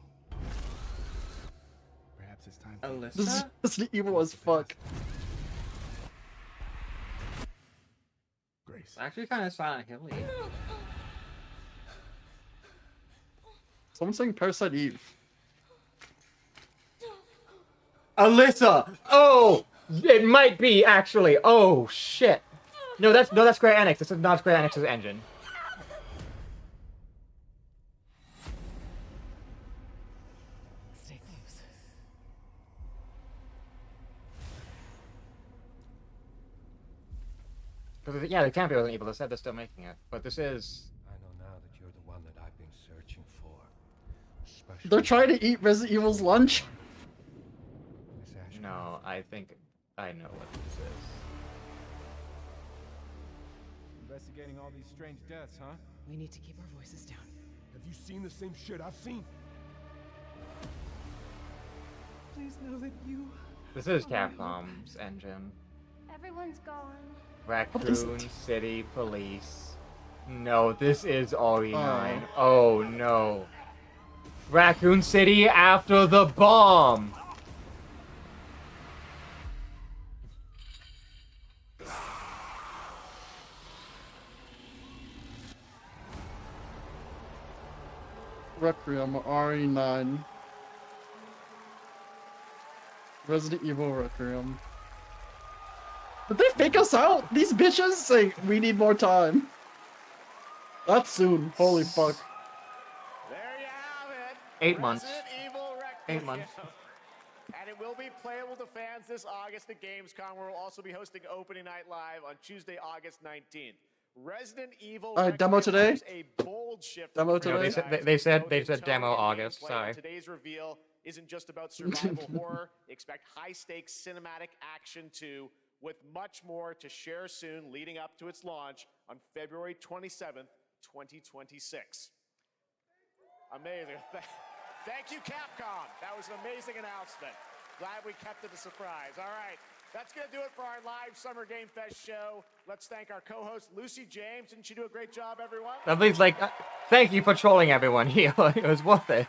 Perhaps it's time for Alyssa? This is evil as fuck. Grace. Actually kind of Silent Hill-y. Someone's saying Parasite Eve. Alyssa! Oh! It might be, actually. Oh, shit. No, that's Square Enix. This is not Square Enix's engine. Stay close. Because, yeah, it can't be Resident Evil. They said they're still making it. But this is... I know now that you're the one that I've been searching for. Especially They're trying to eat Resident Evil's lunch. No, I think I know what this is. investigating all these strange deaths, huh? We need to keep our voices down. Have you seen the same shit I've seen? Please know that you... This is Capcom's engine. Everyone's gone. Raccoon City Police. No, this is RE9. Oh no. Raccoon City after the bomb! Requiem, RE9. Resident Evil Requiem. Did they fake us out? These bitches say we need more time. That's soon. Holy fuck. There you have it. 8 months. Resident Evil Requiem. 8 months. And it will be playable to fans this August at Gamescom, where we'll also be hosting Opening Night Live on Tuesday, August 19th. Resident Evil demo today? is a bold shift. Demo from today? franchise They said tone demo and August, gameplay. sorry. Today's reveal isn't just about survival horror. Expect high-stakes cinematic action too, with much more to share soon leading up to its launch on February 27th, 2026. Amazing. Thank you, Capcom. That was an amazing announcement. Glad we kept it a surprise. All right, that's going to do it for our live Summer Game Fest show. Let's thank our co-host, Lucy James. Didn't she do a great job, everyone? At least, like, thank you for trolling everyone here. It was worth it.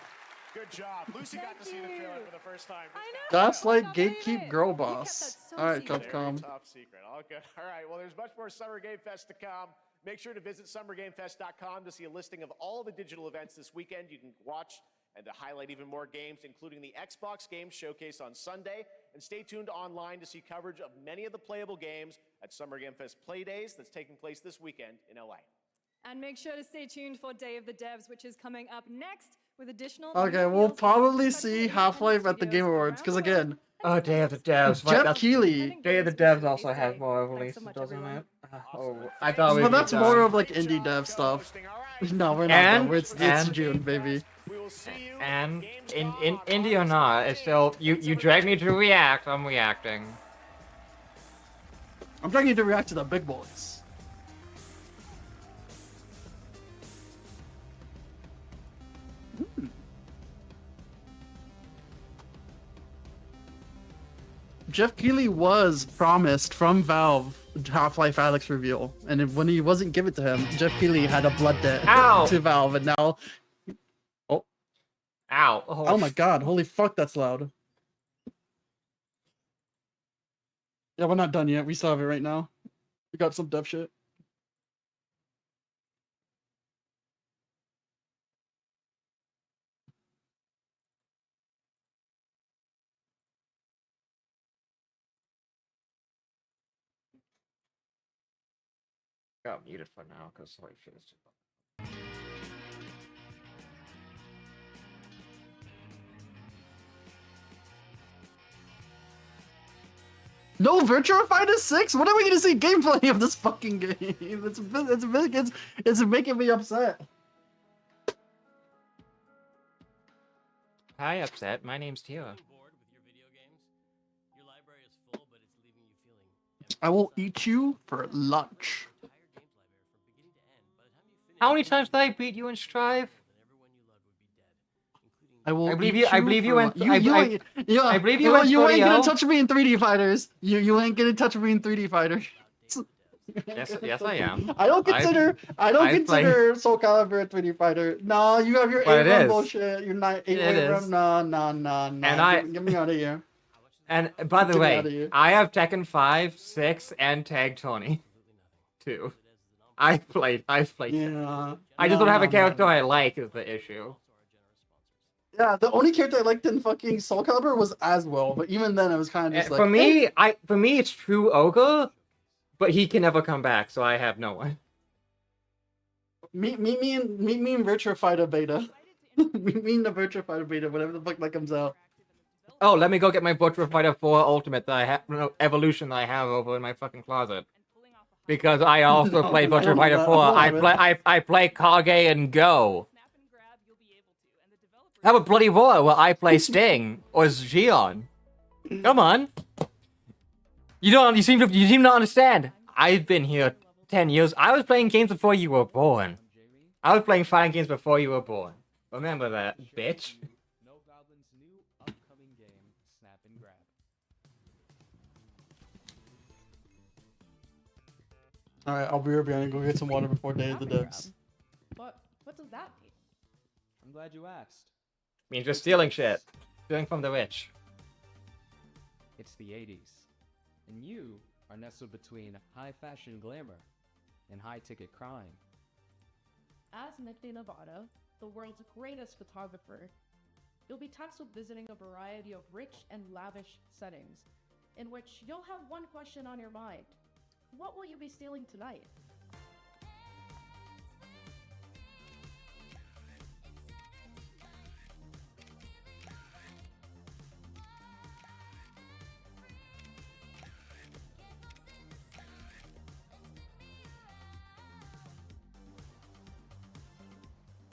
Good job. Lucy got to see the trailer for the first time. That's like Gatekeep Girl Boss. Alright, Capcom. Top secret. All good. All right, well, there's much more Summer Game Fest to come. Make sure to visit summergamefest.com to see a listing of all the digital events this weekend you can watch and to highlight even more games, including the Xbox Games Showcase on Sunday. And stay tuned online to see coverage of many of the playable games at Summer Game Fest Play Days that's taking place this weekend in LA. And make sure to stay tuned for Day of the Devs, which is coming up next with additional... Okay, we'll probably see Half-Life at the Game Awards, because again... Oh, Day of the Devs. Jeff Keighley. Day of the Devs also has more releases, doesn't it? Oh, I thought But that's more of like indie dev stuff. No, we're not done. It's June, baby. And in indie or not, it's still you drag me to react. I'm reacting. I'm dragging you to react to the big boys. Jeff Keighley was promised from Valve Half-Life Alyx reveal, and when he wasn't given to him, Jeff Keighley had a blood debt to Valve, and now... Oh. Ow. Oh my god, holy fuck, that's loud. Yeah, we're not done yet. We still have it right now. We got some dev shit. Got muted for now because holy shit is too loud. No Virtua Fighter 6? When are we gonna see gameplay of this fucking game? It's making me upset. Hi, upset. My name's Tila. I will eat you for lunch. How many times did I beat you in Strive? I will. I believe eat you. I believe you went. I believe you went. You ain't gonna touch me in 3D fighters. You ain't gonna touch me in 3D fighters. Yes, I am. I don't consider Soul Calibur a 3D fighter. No, you have your But it 8 run is. bullshit. Your 8 It run. is. No. And Get me out of here. And by the Get me outta way, here. I have Tekken 5, 6, and Tag Tony 2. I've played. Yeah. I just don't have a character I like is the issue. Yeah, the only character I liked in fucking Soul Calibur was Aswell, but even then it was kind of just like For me, it's True Ogre, but he can never come back, so I have no one. Meet me in Virtua Fighter beta. meet me in the Virtua Fighter beta, whatever the fuck that comes out. Oh, let me go get my Virtua Fighter 4 Ultimate that I have, no, Evolution that I have over in my fucking closet. Because I also play Virtua Fighter 4. I play Kage and Go. Have a bloody war where I play Sting or Xion. Come on. You seem to not understand. I've been here 10 years. I was playing games before you were born. I was playing fighting games before you were born. Remember that, bitch. Alright, I'll be right back and go get some water before Day of the Devs. What does that mean? I'm glad you asked. Means you're stealing shit. Stealing from the rich. It's the 80s. And you are nestled between high fashion glamour and high ticket crime. As Nifty Nevada, the world's greatest photographer, you'll be tasked with visiting a variety of rich and lavish settings, in which you'll have one question on your mind. What will you be stealing tonight?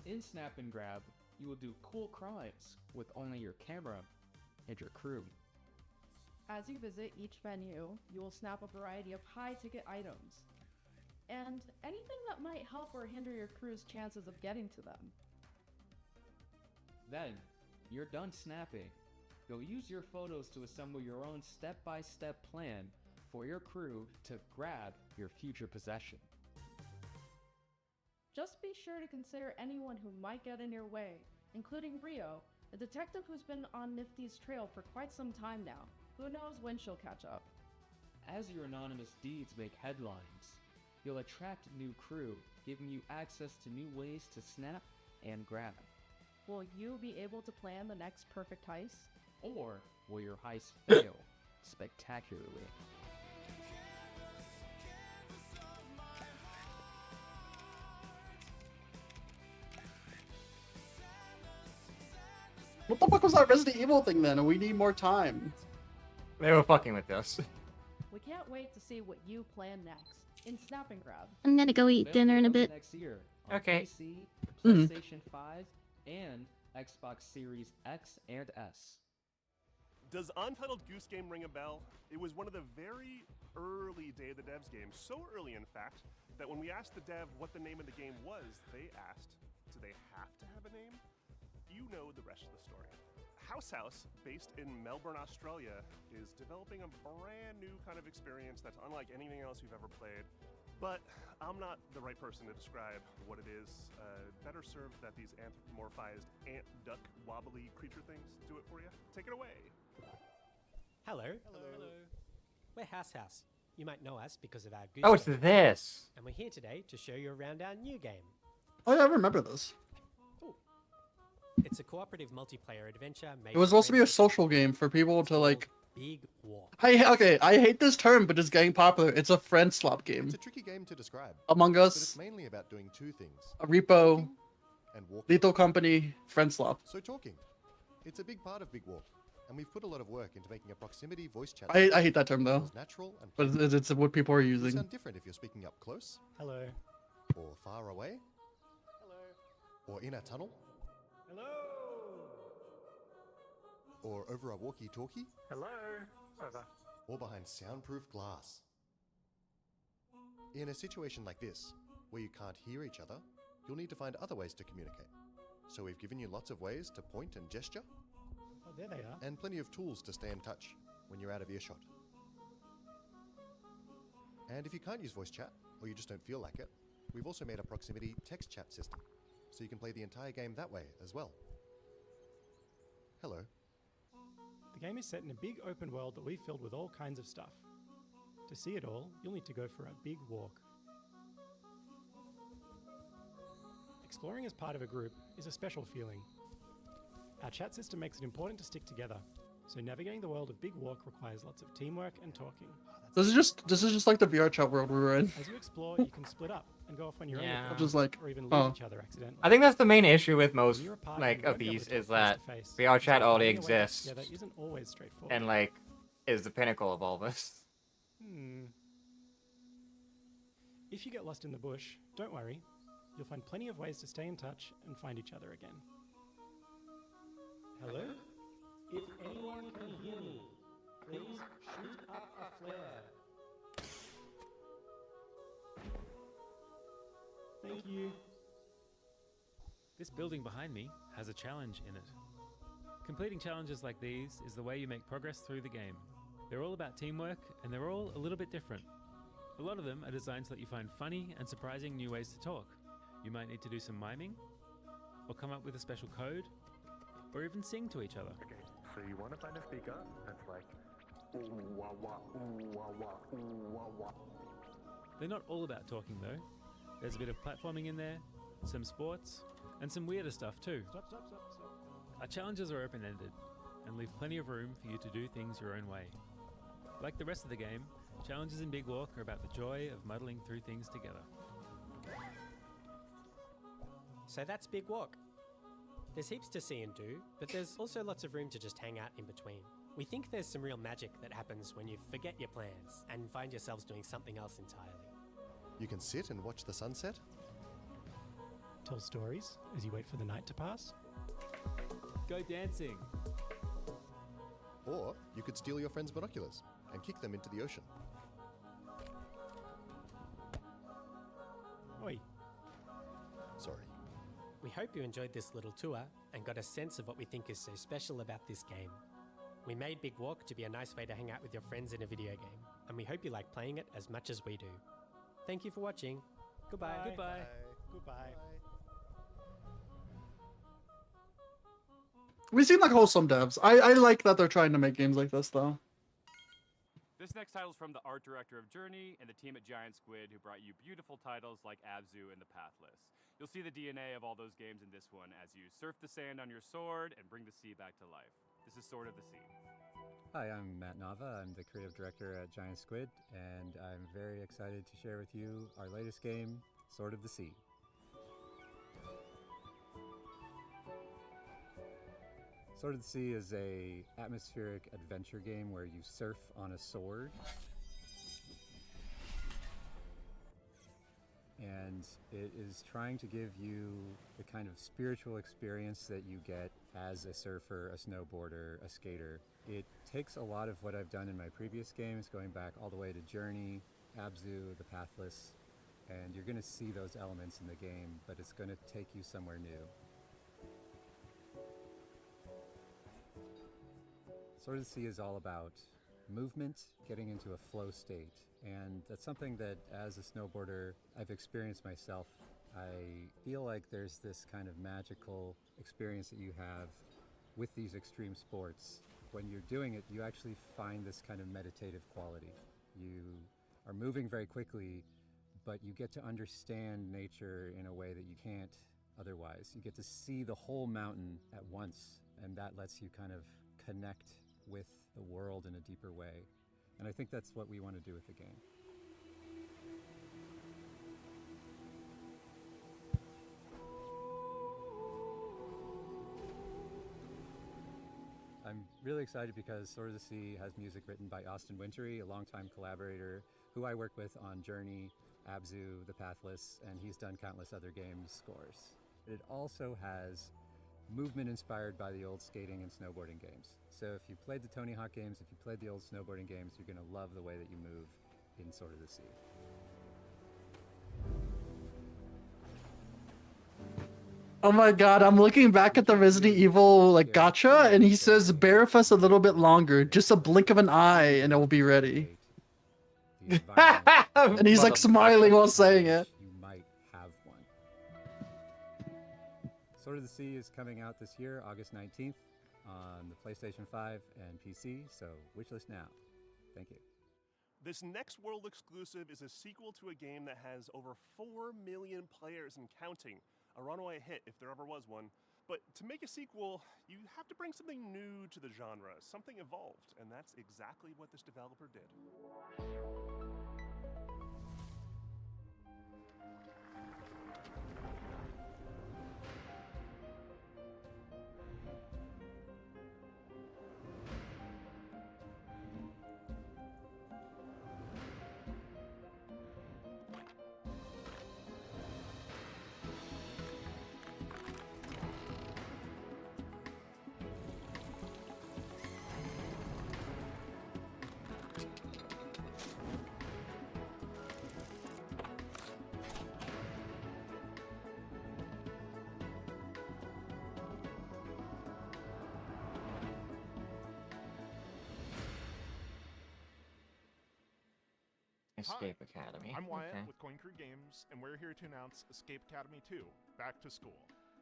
In Snap and Grab, you will do cool crimes with only your camera and your crew. As you visit each venue, you will snap a variety of high-ticket items, and anything that might help or hinder your crew's chances of getting to them. Then, you're done snapping. You'll use your photos to assemble your own step-by-step plan for your crew to grab your future possession. Just be sure to consider anyone who might get in your way, including Rio, a detective who's been on Nifty's trail for quite some time now. Who knows when she'll catch up? As your anonymous deeds make headlines, you'll attract new crew, giving you access to new ways to snap and grab. Will you be able to plan the next perfect heist? Or will your heist fail spectacularly? What the fuck was that Resident Evil thing then? We need more time. They were fucking with us. We can't wait to see what you plan next in Snap and Grab. I'm gonna go eat dinner in a bit. Next year on Okay. PC, Mhm. PlayStation 5, and Xbox Series X and S. Does Untitled Goose Game ring a bell? It was one of the very early Day of the Devs games, so early in fact, that when we asked the dev what the name of the game was, they asked, do they have to have a name? You know the rest of the story. House, based in Melbourne, Australia, is developing a brand new kind of experience that's unlike anything else you've ever played. But I'm not the right person to describe what it is. Better served that these anthropomorphized ant, duck, wobbly creature things do it for you. Take it away. Hello. We're House. You might know us because of our Goose Oh, it's Game. this. And we're here today to show you around our new game. Oh yeah, I remember this. It's a cooperative multiplayer adventure made It was for supposed to be a friends social game for people to like Big Walk. I hate this term, but it's getting popular. It's a friend swap game. It's a tricky game to describe. Among But Us, it's mainly about doing two things. a Repo, And walking. Lethal Company, friend swap. So talking. It's a big part of Big Walk, and we've put a lot of work into making a proximity voice chat. I hate that term though. feels natural and But it's what people are It'll using. sound different if you're speaking up close. Hello. Or far away. Or in a tunnel. Hello. Or over a walkie-talkie. Hello. Over. Or behind soundproof glass. In a situation like this, where you can't hear each other, you'll need to find other ways to communicate. So we've given you lots of ways to point and gesture, Oh, there they are. and plenty of tools to stay in touch when you're out of earshot. And if you can't use voice chat, or you just don't feel like it, we've also made a proximity text chat system, so you can play the entire game that way as well. Hello. The game is set in a big open world that we've filled with all kinds of stuff. To see it all, you'll need to go for a big walk. Exploring as part of a group is a special feeling. Our chat system makes it important to stick together, so navigating the world of Big Walk requires lots of teamwork and talking. This is just like the VR chat world we were in. As you explore, you can split up and go off on your Yeah. own, Just like, or even lose oh. each other accidentally. I think that's the main issue with most When you're apart, like you of won't be able these to talk is that face-to-face. VR chat So already finding a way to work exists together isn't always straightforward. and like is the pinnacle of all this. If you get lost in the bush, don't worry. You'll find plenty of ways to stay in touch and find each other again. Hello? If anyone can hear me, please shoot up a flare. Thank you. This building behind me has a challenge in it. Completing challenges like these is the way you make progress through the game. They're all about teamwork, and they're all a little bit different. A lot of them are designed so that you find funny and surprising new ways to talk. You might need to do some miming, or come up with a special code, or even sing to each other. Okay, so you want to find a speaker that's like ooh wah wah ooh wah wah ooh wah wah. They're not all about talking though. There's a bit of platforming in there, some sports, and some weirder stuff too. Stop. Our challenges are open-ended, and leave plenty of room for you to do things your own way. Like the rest of the game, challenges in Big Walk are about the joy of muddling through things together. So that's Big Walk. There's heaps to see and do, but there's also lots of room to just hang out in between. We think there's some real magic that happens when you forget your plans and find yourselves doing something else entirely. You can sit and watch the sunset, Tell stories as you wait for the night to pass. Go dancing. or you could steal your friend's binoculars and kick them into the ocean. Oi. Sorry. We hope you enjoyed this little tour and got a sense of what we think is so special about this game. We made Big Walk to be a nice way to hang out with your friends in a video game, and we hope you like playing it as much as we do. Thank you for watching. Goodbye. Goodbye. Goodbye. We seem like wholesome devs. I like that they're trying to make games like this though. This next title is from the art director of Journey and the team at Giant Squid, who brought you beautiful titles like Abzu and The Pathless. You'll see the DNA of all those games in this one as you surf the sand on your sword and bring the sea back to life. This is Sword of the Sea. Hi, I'm Matt Nava. I'm the creative director at Giant Squid, and I'm very excited to share with you our latest game, Sword of the Sea. Sword of the Sea is a atmospheric adventure game where you surf on a sword. And it is trying to give you the kind of spiritual experience that you get as a surfer, a snowboarder, a skater. It takes a lot of what I've done in my previous games, going back all the way to Journey, Abzu, The Pathless, and you're going to see those elements in the game, but it's going to take you somewhere new. Sword of the Sea is all about movement, getting into a flow state. And that's something that, as a snowboarder, I've experienced myself. I feel like there's this kind of magical experience that you have with these extreme sports. When you're doing it, you actually find this kind of meditative quality. You are moving very quickly, but you get to understand nature in a way that you can't otherwise. You get to see the whole mountain at once, and that lets you kind of connect with the world in a deeper way. And I think that's what we want to do with the game. I'm really excited because Sword of the Sea has music written by Austin Wintory, a longtime collaborator who I work with on Journey, Abzu, The Pathless, and he's done countless other games scores. It also has movement inspired by the old skating and snowboarding games. So if you played the Tony Hawk games, if you played the old snowboarding games, you're going to love the way that you move in Sword of the Sea. Oh my god, I'm looking back at the Resident Evil like gacha, and he says bear with us a little bit longer, just a blink of an eye, and it will be ready. And he's like smiling while saying it. You might have one. Sword of the Sea is coming out this year, August 19th, on the PlayStation 5 and PC, so wishlist now. Thank you. This next world exclusive is a sequel to a game that has over 4 million players and counting. A runaway hit if there ever was one. But to make a sequel, you have to bring something new to the genre, something evolved, and that's exactly what this developer did. Escape Academy. I'm Wyatt Okay. with Coin Crew Games, and we're here to announce Escape Academy 2, Back to School,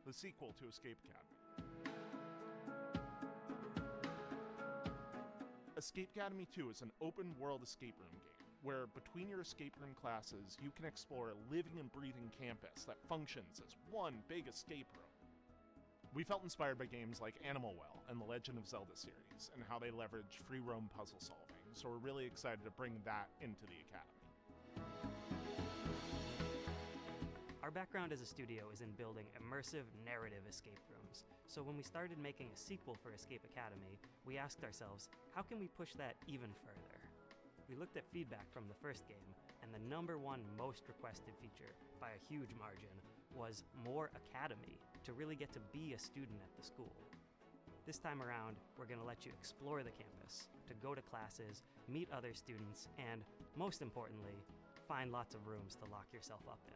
the sequel to Escape Academy. Escape Academy 2 is an open-world escape room game, where between your escape room classes, you can explore a living and breathing campus that functions as one big escape room. We felt inspired by games like Animal Well and the Legend of Zelda series, and how they leverage free roam puzzle solving, so we're really excited to bring that into the Academy. Our background as a studio is in building immersive narrative escape rooms, so when we started making a sequel for Escape Academy, we asked ourselves, how can we push that even further? We looked at feedback from the first game, and the #1 most requested feature, by a huge margin, was more Academy, to really get to be a student at the school. This time around, we're going to let you explore the campus, to go to classes, meet other students, and, most importantly, find lots of rooms to lock yourself up in.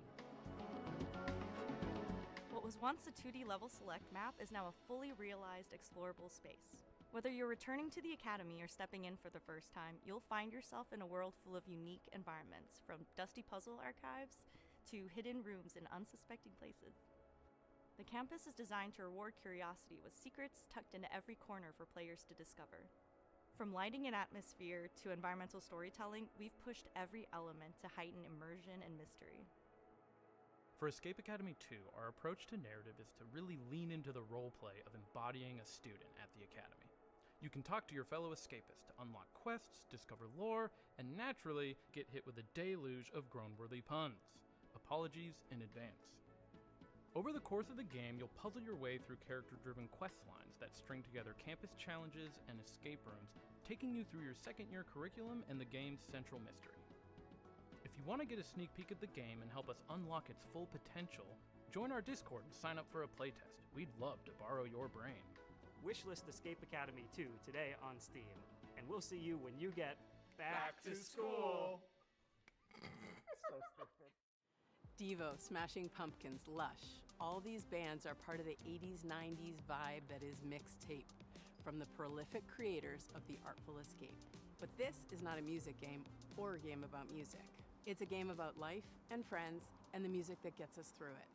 What was once a 2D level select map is now a fully realized explorable space. Whether you're returning to the Academy or stepping in for the first time, you'll find yourself in a world full of unique environments, from dusty puzzle archives to hidden rooms in unsuspecting places. The campus is designed to reward curiosity with secrets tucked into every corner for players to discover. From lighting and atmosphere to environmental storytelling, we've pushed every element to heighten immersion and mystery. For Escape Academy 2, our approach to narrative is to really lean into the roleplay of embodying a student at the Academy. You can talk to your fellow escapists to unlock quests, discover lore, and naturally get hit with a deluge of groan-worthy puns. Apologies in advance. Over the course of the game, you'll puzzle your way through character-driven quest lines that string together campus challenges and escape rooms, taking you through your second-year curriculum and the game's central mystery. If you want to get a sneak peek at the game and help us unlock its full potential, join our Discord and sign up for a playtest. We'd love to borrow your brain. Wishlist Escape Academy 2 today on Steam, and we'll see you when you get back to school. So stupid. Devo, Smashing Pumpkins, Lush. All these bands are part of the 80s, 90s vibe that is mixtape, from the prolific creators of The Artful Escape. But this is not a music game or a game about music. It's a game about life and friends and the music that gets us through it.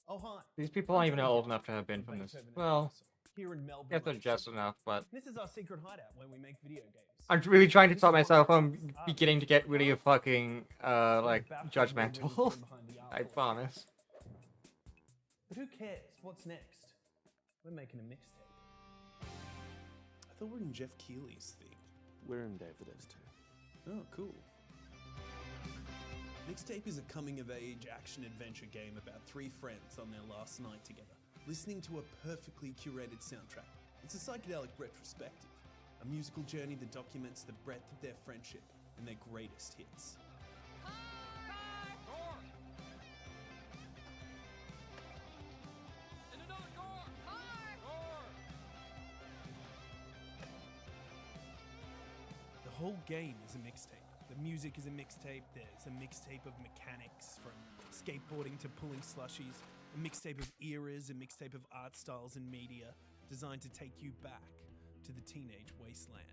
Oh, hi. These people aren't even old enough to have been from this. Well, Here in Melbourne. if they're just enough, but This is our secret hideout where we make video games. I'm really trying to stop myself. I'm beginning to get really fucking, like, judgmental. I promise. But who cares? What's next? We're making a mixtape. I thought we were in Jeff Keighley's theme. We're in Day of the Devs too. Oh, cool. Mixtape is a coming-of-age action-adventure game about three friends on their last night together, listening to a perfectly curated soundtrack. It's a psychedelic retrospective, a musical journey that documents the breadth of their friendship and their greatest hits. The whole game is a mixtape. The music is a mixtape. There's a mixtape of mechanics, from skateboarding to pulling slushies, a mixtape of eras, a mixtape of art styles and media, designed to take you back to the teenage wasteland.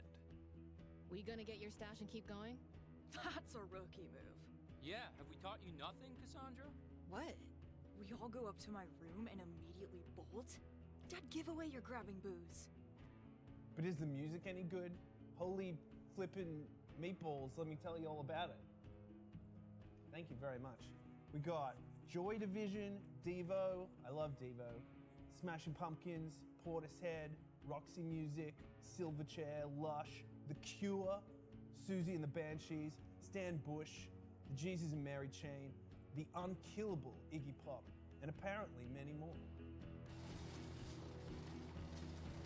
We gonna get your stash and keep going? That's a rookie move. Yeah, have we taught you nothing, Cassandra? What? We all go up to my room and immediately bolt? Dad, give away your grabbing booze. But is the music any good? Holy flippin' meatballs, let me tell you all about it. Thank you very much. We got Joy Division, Devo, I love Devo, Smashing Pumpkins, Portishead, Roxy Music, Silverchair, Lush, The Cure, Susie and the Banshees, Stan Bush, the Jesus and Mary Chain, the unkillable Iggy Pop, and apparently many more.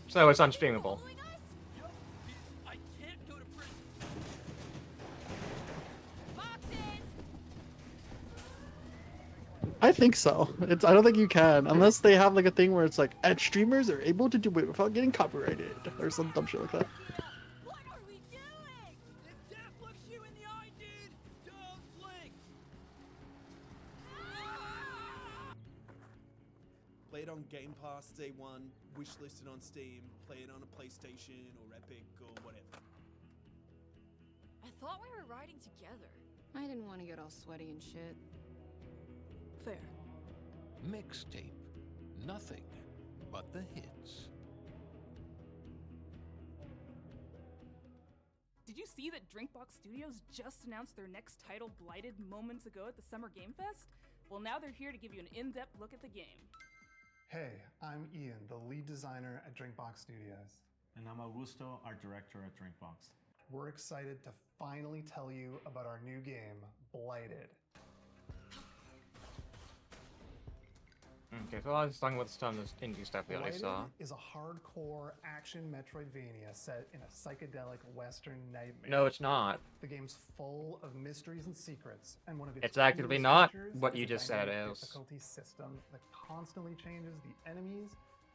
So it's unstreamable. I can't go to prison. I think so. I don't think you can, unless they have like a thing where it's like, and streamers are able to do it without getting copyrighted, or some dumb shit like that. What are we doing? If death looks you in the eye, dude, don't blink. Play it on Game Pass Day 1, wishlisted on Steam, play it on a PlayStation or Epic or whatever. I thought we were riding together. I didn't want to get all sweaty and shit. Fair. Mixtape. Nothing but the hits. Did you see that Drinkbox Studios just announced their next title, Blighted, moments ago at the Summer Game Fest? Well, now they're here to give you an in-depth look at the game. Hey, I'm Ian, the lead designer at Drinkbox Studios. And I'm Augusto, art director at Drinkbox. We're excited to finally tell you about our new game, Blighted. Okay, so I was talking about some of the indie stuff we already Blighted saw. is a hardcore action Metroidvania set in a psychedelic Western nightmare. No, it's not. The game's full of mysteries and secrets, and one of its It's actively coolest not features what is you a just said dynamic is. difficulty system that constantly changes the enemies,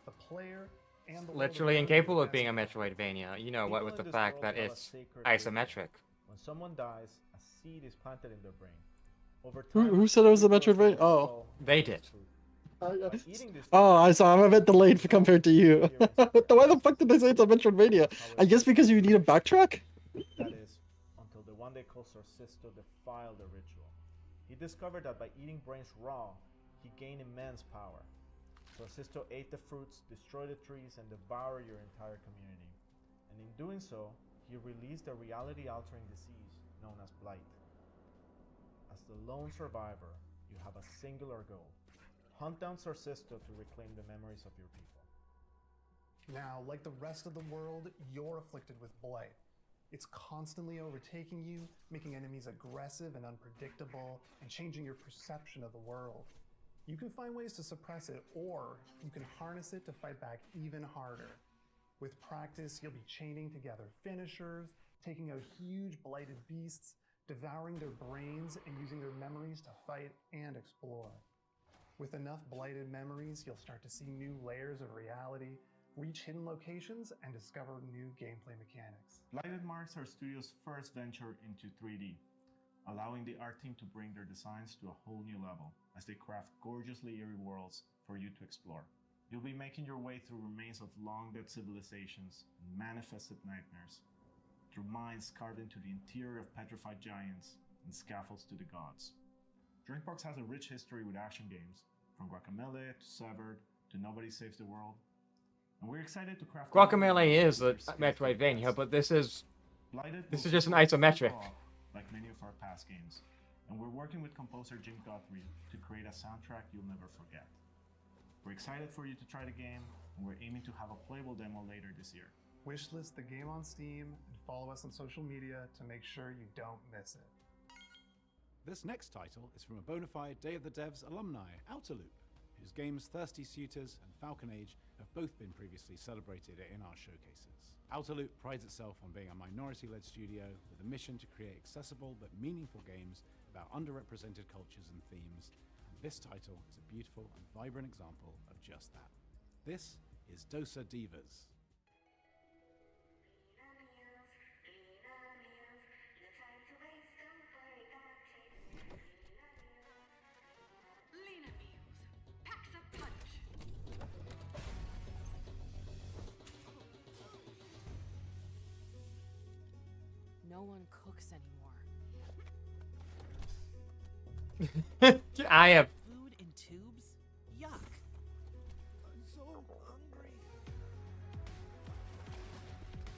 the player, and the world Literally around incapable you of being a as Metroidvania. You know what, with the People in this fact world that have a it's sacred isometric. When someone dies, a seed is planted in their brain. Over Who said it was a Metroidvania? Oh. They did. Oh, I'm a bit delayed compared to you. Why the fuck did they say it's a Metroidvania? I guess because you need a backtrack? That is, until the one they call Sorcisto defiled the ritual. He discovered that by eating brains raw, he gained immense power. Sorcisto ate the fruits, destroyed the trees, and devoured your entire community. And in doing so, he released a reality-altering disease known as Blight. As the lone survivor, you have a singular goal. Hunt down Sorcisto to reclaim the memories of your people. Now, like the rest of the world, you're afflicted with blight. It's constantly overtaking you, making enemies aggressive and unpredictable, and changing your perception of the world. You can find ways to suppress it, or you can harness it to fight back even harder. With practice, you'll be chaining together finishers, taking out huge blighted beasts, devouring their brains, and using their memories to fight and explore. With enough blighted memories, you'll start to see new layers of reality, reach hidden locations, and discover new gameplay mechanics. Blighted marks our studio's first venture into 3D, allowing the art team to bring their designs to a whole new level as they craft gorgeously eerie worlds for you to explore. You'll be making your way through remains of long-dead civilizations and manifested nightmares, through mines carved into the interior of petrified giants and scaffolds to the gods. Drinkbox has a rich history with action games, from Guacamelee to Severed to Nobody Saves the World, and we're excited to craft. Guacamelee is a Metroidvania, but this is just an isometric. Like many of our past games, and we're working with composer Jim Guthrie to create a soundtrack you'll never forget. We're excited for you to try the game, and we're aiming to have a playable demo later this year. Wishlist the game on Steam and follow us on social media to make sure you don't miss it. This next title is from a bona fide Day of the Devs alumni, Outer Loop, whose games Thirsty Suitors and Falcon Age have both been previously celebrated in our showcases. Outer Loop prides itself on being a minority-led studio with a mission to create accessible but meaningful games about underrepresented cultures and themes, and this title is a beautiful and vibrant example of just that. This is Dosa Divas. Lena Meals. Packs a punch. No one cooks anymore. I have. Food in tubes? Yuck. I'm so hungry.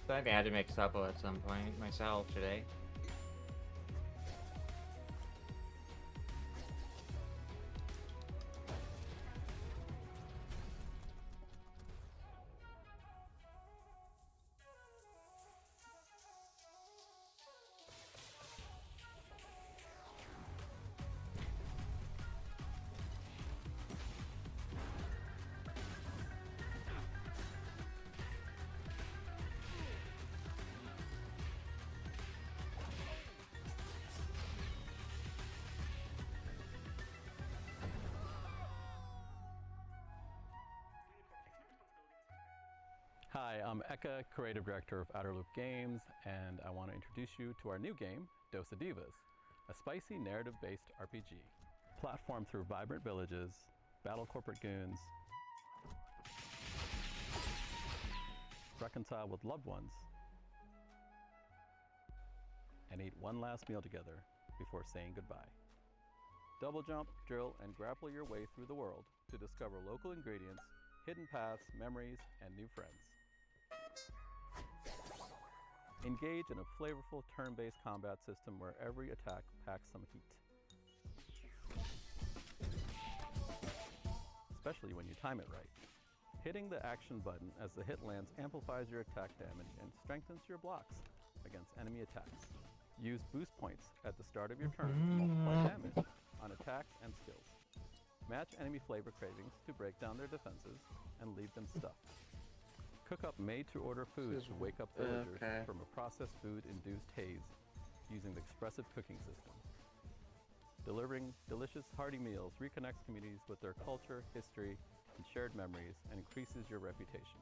So I had to make supper at some point myself today. Hi, I'm Eka, Creative Director of Outer Loop Games, and I want to introduce you to our new game, Dosa Divas, a spicy narrative-based RPG. Platform through vibrant villages, battle corporate goons, reconcile with loved ones, and eat one last meal together before saying goodbye. Double jump, drill, and grapple your way through the world to discover local ingredients, hidden paths, memories, and new friends. Engage in a flavorful turn-based combat system where every attack packs some heat. Especially when you time it right. Hitting the action button as the hit lands amplifies your attack damage and strengthens your blocks against enemy attacks. Use boost points at the start of your turn to multiply damage on attacks and skills. Match enemy flavor cravings to break down their defenses and leave them stuffed. Cook up made-to-order foods to wake up villagers from a processed food-induced haze using the expressive cooking system. Delivering delicious, hearty meals reconnects communities with their culture, history, and shared memories, and increases your reputation.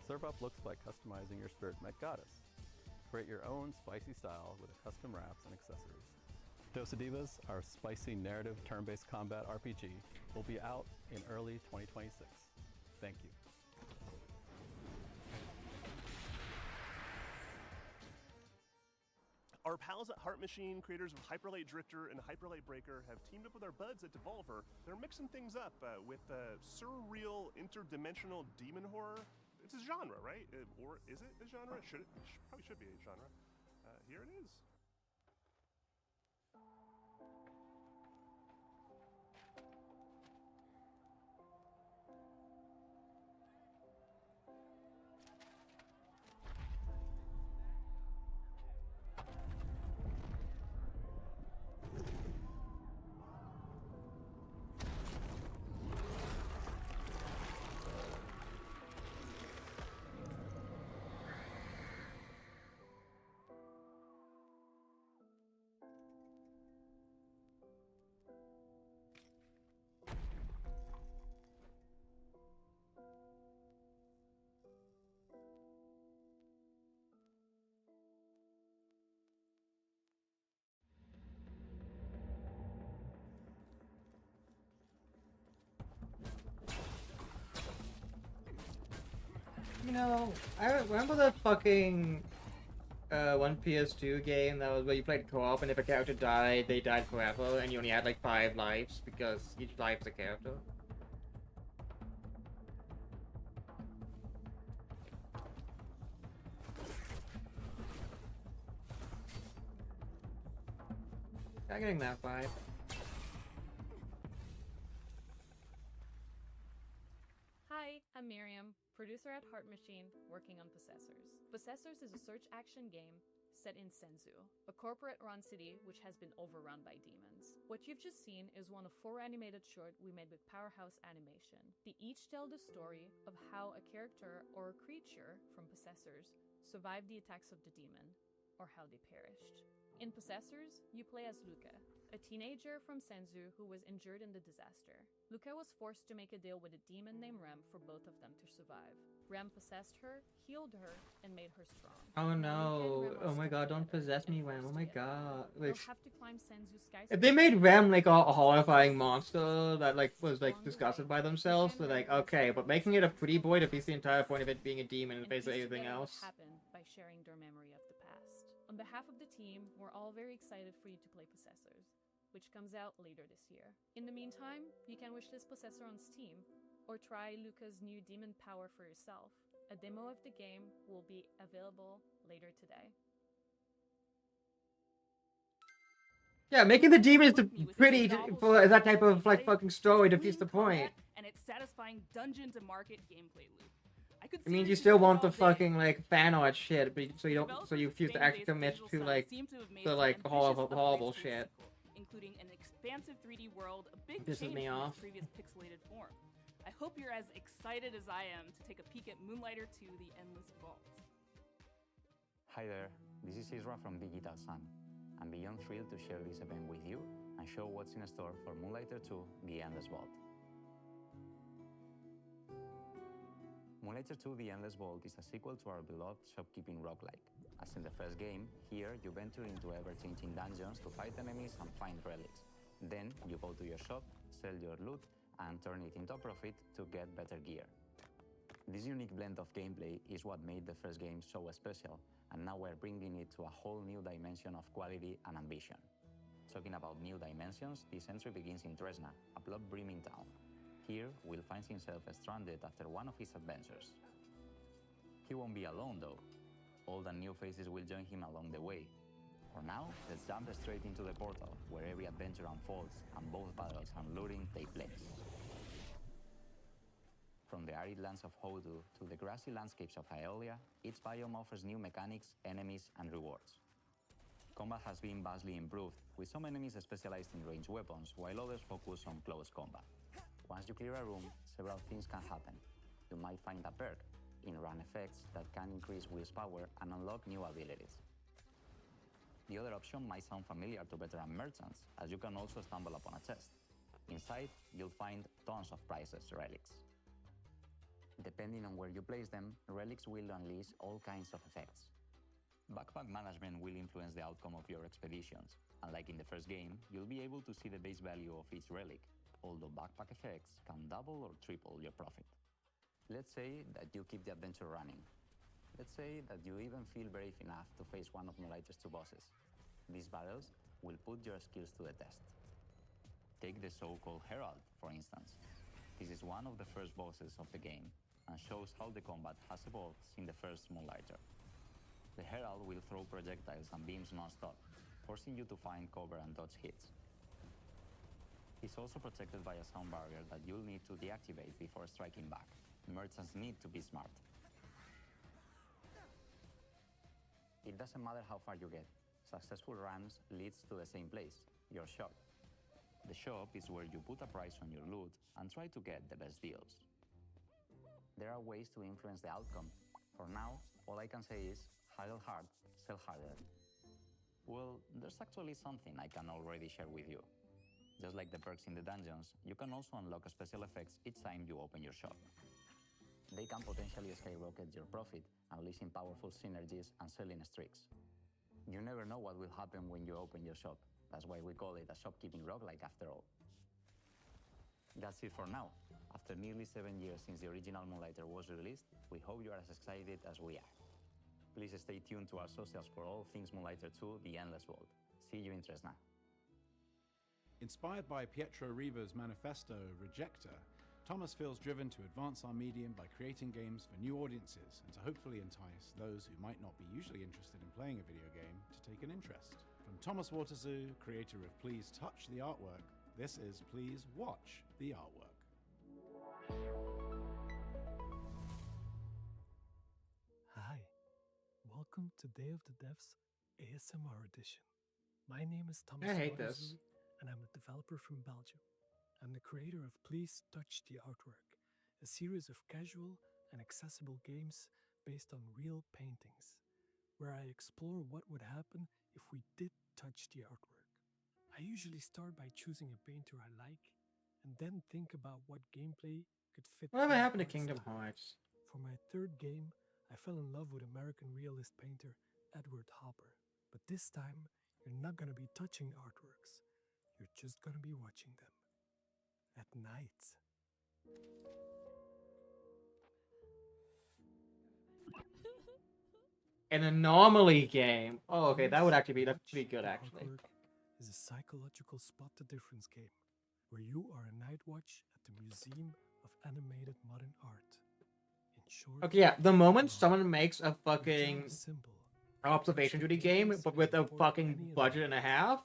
Serve up looks by customizing your spirit Met Goddess. Create your own spicy style with custom wraps and accessories. Dosa Divas, our spicy narrative turn-based combat RPG, will be out in early 2026. Thank you. Our pals at Heart Machine, creators of Hyperlight Drifter and Hyperlight Breaker, have teamed up with our buds at Devolver. They're mixing things up with surreal, interdimensional demon horror. It's a genre, right? Or is it a genre? Probably should be a genre. Here it is. You know, I remember the fucking one PS2 game that was where you played co-op, and if a character died, they died forever, and you only had like 5 lives because each life's a character. I'm getting that vibe. I'm Miriam, producer at Heart Machine, working on Possessors. Possessors is a search action game set in Senzu, a corporate-run city which has been overrun by demons. What you've just seen is one of 4 animated shorts we made with Powerhouse Animation. They each tell the story of how a character or a creature from Possessors survived the attacks of the demon, or how they perished. In Possessors, you play as Luca, a teenager from Senzu who was injured in the disaster. Luca was forced to make a deal with a demon named Rem for both of them to survive. Rem possessed her, healed her, and made her strong. Oh Now Luca and no! Rem are Oh my stuck god! Don't together possess me, and Rem! Oh forced my together. god! They'll Like, have to climb Senzu skyscraper. if they made Rem like a horrifying monster that like was like disgusted by themselves, they're like, okay, but making it a pretty boy defeats the entire point of it being a demon in the face of everything else. Happened by sharing their memory of the past. On behalf of the team, we're all very excited for you to play Possessors, which comes out later this year. In the meantime, you can wishlist Possessor on Steam, or try Luca's new demon power for yourself. A demo of the game will be available later today. Yeah, making the demons pretty for that type of like fucking story defeats the point. And its satisfying dungeon to market gameplay loop. I mean, you still want the fucking like fan art shit, but so you don't, so you refuse to actually commit to like the like horrible shit. Including an expansive 3D world, a big Pisses change me from off. its previous pixelated form. I hope you're as excited as I am to take a peek at Moonlighter 2: The Endless Vault. Hi there, this is Isra from Digital Sun. I'm beyond thrilled to share this event with you and show what's in store for Moonlighter 2: The Endless Vault. Moonlighter 2: The Endless Vault is a sequel to our beloved shopkeeping roguelike. As in the first game, here you venture into ever-changing dungeons to fight enemies and find relics. Then you go to your shop, sell your loot, and turn it into a profit to get better gear. This unique blend of gameplay is what made the first game so special, and now we're bringing it to a whole new dimension of quality and ambition. Talking about new dimensions, this entry begins in Tresna, a blood-brimming town. Here, Will finds himself stranded after one of his adventures. He won't be alone though. Old and new faces will join him along the way. For now, let's jump straight into the portal, where every adventure unfolds and both battles and looting take place. From the arid lands of Hodu to the grassy landscapes of Aeolia, each biome offers new mechanics, enemies, and rewards. Combat has been vastly improved, with some enemies specialized in ranged weapons, while others focus on close combat. Once you clear a room, several things can happen. You might find a perk, in-run effects that can increase Will's power and unlock new abilities. The other option might sound familiar to veteran merchants, as you can also stumble upon a chest. Inside, you'll find tons of priceless relics. Depending on where you place them, relics will unleash all kinds of effects. Backpack management will influence the outcome of your expeditions. Unlike in the first game, you'll be able to see the base value of each relic, although backpack effects can double or triple your profit. Let's say that you keep the adventure running. Let's say that you even feel brave enough to face one of Moonlighter's 2 bosses. These battles will put your skills to the test. Take the so-called Herald, for instance. This is one of the first bosses of the game, and shows how the combat has evolved since the first Moonlighter. The Herald will throw projectiles and beams non-stop, forcing you to find cover and dodge hits. He's also protected by a sound barrier that you'll need to deactivate before striking back. Merchants need to be smart. It doesn't matter how far you get. Successful runs leads to the same place, your shop. The shop is where you put a price on your loot and try to get the best deals. There are ways to influence the outcome. For now, all I can say is, haggle hard, sell harder. Well, there's actually something I can already share with you. Just like the perks in the dungeons, you can also unlock special effects each time you open your shop. They can potentially skyrocket your profit, unleashing powerful synergies and selling streaks. You never know what will happen when you open your shop. That's why we call it a shopkeeping roguelike after all. That's it for now. After nearly 7 years since the original Moonlighter was released, we hope you are as excited as we are. Please stay tuned to our socials for all things Moonlighter 2: The Endless Vault. See you in Tresna. Inspired by Pietro Riva's manifesto, Rejector, Thomas feels driven to advance our medium by creating games for new audiences and to hopefully entice those who might not be usually interested in playing a video game to take an interest. From Thomas Waterzoo, creator of Please Touch the Artwork, this is Please Watch the Artwork. to Day of the Devs ASMR edition. My name is Thomas I hate this. Oderzoo, and I'm a developer from Belgium. I'm the creator of Please Touch the Artwork, a series of casual and accessible games based on real paintings, where I explore what would happen if we did touch the artwork. I usually start by choosing a painter I like, and then think about what gameplay could fit. Whatever that happened to art Kingdom style. Hearts? For my third game, I fell in love with American realist painter Edward Hopper. But this time, you're not gonna be touching artworks. You're just gonna be watching them. At night. An anomaly game. Oh, okay, that would actually be pretty good, actually. Artwork is a psychological spot the difference game, where you are a night watch at the Museum of Animated Modern Art. In short, Okay, yeah, the moment someone makes a fucking simple. observation duty game, but with a fucking budget and a half,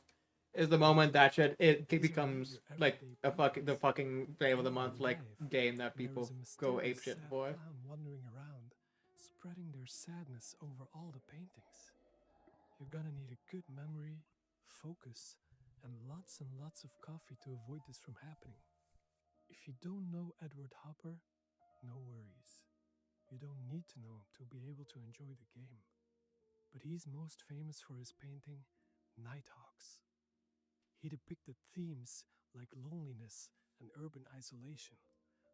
is the moment that it becomes like the fucking game of the month like game that people go apeshit for. Clown wandering around, spreading their sadness over all the paintings. You're gonna need a good memory, focus, and lots of coffee to avoid this from happening. If you don't know Edward Hopper, no worries. You don't need to know him to be able to enjoy the game. But he's most famous for his painting, Nighthawks. He depicted themes like loneliness and urban isolation,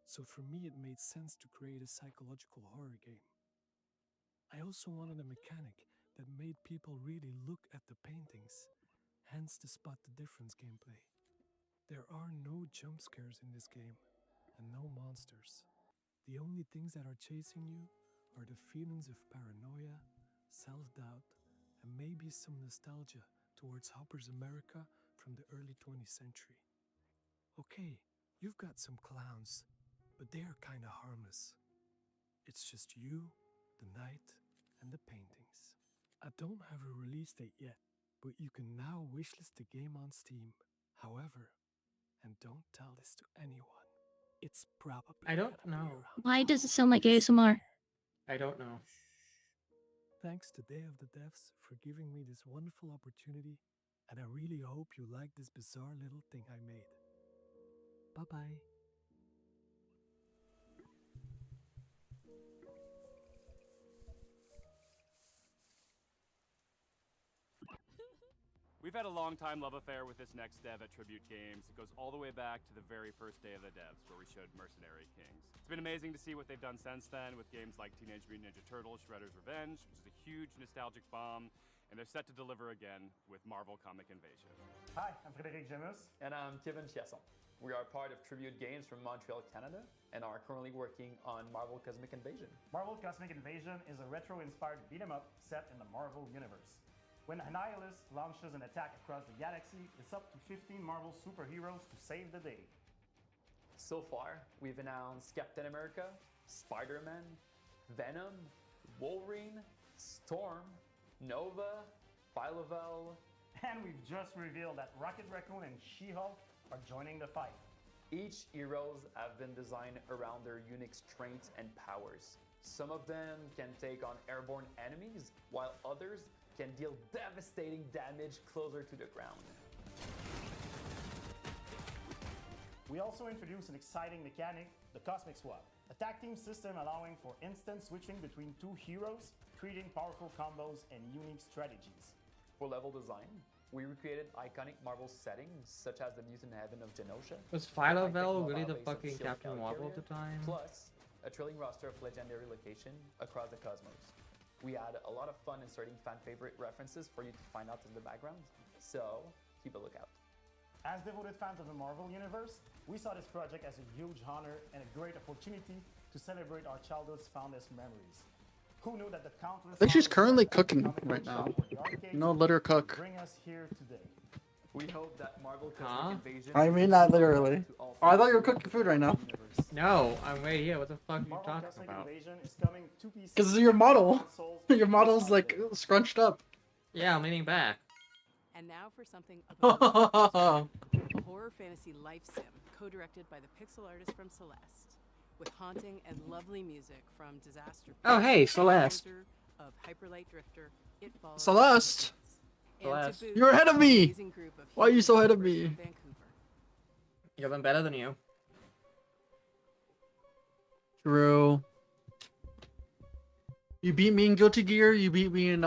so for me it made sense to create a psychological horror game. I also wanted a mechanic that made people really look at the paintings, hence the Spot the Difference gameplay. There are no jump scares in this game, and no monsters. The only things that are chasing you are the feelings of paranoia, self-doubt, and maybe some nostalgia towards Hopper's America from the early 20th century. Okay, you've got some clowns, but they are kinda harmless. It's just you, the night, and the paintings. I don't have a release date yet, but you can now wishlist the game on Steam. However, and don't tell this to anyone, it's probably I don't gonna be know. around. Why does it sound like ASMR? I don't know. Thanks to Day of the Devs for giving me this wonderful opportunity, and I really hope you like this bizarre little thing I made. Bye-bye. We've had a long-time love affair with this next dev at Tribute Games. It goes all the way back to the very first Day of the Devs, where we showed Mercenary Kings. It's been amazing to see what they've done since then with games like Teenage Mutant Ninja Turtles Shredder's Revenge, which is a huge nostalgic bomb, and they're set to deliver again with Marvel Comic Invasion. Hi, I'm Frédéric Gemus. And I'm Kevin Chiasson. We are part of Tribute Games from Montreal, Canada, and are currently working on Marvel Cosmic Invasion. Marvel Cosmic Invasion is a retro-inspired beat-em-up set in the Marvel Universe. When Annihilus launches an attack across the galaxy, it's up to 15 Marvel superheroes to save the day. So far, we've announced Captain America, Spider-Man, Venom, Wolverine, Storm, Nova, Phyla-Vell, and we've just revealed that Rocket Raccoon and She-Hulk are joining the fight. Each heroes have been designed around their unique strengths and powers. Some of them can take on airborne enemies, while others can deal devastating damage closer to the ground. We also introduced an exciting mechanic, the Cosmic Swap, a tag team system allowing for instant switching between two heroes, creating powerful combos and unique strategies. For level design, we recreated iconic Marvel settings such as the Mutant Heaven of Genosha. Was Phyla-Vell high-tech really the mobile base of fucking Shield Captain Marvel at the time? Plus, a thrilling roster of legendary location across the cosmos. We had a lot of fun inserting fan favorite references for you to find out in the background, so keep a lookout. As devoted fans of the Marvel Universe, we saw this project as a huge honor and a great opportunity to celebrate our childhood's fondest memories. Who knew that the countless I think she's Marvel currently stars at the cooking comic book right now. shop or the arcades No, let her cook. bring us here today. We hope that Marvel Cosmic Invasion. I mean that literally. Oh, I thought you were cooking food right now. No, I'm right here. What the fuck are you Marvel talking Cosmic about? Invasion is coming to PC. Because your model. consoles, Your model's like scrunched up. Yeah, I'm leaning back. And now for something of a horror fantasy life sim, co-directed by the pixel artist from Celeste, with haunting and lovely music from Disaster. Oh, hey, Proof, Celeste. Composer, of Hyperlight Drifter, It Follows, Celeste! and to Celeste. boot, You're ahead of an me! amazing group of Why are you so ahead of developers me? from Vancouver. Because I'm better than you. True. You beat me in Guilty Gear, you beat me in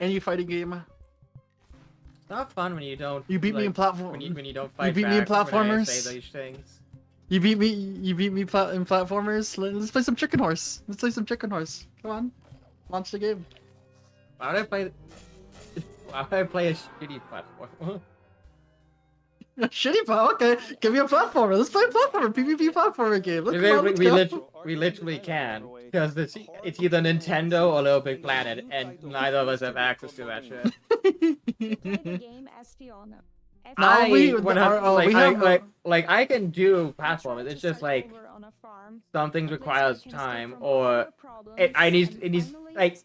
any fighting game. It's not fun when you don't. You beat me in platform. When you don't fight beat me in back when I platformers. say these things. You beat me in platformers. Let's play some Chicken Horse. Let's play some Chicken Horse. Come on. Launch the game. Why would I play? Why would I play a shitty platform? Shitty platform. Okay, give me a platformer. Let's play a platformer. PvP platformer game. Let's, come on, let's go. We literally can, because it's either Nintendo or Little Big Planet, and neither of us have access to that shit. I can do platformers. It's just like some things requires time, or it needs like.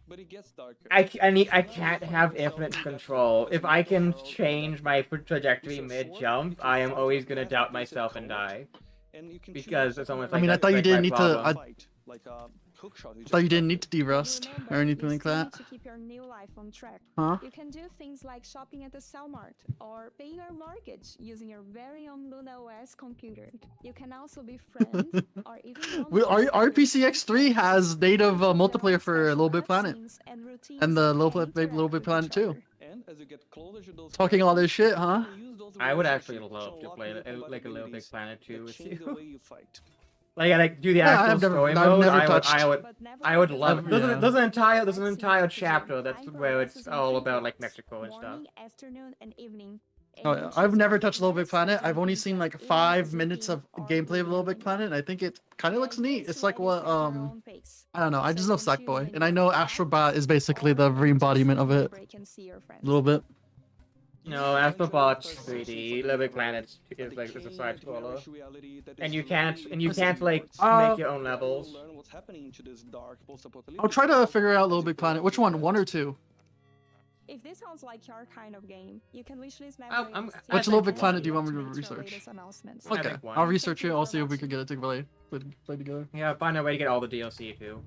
But it gets darker. I can't have infinite control. If I can change my trajectory mid-jump, I am always gonna doubt myself and die. Because it's almost like I mean, I thought you didn't need to. I thought you didn't need to derust or anything like that. To keep your new life on track. Huh? You can do things like shopping at the Cellmart or paying your mortgage using your very own Luna OS computer. You can also be friends or even RPCX3 has native multiplayer for Little Big Planet, and the Little Big Planet too. Talking all this shit, huh? I would actually love to play like a Little Big Planet 2 with you. Like do the actual story mode. I would love it. There's an entire chapter that's where it's all about like Mexico and stuff. Afternoon and evening. Oh, I've never touched Little Big Planet. I've only seen like 5 minutes of gameplay of Little Big Planet, and I think it kind of looks neat. It's like what I don't know. I just know Sackboy, and I know Astrobot is basically the re-embodiment of it. A little bit. No, Astrobot's 3D. Little Big Planet is like a side scroller, and you can't like make your own levels. I'll try to figure out Little Big Planet. Which one? 1 or 2? If this sounds like your kind of game, you can wishlist Which Little Big Planet do you want me to research? Okay, I'll research it. I'll see if we can get it to play together. Yeah, find a way to get all the DLC too.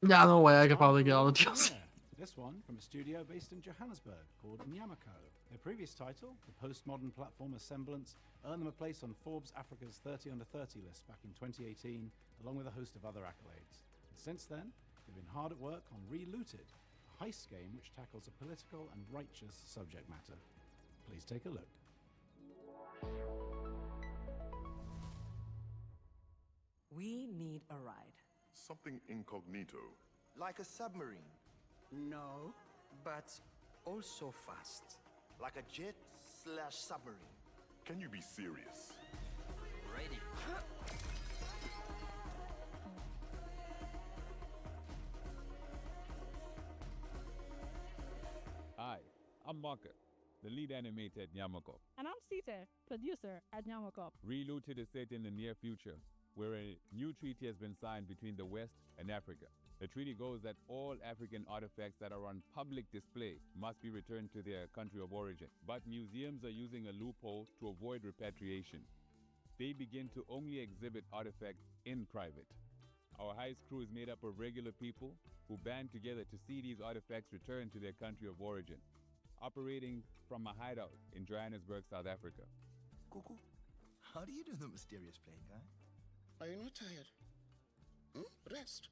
Yeah, no way. I could probably get all the DLC. This one from a studio based in Johannesburg called Nyamako. Their previous title, the postmodern platformer Semblance, earned them a place on Forbes Africa's 30 Under 30 list back in 2018, along with a host of other accolades. And since then, they've been hard at work on Relooted, a heist game which tackles a political and righteous subject matter. Please take a look. We need a ride. Something incognito. Like a submarine. No, but also fast. Like a jet/submarine. Can you be serious? Ready. Hi, I'm Market, the lead animator at Nyamako. And I'm Sita, producer at Nyamako. Relooted is set in the near future, where a new treaty has been signed between the West and Africa. The treaty goes that all African artifacts that are on public display must be returned to their country of origin. But museums are using a loophole to avoid repatriation. They begin to only exhibit artifacts in private. Our heist crew is made up of regular people who band together to see these artifacts returned to their country of origin, operating from a hideout in Johannesburg, South Africa. Cuckoo, how do you do the mysterious playing, guy? Are you not tired? Rest.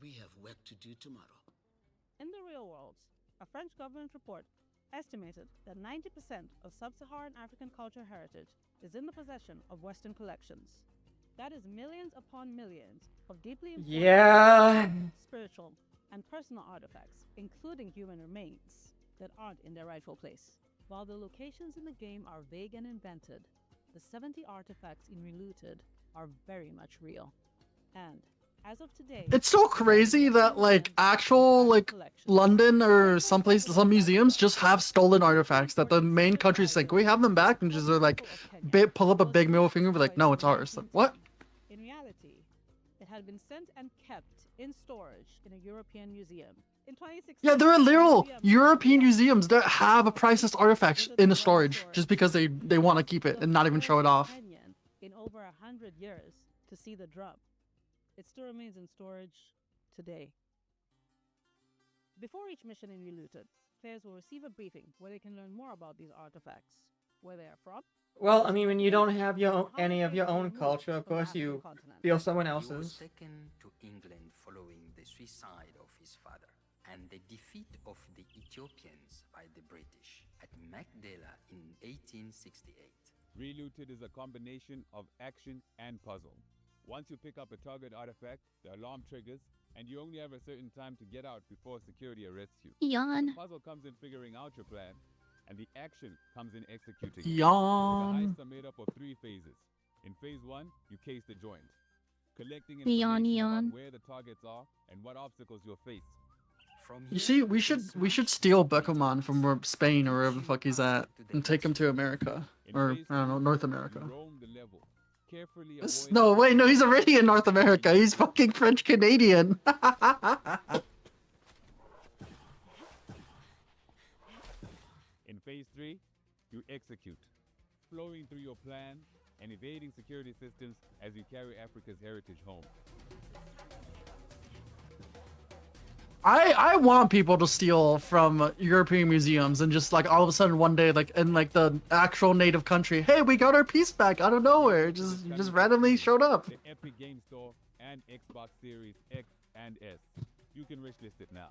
We have work to do tomorrow. In the real world, a French government report estimated that 90% of sub-Saharan African cultural heritage is in the possession of Western collections. That is millions upon millions of deeply important spiritual and personal artifacts, including human remains, that aren't in their rightful place. While the locations in the game are vague and invented, the 70 artifacts in Relooted are very much real. And as of today, it's so crazy that like actual like London or some museums just have stolen artifacts that the main countries think we have them back, and just are like pull up a big middle finger and be like, no, it's ours. Like, what? In reality, it had been sent and kept in storage in a European museum. In 2016, yeah, there are literal European museums that have a priceless artifact in the storage just because they want to keep it and not even show it off. In over 100 years to see the drop. It still remains in storage today. Before each mission in Reluted, players will receive a briefing where they can learn more about these artifacts, where they are from. Well, I mean, when you don't have any of your own culture, of course you feel someone He was else's. taken to England following the suicide of his father and the defeat of the Ethiopians by the British at Magdala in 1868. Reluted is a combination of action and puzzle. Once you pick up a target artifact, the alarm triggers, and you only have a certain time to get out before security arrests you. Yawn. The puzzle comes in figuring out your plan, and the action comes in executing it. Yawn. The heists are made up of 3 phases. In phase 1, you case the joint, collecting Yawn, information yawn. about where the targets are and what obstacles you'll face. You see, we should steal Pokemon from Spain or wherever the fuck he's at and take him to America or I don't know, North America. No, wait, no, he's already in North America. He's fucking French Canadian. In phase 3, you execute, flowing through your plan and evading security systems as you carry Africa's heritage home. I want people to steal from European museums and just like all of a sudden one day like in like the actual native country, hey, we got our piece back out of nowhere. Just randomly showed up. The Epic Game Store and Xbox Series X and S. You can wishlist it now.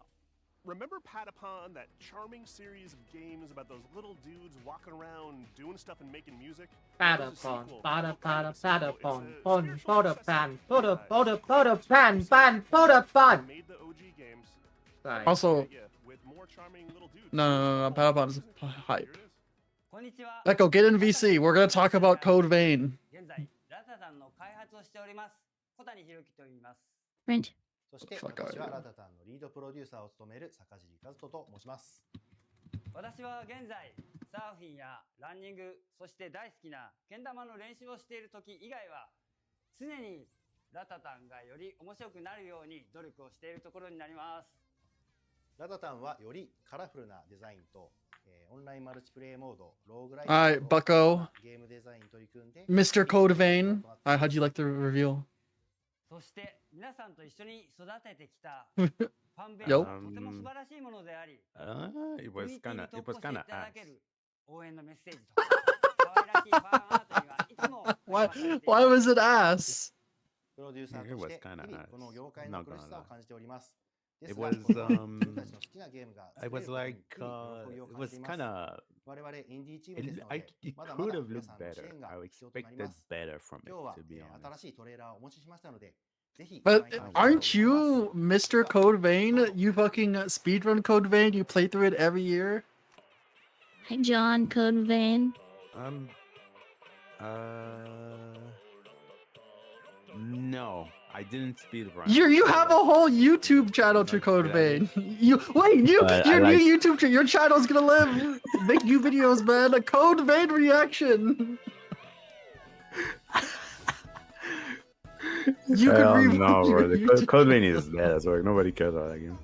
Remember Patapon, that charming series of games about those little dudes walking around doing stuff and making music? Patapon, Patapon, Patapon, pon, Podapan, Podapan, pan, Podapan. Made the OG games. Sorry. Also, with more charming little dudes. no, Patapon is hype. Echo, get in VC. We're gonna talk about Code Vein. Print. そして Fuck 私は out. ラタタンのリードプロデューサーを務める坂尻和人と申します。私は現在サーフィンやランニング、そして大好きなけん玉の練習をしている時以外は常にラタタンがより面白くなるように努力をしているところになります。ラタタンはよりカラフルなデザインと、オンラインマルチプレイモード、ローグライ Alright, Bucko. ゲームデザインに取り組んで Mr. Code Vein. How'd you like the reveal? そして皆さんと一緒に育ててきた Yo. ファンベースはとても素晴らしいものであり、 It was kind of コミュニティに投稿してい ass. ただける応援のメッセージとか可愛らしいファンアートにはいつも Why was it ass? プロデューサー It とし was て kinda 日々この業界 ass. の Not 苦 gonna しさを lie. 感じております。 It ですが was これは自分たちの好きなゲームが it was 作れる like ことに喜びを it 感じ was ています。 kind of 我々インディーチームですの it で、まだま could だ have 皆 looked さんの支 better. 援が I 必要となり expected ます。 better from 今日は it, to be honest. 新しいトレーラーをお持ちしましたので、ぜひ But ご覧いただきたいと思います aren't you Mr. Code Vein? You fucking speedrun Code Vein? You play through it every year? Hi, John. Code Vein. No, I didn't speedrun. You have a whole YouTube channel to Code Vein. You wait, your I new like- YouTube your channel's gonna live. Make new videos, man. A Code Vein reaction. You could review no, bro. your The YouTube- Code Vein is dead as well. Nobody cares about that game.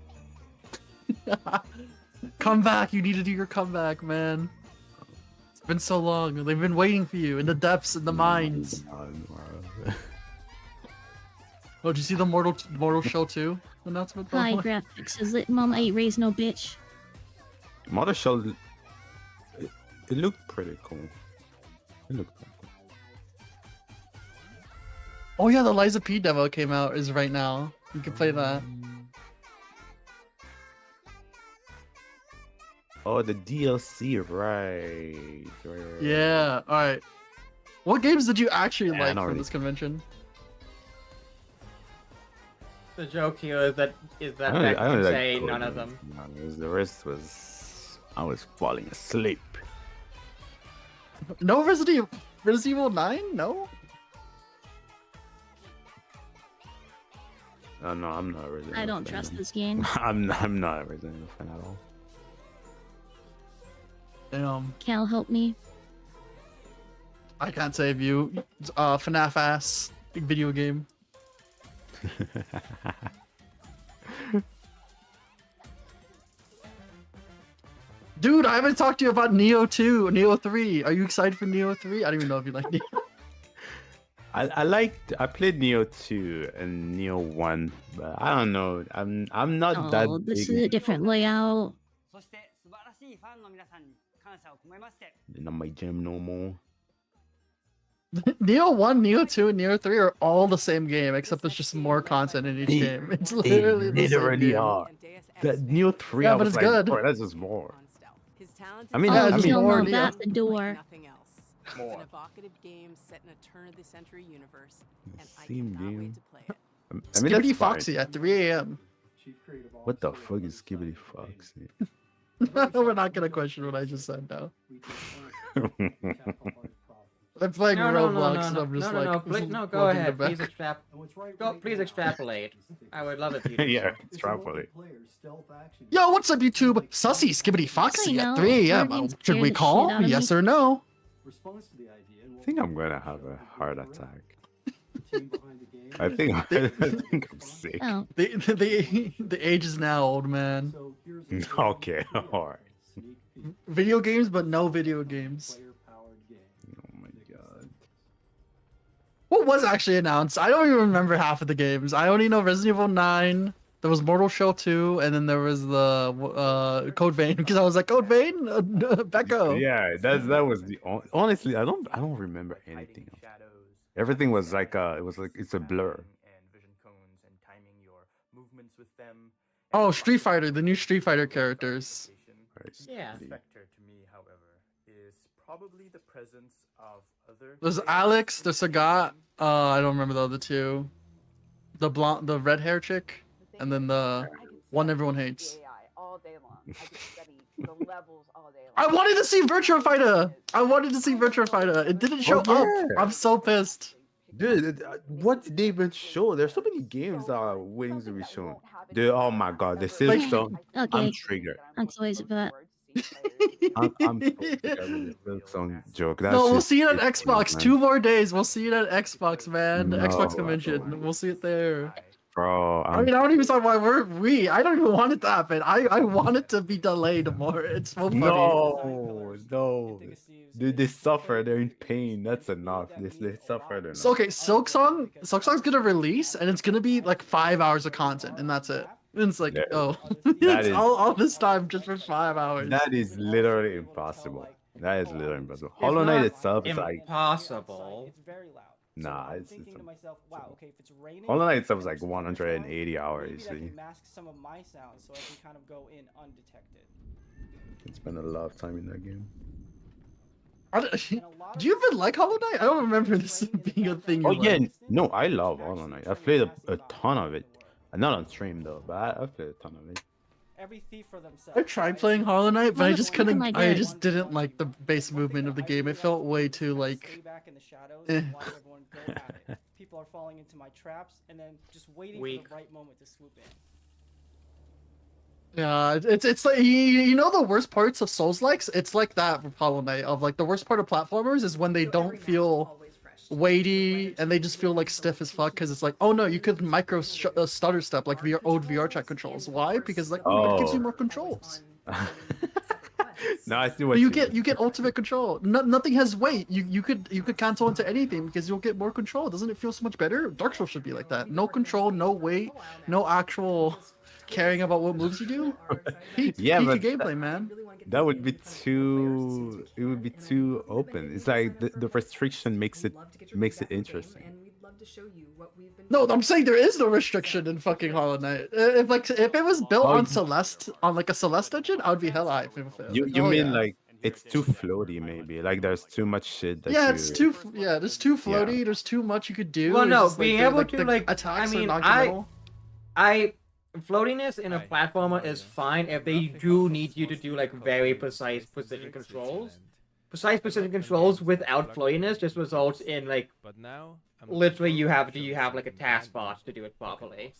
Come back. You need to do your comeback, man. It's been so long. They've been waiting for you in the depths, in the mines. Oh, did you see the Mortal Shell 2 announcement? High graphics. Is it Mom ain't raised no bitch? Mother Shell, it looked pretty cool. It looked pretty cool. Oh yeah, the Liza P demo came out is right now. You can play that. Oh, the DLC, right. Yeah. All right. What games did you actually Yeah, like not from really. this convention? The joke here is that I Beck only can like say Code none of Vein. them. No, the rest was I was falling asleep. No Resident Evil 9? No. Oh, no, I'm not a Resident I Evil don't fan. trust this game. I'm not a Resident Evil fan at all. Damn. Cal, help me. I can't save you. FNAF ass. Big video game. Dude, I haven't talked to you about Neo 2, Neo 3. Are you excited for Neo 3? I don't even know if you like Neo. I played Neo 2 and Neo 1, but I don't know. I'm not that Oh, this big is a different layout. そして素晴らしいファンの皆さんに感謝を込めまして in my gym no more. Neo 1, Neo 2, and Neo 3 are all the same game, except there's just more content in each game. It's literally the same game. Are. That Neo 3, Yeah, I but was it's like, good. "Bro, that's just more." Oh, I mean, chill, more no, Neo. that's the door. Nothing else. It's an evocative game set in a turn-of-the-century universe, and I Same cannot game. wait to play it. I mean, Skibbity that's fine. Foxy at 3 a.m. What the fuck is Skibbity Foxy? We're not gonna question what I just said now. I'm playing Roblox and I'm just no, go plugging ahead. it back. Please extrapolate. I would love it. If you did. Yeah, extrapolate. Yo, what's up, YouTube? Sussy Skibbity Foxy I at know, 3 a.m. Guardian Should we scared the call? shit out of Yes me. or no? I think I'm gonna have a heart attack. I think I'm sick. Oh, The age is now, old man. Okay, alright. Video games, but no video games. Oh my god. What was actually announced? I don't even remember half of the games. I only know Resident Evil 9. There was Mortal Shell 2, and then there was the Code Vein, because I was like, Code Vein, Becco. Yeah, that was the honestly. I don't remember anything else. Everything was like it's a blur. Oh, Street Fighter, the new Street Fighter characters. Yeah. Factor to me, however, is probably the presence of other. There's Alex, there's Sagat. I don't remember the other two. The blonde, the red hair chick, and then the one everyone hates. all day long. I could study the levels all day long. I wanted to see Virtua Fighter. I wanted to see Virtua Fighter. It didn't show up. I'm so pissed. Dude, what did they even show? There's so many games that are waiting to be shown. Dude, oh my god, the Silk Song. okay. I'm triggered. I'm so easy for that. I'm so triggered with the Silk Song joke. That's No, we'll just- see it at it's Xbox. man. 2 more days. We'll see it at Xbox, man. The No, Xbox I convention. We'll see it there. Bro, I mean, I don't even know why I don't even want it to happen. I want it to be delayed more. It's so funny. No. Dude, they suffer. They're in pain. That's enough. They suffer enough. So okay, Silksong's gonna release, and it's gonna be like 5 hours of content, and that's it. And it's like, oh, it's is- all this time just for 5 hours. That is literally impossible. That is literally impossible. Hollow Knight not itself is like impossible. It's very loud. nah. I'm It's thinking to myself, wow, okay, if it's raining, Hollow Knight itself is like 180 hours. maybe I See, can mask some of my sounds so I can kind of go in undetected. it's been a lot of time in that game. Do you even like Hollow Knight? I don't remember this being a thing. Oh you yeah, liked. no, I love Hollow Knight. I've played a ton of it. Not on stream though, but I've played a ton of it. Every thief for themselves. I tried playing Hollow Knight, but I just couldn't. my I God. just didn't like the base movement of the game. It felt way too like. Stay back in the shadows eh. and watch everyone go at it. People are falling into my traps and then just waiting for the right moment to swoop in. Yeah, it's like you know the worst parts of Souls likes. It's like that with Hollow Knight. Of like the worst part of platformers is when they don't feel weighty and they just feel like stiff as fuck because it's like, oh no, you could micro stutter step like old VR chat controls. Why? Because like it gives you Oh. more controls. No, I see But what you mean. get ultimate control. Nothing has weight. You could cancel into anything because you'll get more control. Doesn't it feel so much better? Dark Souls should be like that. No control, no weight, no actual caring about what moves you do. Peak but gameplay, man. That would be too. It would be too open. It's like the restriction makes it interesting. No, I'm saying there is no restriction in fucking Hollow Knight. If it was built Oh, on you- Celeste, on like a Celeste engine, I would be hella hyped. You mean like it's too floaty maybe? Like there's too much shit that Yeah, you... it's too. Yeah, there's too floaty. There's too much you could do. Well, it's no, just, being the- able to the like, I attacks are mean, non-committal. floatiness in a platformer is fine if they do need you to do like very precise precision controls. Precise precision controls without floatiness just results in like literally you have like a taskbar to do it properly.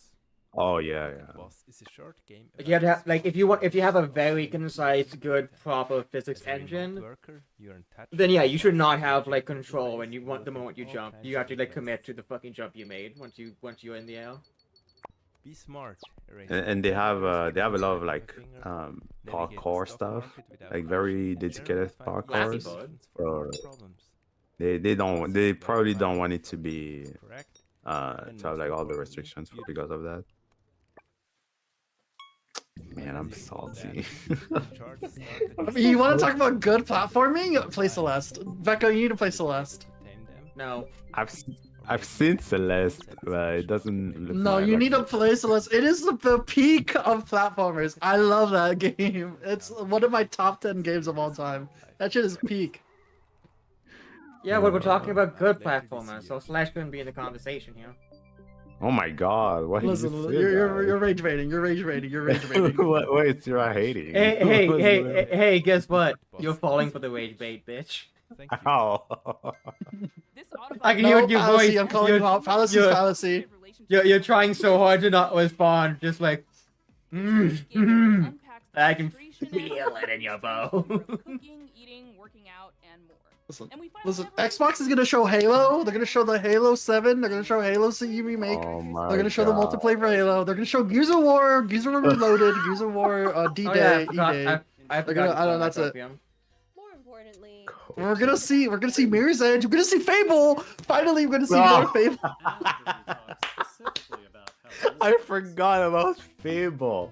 Oh yeah. Like you have to have, like if you have a very concise, good, proper physics engine, then yeah, you should not have like control when you want the moment you jump. You have to like commit to the fucking jump you made once you're in the air. Be smart. And they have a lot of like parkour stuff, like very dedicated parkours. Or They probably don't want it to be to have like all the restrictions because of that. Man, I'm salty. I mean, you want to talk about good platforming? Play Celeste. Becca, you need to play Celeste. No. I've seen Celeste, but it doesn't look. No, you need to play Celeste. It is the peak of platformers. I love that game. It's one of my top 10 games of all time. That shit is peak. Yeah, but we're talking about good platformers, so Slash couldn't be in the conversation here. Oh my god, what Listen, did you say? you're rage baiting. You're rage baiting. You're rage baiting. Wait, you're hating. Hey, guess what? You're falling for the rage bait, bitch. How? I can hear your fallacy, voice. I'm calling you out. Fallacy's fallacy. You're trying so hard to not respond, just like. I can feel it in your bow. Listen, Xbox is gonna show Halo. They're gonna show the Halo 7. They're gonna show Halo CE remake. They're gonna show the multiplayer for Halo. They're gonna show Gears of War, Gears of War Reloaded, Gears of War D-Day, E-Day. They're gonna, I don't know, that's it. We're gonna see Mirror's Edge. We're gonna see Fable. Finally, we're gonna see more Fable. I forgot about Fable.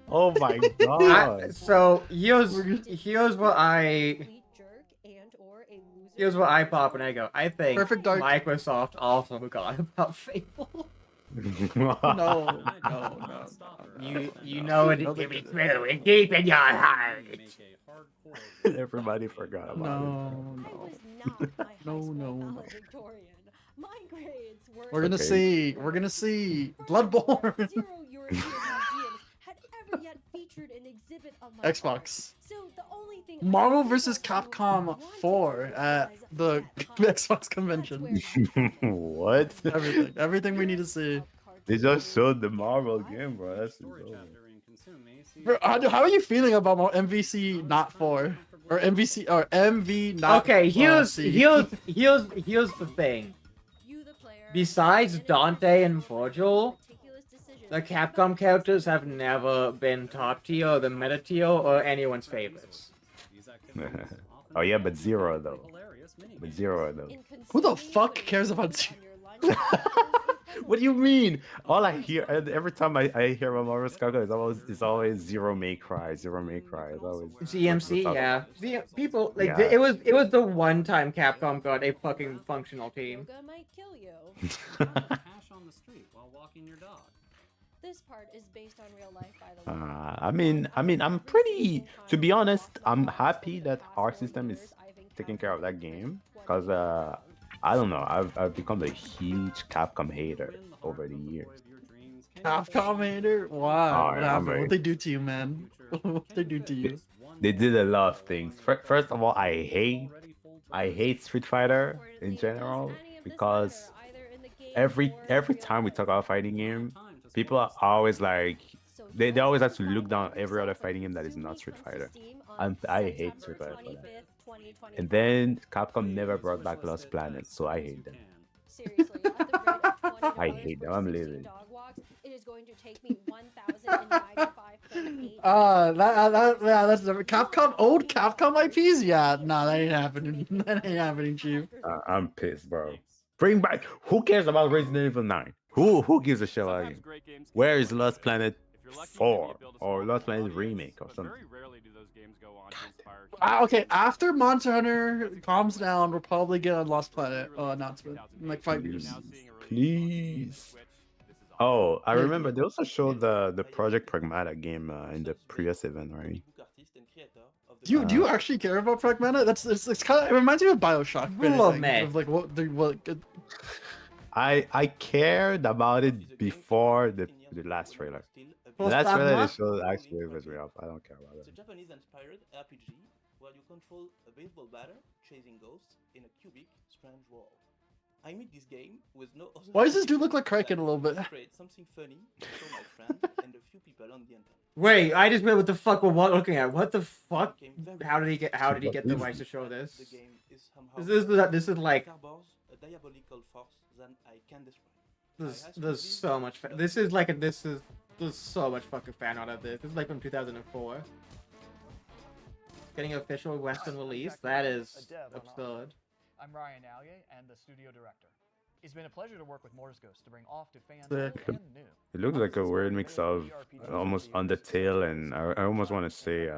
Oh my god. So here's what I pop and I go. I think Perfect Dark. Microsoft also forgot about Fable. No. You know it. Give me through and deep in your heart. Everybody forgot about No. We're gonna see Bloodborne. Xbox. Marvel vs. Capcom 4 at the Xbox convention. What? Everything we need to see. They just showed the Marvel game, bro. That's Bro, how are you feeling about MVC not 4 or MVC or MV not? Okay, here's the thing. Besides Dante and Virgil, the Capcom characters have never been top tier, the meta tier, or anyone's favorites. Oh yeah, but Zero though. Who the fuck cares about Zero? What do you mean? All I hear every time I hear about Marvel Capcom is always Zero May Cry. It's always CMC, yeah. People like Yeah. it was the one time Capcom got a fucking functional team. Hash on the street while walking your dog. This part is based on real life, by the way. I mean, I'm pretty. To be honest, I'm happy that our system is taking care of that game because I don't know. I've become a huge Capcom hater over the years. Capcom hater? Wow. Oh, what yeah, happened? What they do to you, man? What they do to you? They did a lot of things. First of all, I hate Street Fighter in general because every time we talk about fighting game, people are always like they always have to look down every other fighting game that is not Street Fighter. And I hate Street Fighter for that. And then Capcom never brought back Lost Planet, so I hate them. I hate them. I'm leaving. That's Capcom. Old Capcom IPs? Yeah, nah, that ain't happening. That ain't happening, Chief. I'm pissed, bro. Bring back. Who cares about Resident Evil 9? Who gives a shit about it? Where is Lost Planet 4 or Lost Planet Remake or something? Okay, after Monster Hunter calms down, we'll probably get a Lost Planet announcement in like 5 years. Please. Oh, I remember they also showed the Project Pragmata game in the previous event, right? Do you actually care about Pragmata? It's kind of, it reminds me of BioShock. if anything, of like what I cared about it before the last trailer. The last trailer they showed actually was real. I don't care about it. It's a Japanese-inspired RPG where you control a baseball batter chasing ghosts in a cubic, strange world. I made this game with no other. Why does this dude look like Kraken a little bit? Create something funny to show my friend and a few people on the internet. Wait, I just read what the fuck we're looking at. What the fuck? How did he get the rights to show this? The game is somehow This is like harbors a diabolical force than I can describe. there's so much there's so much fucking fan art of this. This is like from 2004. Getting an official Western release, that is absurd. I'm Ryan Allier and the studio director. It's been a pleasure to work with Mortis Ghost to bring off to fans old and new. It looks like a weird mix of almost Undertale and I almost want to say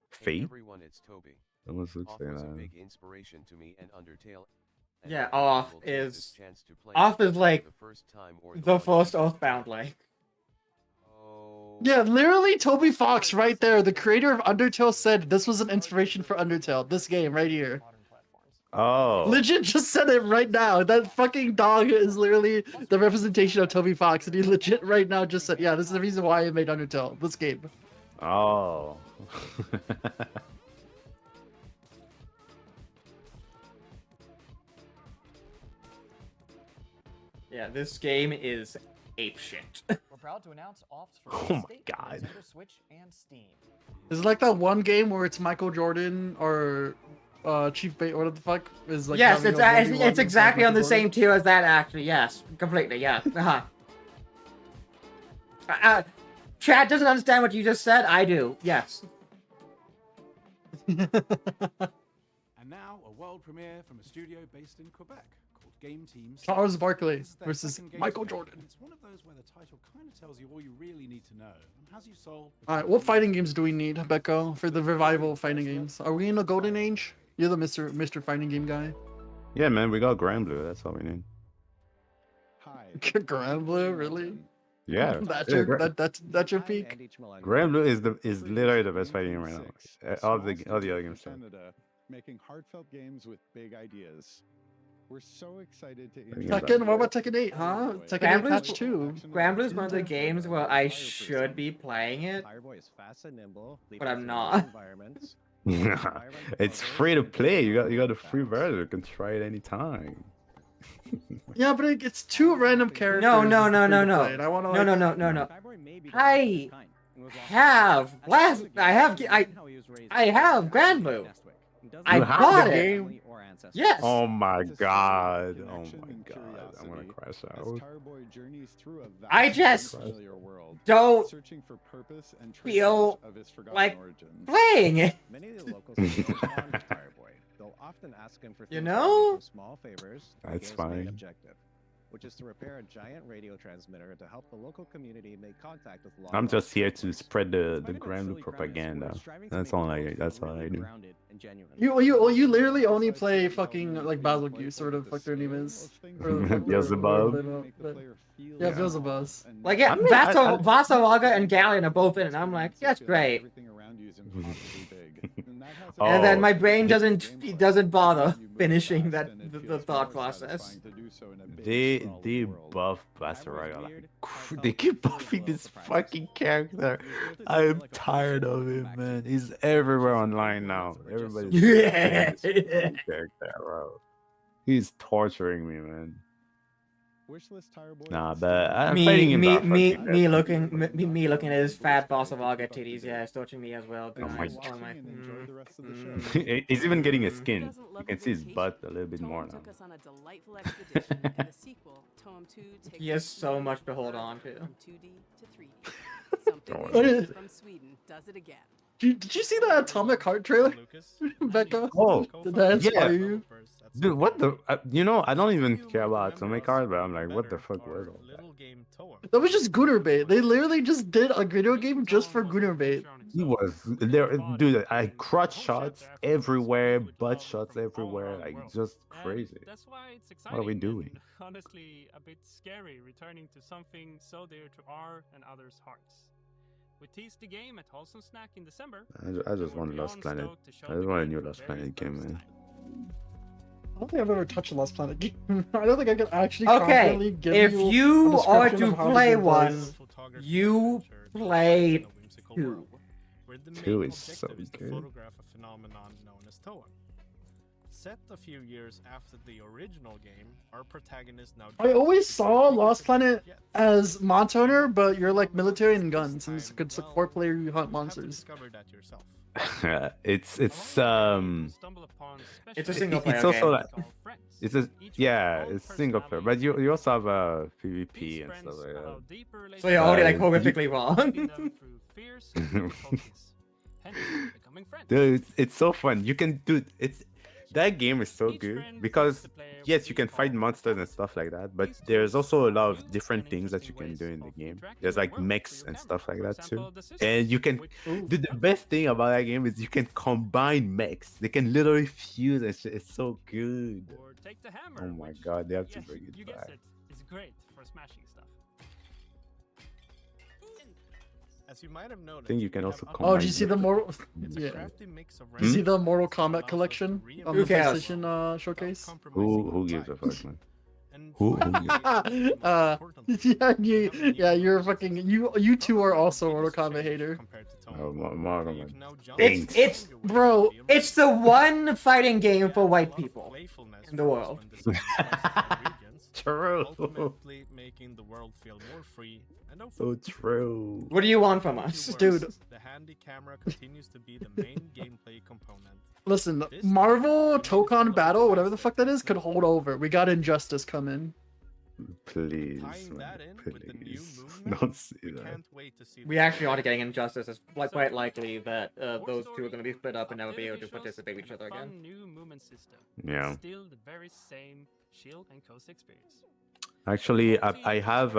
Fate. Everyone, it's Toby. Almost looks Off like was a that. big inspiration to me and Undertale. and Yeah, I Off was able to get is this chance to play Off it is like the first time or the first Earthbound like. Yeah, literally Toby Fox right there, the creator of Undertale, said this was an inspiration for Undertale. This game right here. Oh. Legit just said it right now. That fucking dog is literally the representation of Toby Fox, and he legit right now just said, yeah, this is the reason why I made Undertale. This game. Oh. Yeah, this game is apeshit. We're proud to announce Off's Oh for my State, God. Nintendo Switch, and Steam. Is it like that one game where it's Michael Jordan or Chief Bait, what the fuck? Is like Yes, having it's a 1v1 it's exactly with on the Michael same tier as that actually. Yes, completely. Yeah. Chad doesn't understand what you just said. I do. Yes. And now a world premiere from a studio based in Quebec called Game Team. Charles Barkley This is their versus second game Michael together, Jordan. and it's one of those where the title kind of tells you all you really need to know and has you solve. the Alright, what fighting games do we need, Becco, for the revival of fighting games? Are we in a golden age? You're the Mr. Fighting Game guy. Yeah, man, we got Grand Blue. That's all we need. Grand Blue, really? Yeah. That's yeah, your Gra- that's your peak. Grand Blue is literally the best fighting game right now. All the other games. too. Canada, making heartfelt games with big ideas. We're so excited to Tekken, what about Tekken 8, huh? Tekken 8 patch 2. Grand Blue is one of the games where I should be playing it, but I'm not. It's free to play. You got a free version. You can try it anytime. Yeah, but it's two random characters. No. is the free to play, and I wanna, like- No. I have Grand Blue. I You have bought the it. game? Yes. Oh my god. Oh my god. I'm gonna crash out. I just don't feel like playing it. Many of the locals respond to Fireboy. They'll often ask him for You things know? like small favors. to That's his main fine. objective, which is to repair a giant radio transmitter to help the local community make contact with law. I'm just here to spread the Grand Blue propaganda. That's all I do. You literally only play fucking like Basilgeuse, or the fuck their name is. Or the fuck their- Beelzebub. whatever they know, but- Yeah, Beelzebub. Like, yeah, I mean, Vasalaga and Galleon are both in it. And I'm like, that's great. And then Oh. my brain doesn't bother finishing the thought process. They buff Basaraga. Like, they keep buffing this fucking character. I am tired of him, man. He's everywhere online now. Everybody's Yeah. this fucking character, bro. He's torturing me, man. Nah, but I'm fighting him. Me looking at his fat Vasalaga titties. Yeah, it's torturing me as well. Oh my Guys. God. Mm. He's even getting a skin. You can see his butt a little bit more now. Took us on a delightful expedition, and the sequel, Toem 2, takes He has us so much to hold on to. from 2D to 3D. Something Don't we worry. from Sweden does it again. Did you see that Atomic Heart trailer, Becca? Oh, Did that inspire yeah. you? Dude, what the? You know, I don't even care about Atomic Heart, but I'm like, what the fuck was all that? That was just Gunner Bait. They literally just did a video game just for Gunner Bait. He was there, dude. I crotch shots everywhere, butt shots everywhere, like just crazy. That's why it's exciting. What are we doing? And honestly, a bit scary returning to something so dear to our and others' hearts. We teased the game at Wholesome Snack in December. I just want Lost Planet. I just want a new Lost Planet game, man. I don't think I've ever touched a Lost Planet game. I don't think I could actually Okay, confidently give if you you a are description to of how the play game one, plays. you play 2. 2 is so Objective is to good. photograph a phenomenon known as Toem. Set a few years after the original game, our protagonist now. I always saw Lost Planet as Mont Hunter, but you're like military and guns, and it's a good support player you hunt monsters. Discover that yourself. It's It's a single player It's also game. like it's single player, but you also have a PvP and stuff like that. So you're already like You- horrifically wrong. Dude, it's so fun. You can do it's that game is so good because yes, you can fight monsters and stuff like that, but there's also a lot of different things that you can do in the game. There's like mechs and stuff like that too, and you can. Dude, the best thing about that game is you can combine mechs. They can literally fuse and shit. It's so good. Oh my god, they have to bring it back. It's great for smashing stuff. As you might have noticed, I think you can also Oh, did you see the more? Mortal? Yeah. You see the Mortal Kombat collection on the PlayStation showcase? Who gives a fuck, man? Who yeah, you're fucking you two are also Mortal Kombat hater. Oh, Mortal Kombat. It's bro, it's the one fighting game for white people in the world. True. Ultimately making the world feel more free and so true. What do you want from us, dude? The handy camera continues to be the main gameplay component. Listen, Marvel Tokon Battle, whatever the fuck that is, could hold over. We got Injustice coming. Please, man, please. Don't see that. We actually are getting Injustice. It's quite likely that those two are going to be split up and never be able to participate with each other again. New movement system. Yeah. Still the very same Shield and Coast experience. Actually, I have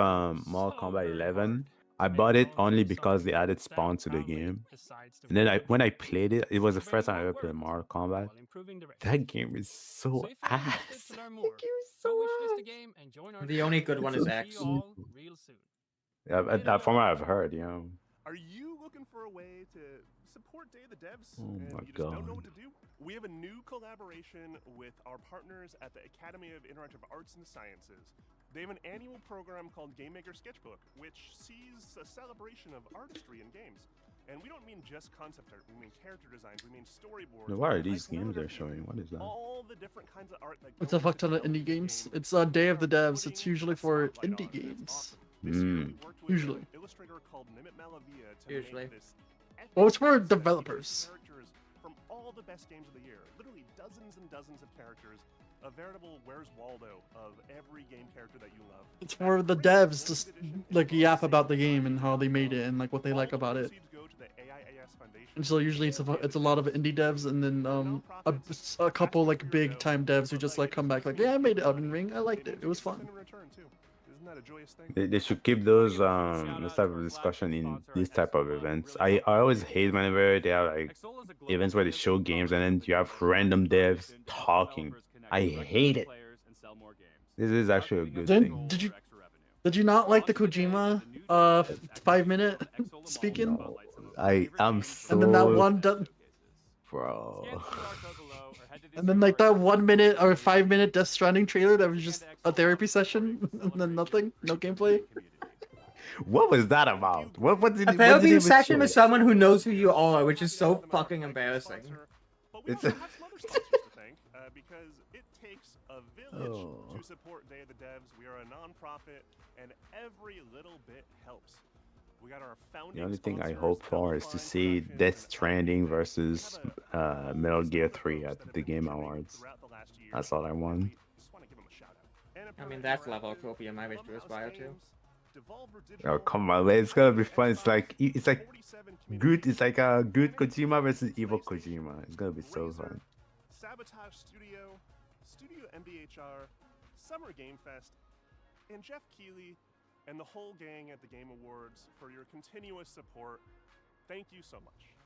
Mortal Kombat 11. I bought it only because they added Spawn to the game. And then when I played it, it was the first time I ever played Mortal Kombat. That game is so ass. The only good one is X. Yeah, from what I've heard, you know. Are you looking for a way to support Day of the Devs Oh and my you just don't know God. what to do? We have a new collaboration with our partners at the Academy of Interactive Arts and Sciences. They have an annual program called Game Maker Sketchbook, which sees a celebration of artistry in games. And we don't mean just concept art, we mean character designs, we mean storyboards. Now, what are these games they're showing? What is that? All the different kinds of art that It's a fuck ton of indie games. It's a Day of the Devs. It's usually for indie games. Usually. illustrator called Nimit Malavia to Usually. make this Well, it's for developers. characters from all the best games of the year. Literally dozens and dozens of characters. A veritable Where's Waldo of every game character that you love. It's for the devs to like yap about the game and how they made it and like what they like about it. And so usually it's a lot of indie devs and then a couple like big time devs who just like come back like, yeah, I made Elden Ring, I liked it, it was fun. They should keep those this type of discussion in these type of events. I always hate whenever they have like events where they show games and then you have random devs talking. I hate it. This is actually a good thing. Did you not like the Kojima 5-minute speaking? I'm so. And then that one bro. And then like that 1 minute or 5-minute Death Stranding trailer that was just a therapy session and then nothing, no gameplay. What was that about? What did A therapy session with someone who knows who you are, which is so fucking embarrassing. It's because it takes a village to support Day of the Devs. We are a non-profit, and every little bit helps. We got our founding The only thing I sponsors, hope for is to see Death Stranding versus Metal Gear 3 at the Game Awards. That's all I want. I mean, that's level of copium I wish to aspire to. Oh come on, man! It's gonna be fun. It's like good. It's like a good Kojima versus evil Kojima. It's gonna be so fun. Sabotage Studio, Studio MBHR, Summer Game Fest, and Jeff Keighley and the whole gang at the Game Awards for your continuous support. Thank you so much.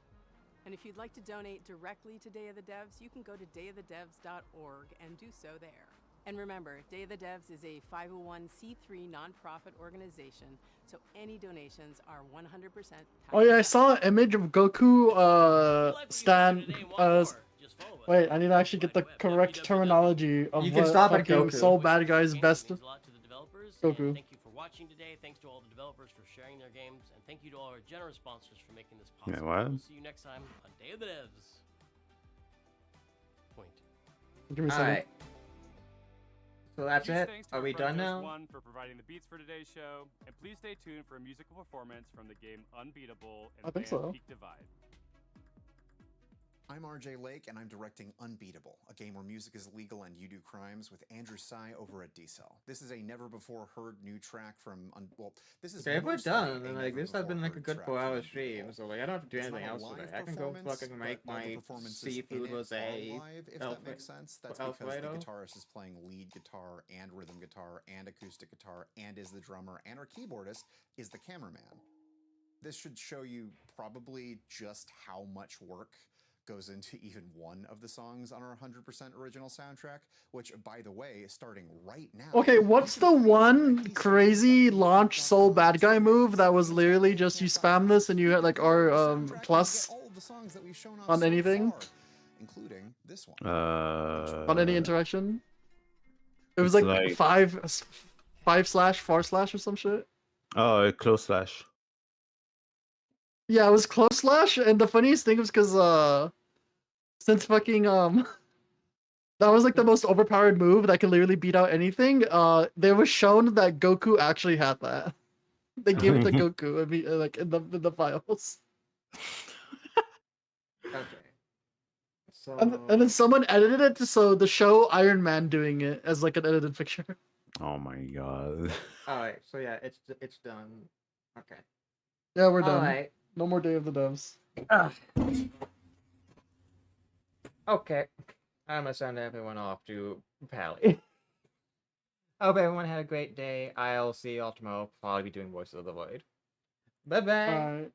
And if you'd like to donate directly to Day of the Devs, you can go to dayofthedevs.org and do so there. And remember, Day of the Devs is a 501c3 nonprofit organization, so any donations are 100% tax. Oh yeah, I saw an image of Goku Stan wait, I need to actually get the correct terminology of You can stop at fucking Goku. Soul Bad Guy's best Thanks a lot to the developers. Goku. And thank you for watching today. Thanks to all the developers for sharing their games. And thank you to all our generous sponsors for making this possible. Yeah, what? We'll see you next time on Day of the Devs. Point. Give me a second. Alright. So that's Huge it? thanks to Are our we friend done now? One for providing the beats for today's show, and please stay tuned for a musical performance from the game Unbeatable and I think band so. Peak Divide. I'm RJ Lake, and I'm directing Unbeatable, a game where music is legal and you do crimes, with Andrew Tsai over at D-Cell. This is a never-before-heard new track from... this is Okay, if we're mostly done, a then like this has been like a good never-before-heard 4-hour track from stream, Unbeatable. so like I don't have to do It's anything not a else live today. I can go performance, fucking but make all the my performances seafood in it was are a live, if that makes sense. That's because the guitarist is playing lead guitar and rhythm guitar and acoustic guitar and is the drummer, and our keyboardist is the cameraman. This should show you probably just how much work goes into even one of the songs on our 100% original soundtrack, which, by the way, is starting right now. Okay, what's the one crazy launch soul bad guy move that was literally just you spam this and you had like R plus on anything? Including this one. On any interaction? It was it's like 5/4/ or some shit. Oh, close slash. Yeah, it was close slash, and the funniest thing was because since fucking that was like the most overpowered move that can literally beat out anything. They was shown that Goku actually had that. They gave it to Goku, I mean, like in the files. Okay. So And then someone edited it so the show Iron Man doing it as like an edited picture. Oh my god. alright, so yeah, it's done. Okay. Yeah, we're done. Alright. No more Day of the Devs. Okay. I'm gonna send everyone off to Pally. Hope everyone had a great day. I'll see y'all tomorrow. Probably be doing Voices of the Void. Bye bye. Alright.